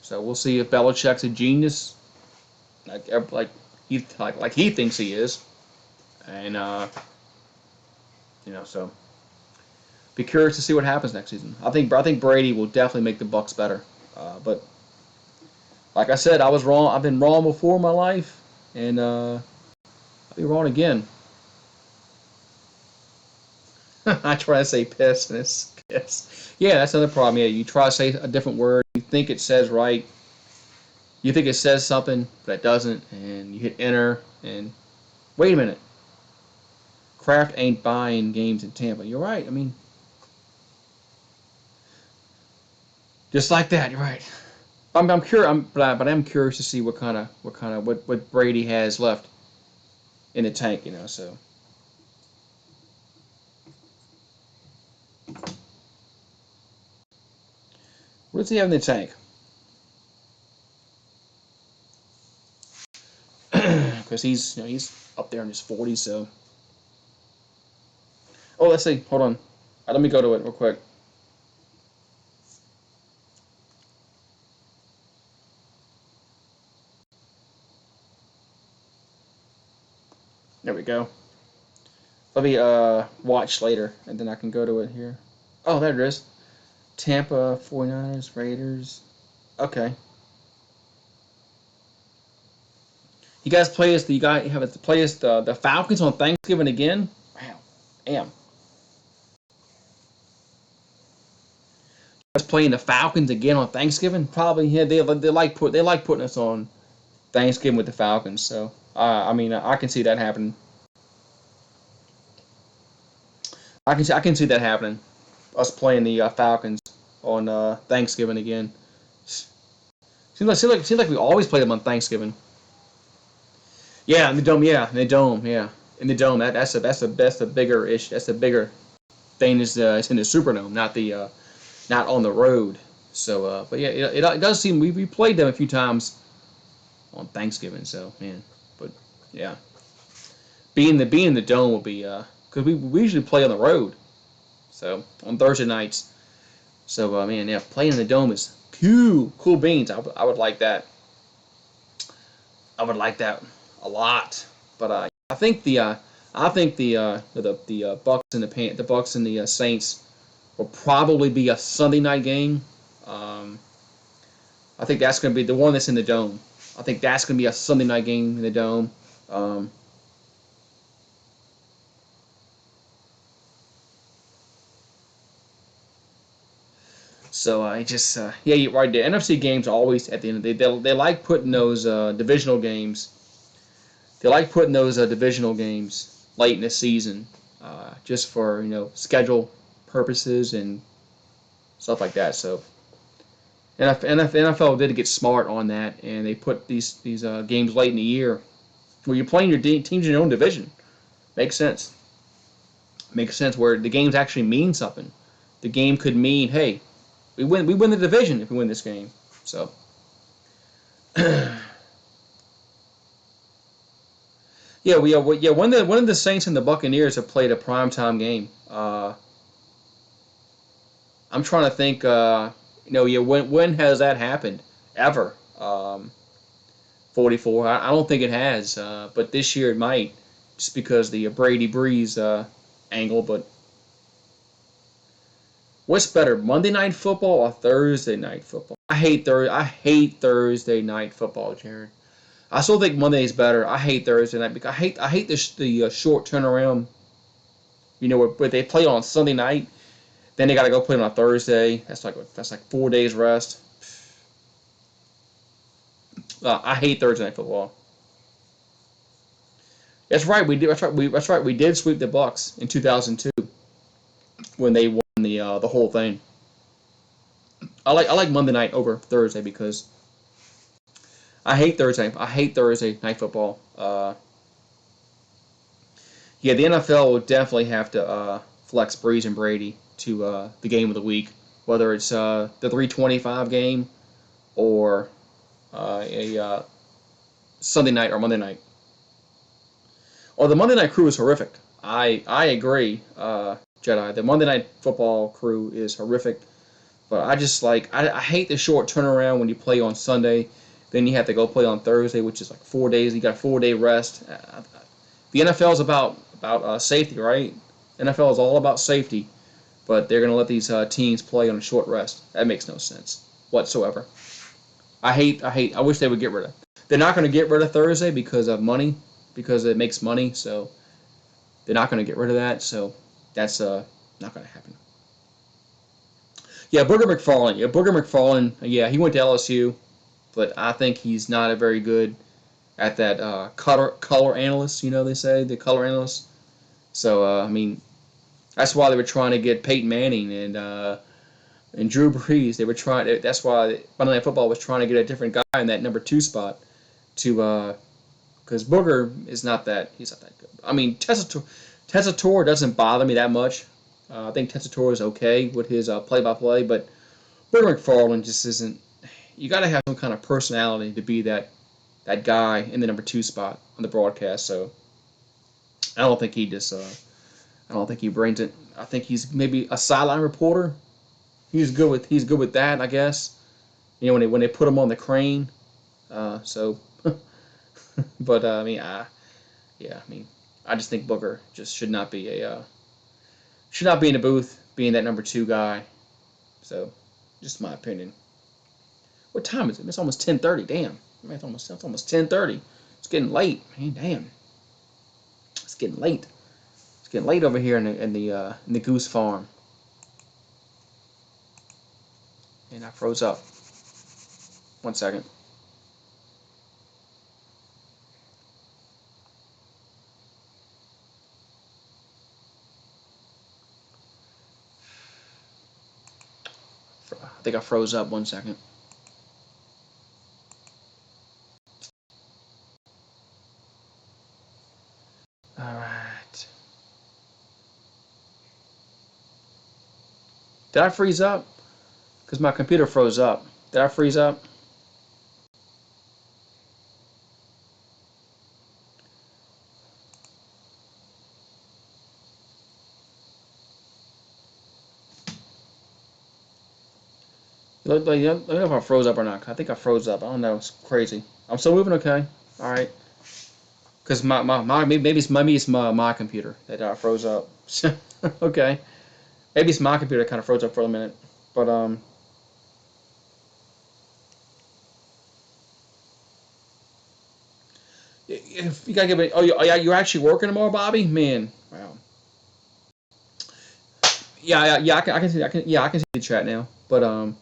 So we'll see if Belichick's a genius, like he thinks he is, and so be curious to see what happens next season. I think Brady will definitely make the Bucks better. But like I said, I was wrong. I've been wrong before in my life, and I'll be wrong again. I try to say piss and it's piss. Yeah, that's another problem. Yeah, you try to say a different word. You think it says right. You think it says something, but it doesn't, and you hit enter. And wait a minute, Kraft ain't buying games in Tampa. You're right. I mean, just like that. You're right. I'm curious. But I'm curious to see what Brady has left in the tank. So What does he have in the tank? Because he's up there in his 40s. So, oh, let's see. Hold on. Let me go to it real quick. There we go. Let me watch later, and then I can go to it here. Oh, there it is. Tampa 49ers, Raiders. Okay. You guys play as have to play as the Falcons on Thanksgiving again? Wow. Damn. You guys playing the Falcons again on Thanksgiving? Probably. Yeah, they like putting us on Thanksgiving with the Falcons. So I mean I can see that happening. I can see that happening. Us playing the Falcons on Thanksgiving again. Seems like we always play them on Thanksgiving. Yeah, in the dome. Yeah, in the dome. Yeah, in the dome. That's a bigger issue. That's a bigger thing. Is it's in the Superdome, not on the road. So, but yeah, it does seem we played them a few times on Thanksgiving. So man, but yeah, being in the dome will be because we usually play on the road. So on Thursday nights. So man, yeah, playing in the dome is cool beans. I would like that. I would like that a lot. But I think the Bucks and the Bucks and the Saints will probably be a Sunday night game. Um, I think that's going to be the one that's in the dome. I think that's going to be a Sunday night game in the dome. Um, so I just yeah, you're right. The NFC games are always at the end of the day. They like putting those divisional games. They like putting those divisional games late in the season, just for schedule purposes and stuff like that. So NFL did get smart on that, and they put these games late in the year where you're playing your teams in your own division. Makes sense. Makes sense where the games actually mean something. The game could mean, hey, we win the division if we win this game. So yeah, yeah. One of the Saints and the Buccaneers have played a primetime game. I'm trying to think. Yeah. When has that happened? Ever? 44. I don't think it has. But this year it might, just because the Brady Breeze angle. But what's better, Monday Night Football or Thursday Night Football? I hate Thursday Night Football, Jared. I still think Monday is better. I hate Thursday night because I hate the short turnaround. Where they play on Sunday night, then they got to go play on a Thursday. That's like 4 days rest. I hate Thursday night football. That's right. We did. That's right. We did sweep the Bucks in 2002 when they won the whole thing. I like Monday night over Thursday because I hate Thursday. I hate Thursday night football. Yeah, the NFL will definitely have to flex Breeze and Brady to the game of the week, whether it's the 325 game or a Sunday night or Monday night. Well, the Monday night crew is horrific. I agree, Jedi. The Monday night football crew is horrific. But I just I hate the short turnaround when you play on Sunday, then you have to go play on Thursday, which is like 4 days. You got a 4 day rest. The NFL is about safety, right? NFL is all about safety, but they're going to let these teams play on a short rest. That makes no sense whatsoever. I wish they would get rid of. They're not going to get rid of Thursday because of money, because it makes money. So they're not going to get rid of that. So that's not going to happen. Yeah, Booger McFarland. Yeah, Booger McFarland. Yeah, he went to LSU, but I think he's not a very good at that color analyst. They say the color analyst. So I mean, that's why they were trying to get Peyton Manning and Drew Brees. They were trying. That's why Monday Night Football was trying to get a different guy in that number 2 spot to because Booger is not that. He's not that good. I mean, Tessitore doesn't bother me that much. I think Tessitore is okay with his play-by-play, but Booger McFarland just isn't. You got to have some kind of personality to be that guy in the number 2 spot on the broadcast. So I don't think he just. I don't think he brings it. I think he's maybe a sideline reporter. He's good with that, I guess. You know, when they put him on the crane. So, but I mean, yeah, I mean, I just think Booker just should not be in the booth being that number 2 guy. So, just my opinion. What time is it? It's almost 10:30. Damn, man, it's almost 10:30. It's getting late. Man, damn, it's getting late. It's getting late over here in the Goose Farm. And I froze up. 1 second. I think I froze up. 1 second. All right. Did I freeze up? Because my computer froze up. Did I freeze up? Let me know if I froze up or not. I think I froze up. I don't know. It's crazy. I'm still moving okay. All right. Because maybe it's my computer that froze up. Okay. Maybe it's my computer that kind of froze up for a minute. But if you gotta give it. Oh, yeah, you're actually working tomorrow, Bobby. Man, wow. Yeah. I can see. I can see the chat now. But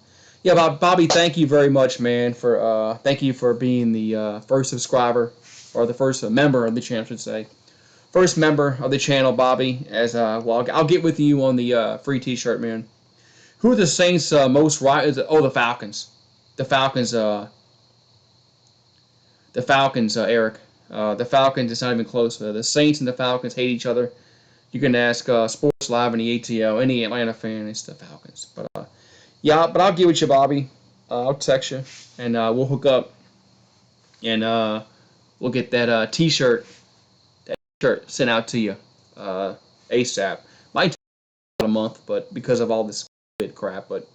yeah, Bobby, thank you very much, man. Thank you for being the first subscriber or the first member of the channel, I should say. First member of the channel, Bobby. As well, I'll get with you on the free T-shirt, man. Who are the Saints most right? Oh, the Falcons. The Falcons. The Falcons, Eric. The Falcons. It's not even close. The Saints and the Falcons hate each other. You can ask Sports Live and the ATL, any Atlanta fan. It's the Falcons. But yeah, but I'll get with you, Bobby. I'll text you, and we'll hook up, and we'll get that T-shirt sent out to you ASAP. Might take about a month, but because of all this crap. But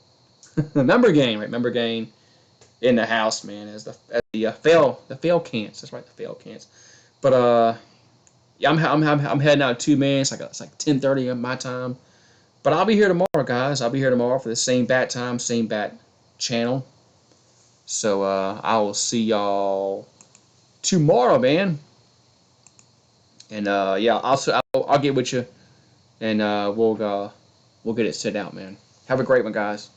member game, right? Member game in the house, man. As the fail cants. That's right, the fail cants. But yeah, I'm heading out 2 minutes. It's like 10:30 of my time. But I'll be here tomorrow, guys. I'll be here tomorrow for the same bat time, same bat channel. So I will see y'all tomorrow, man. And yeah, I'll get with you, and we'll get it set out, man. Have a great one, guys.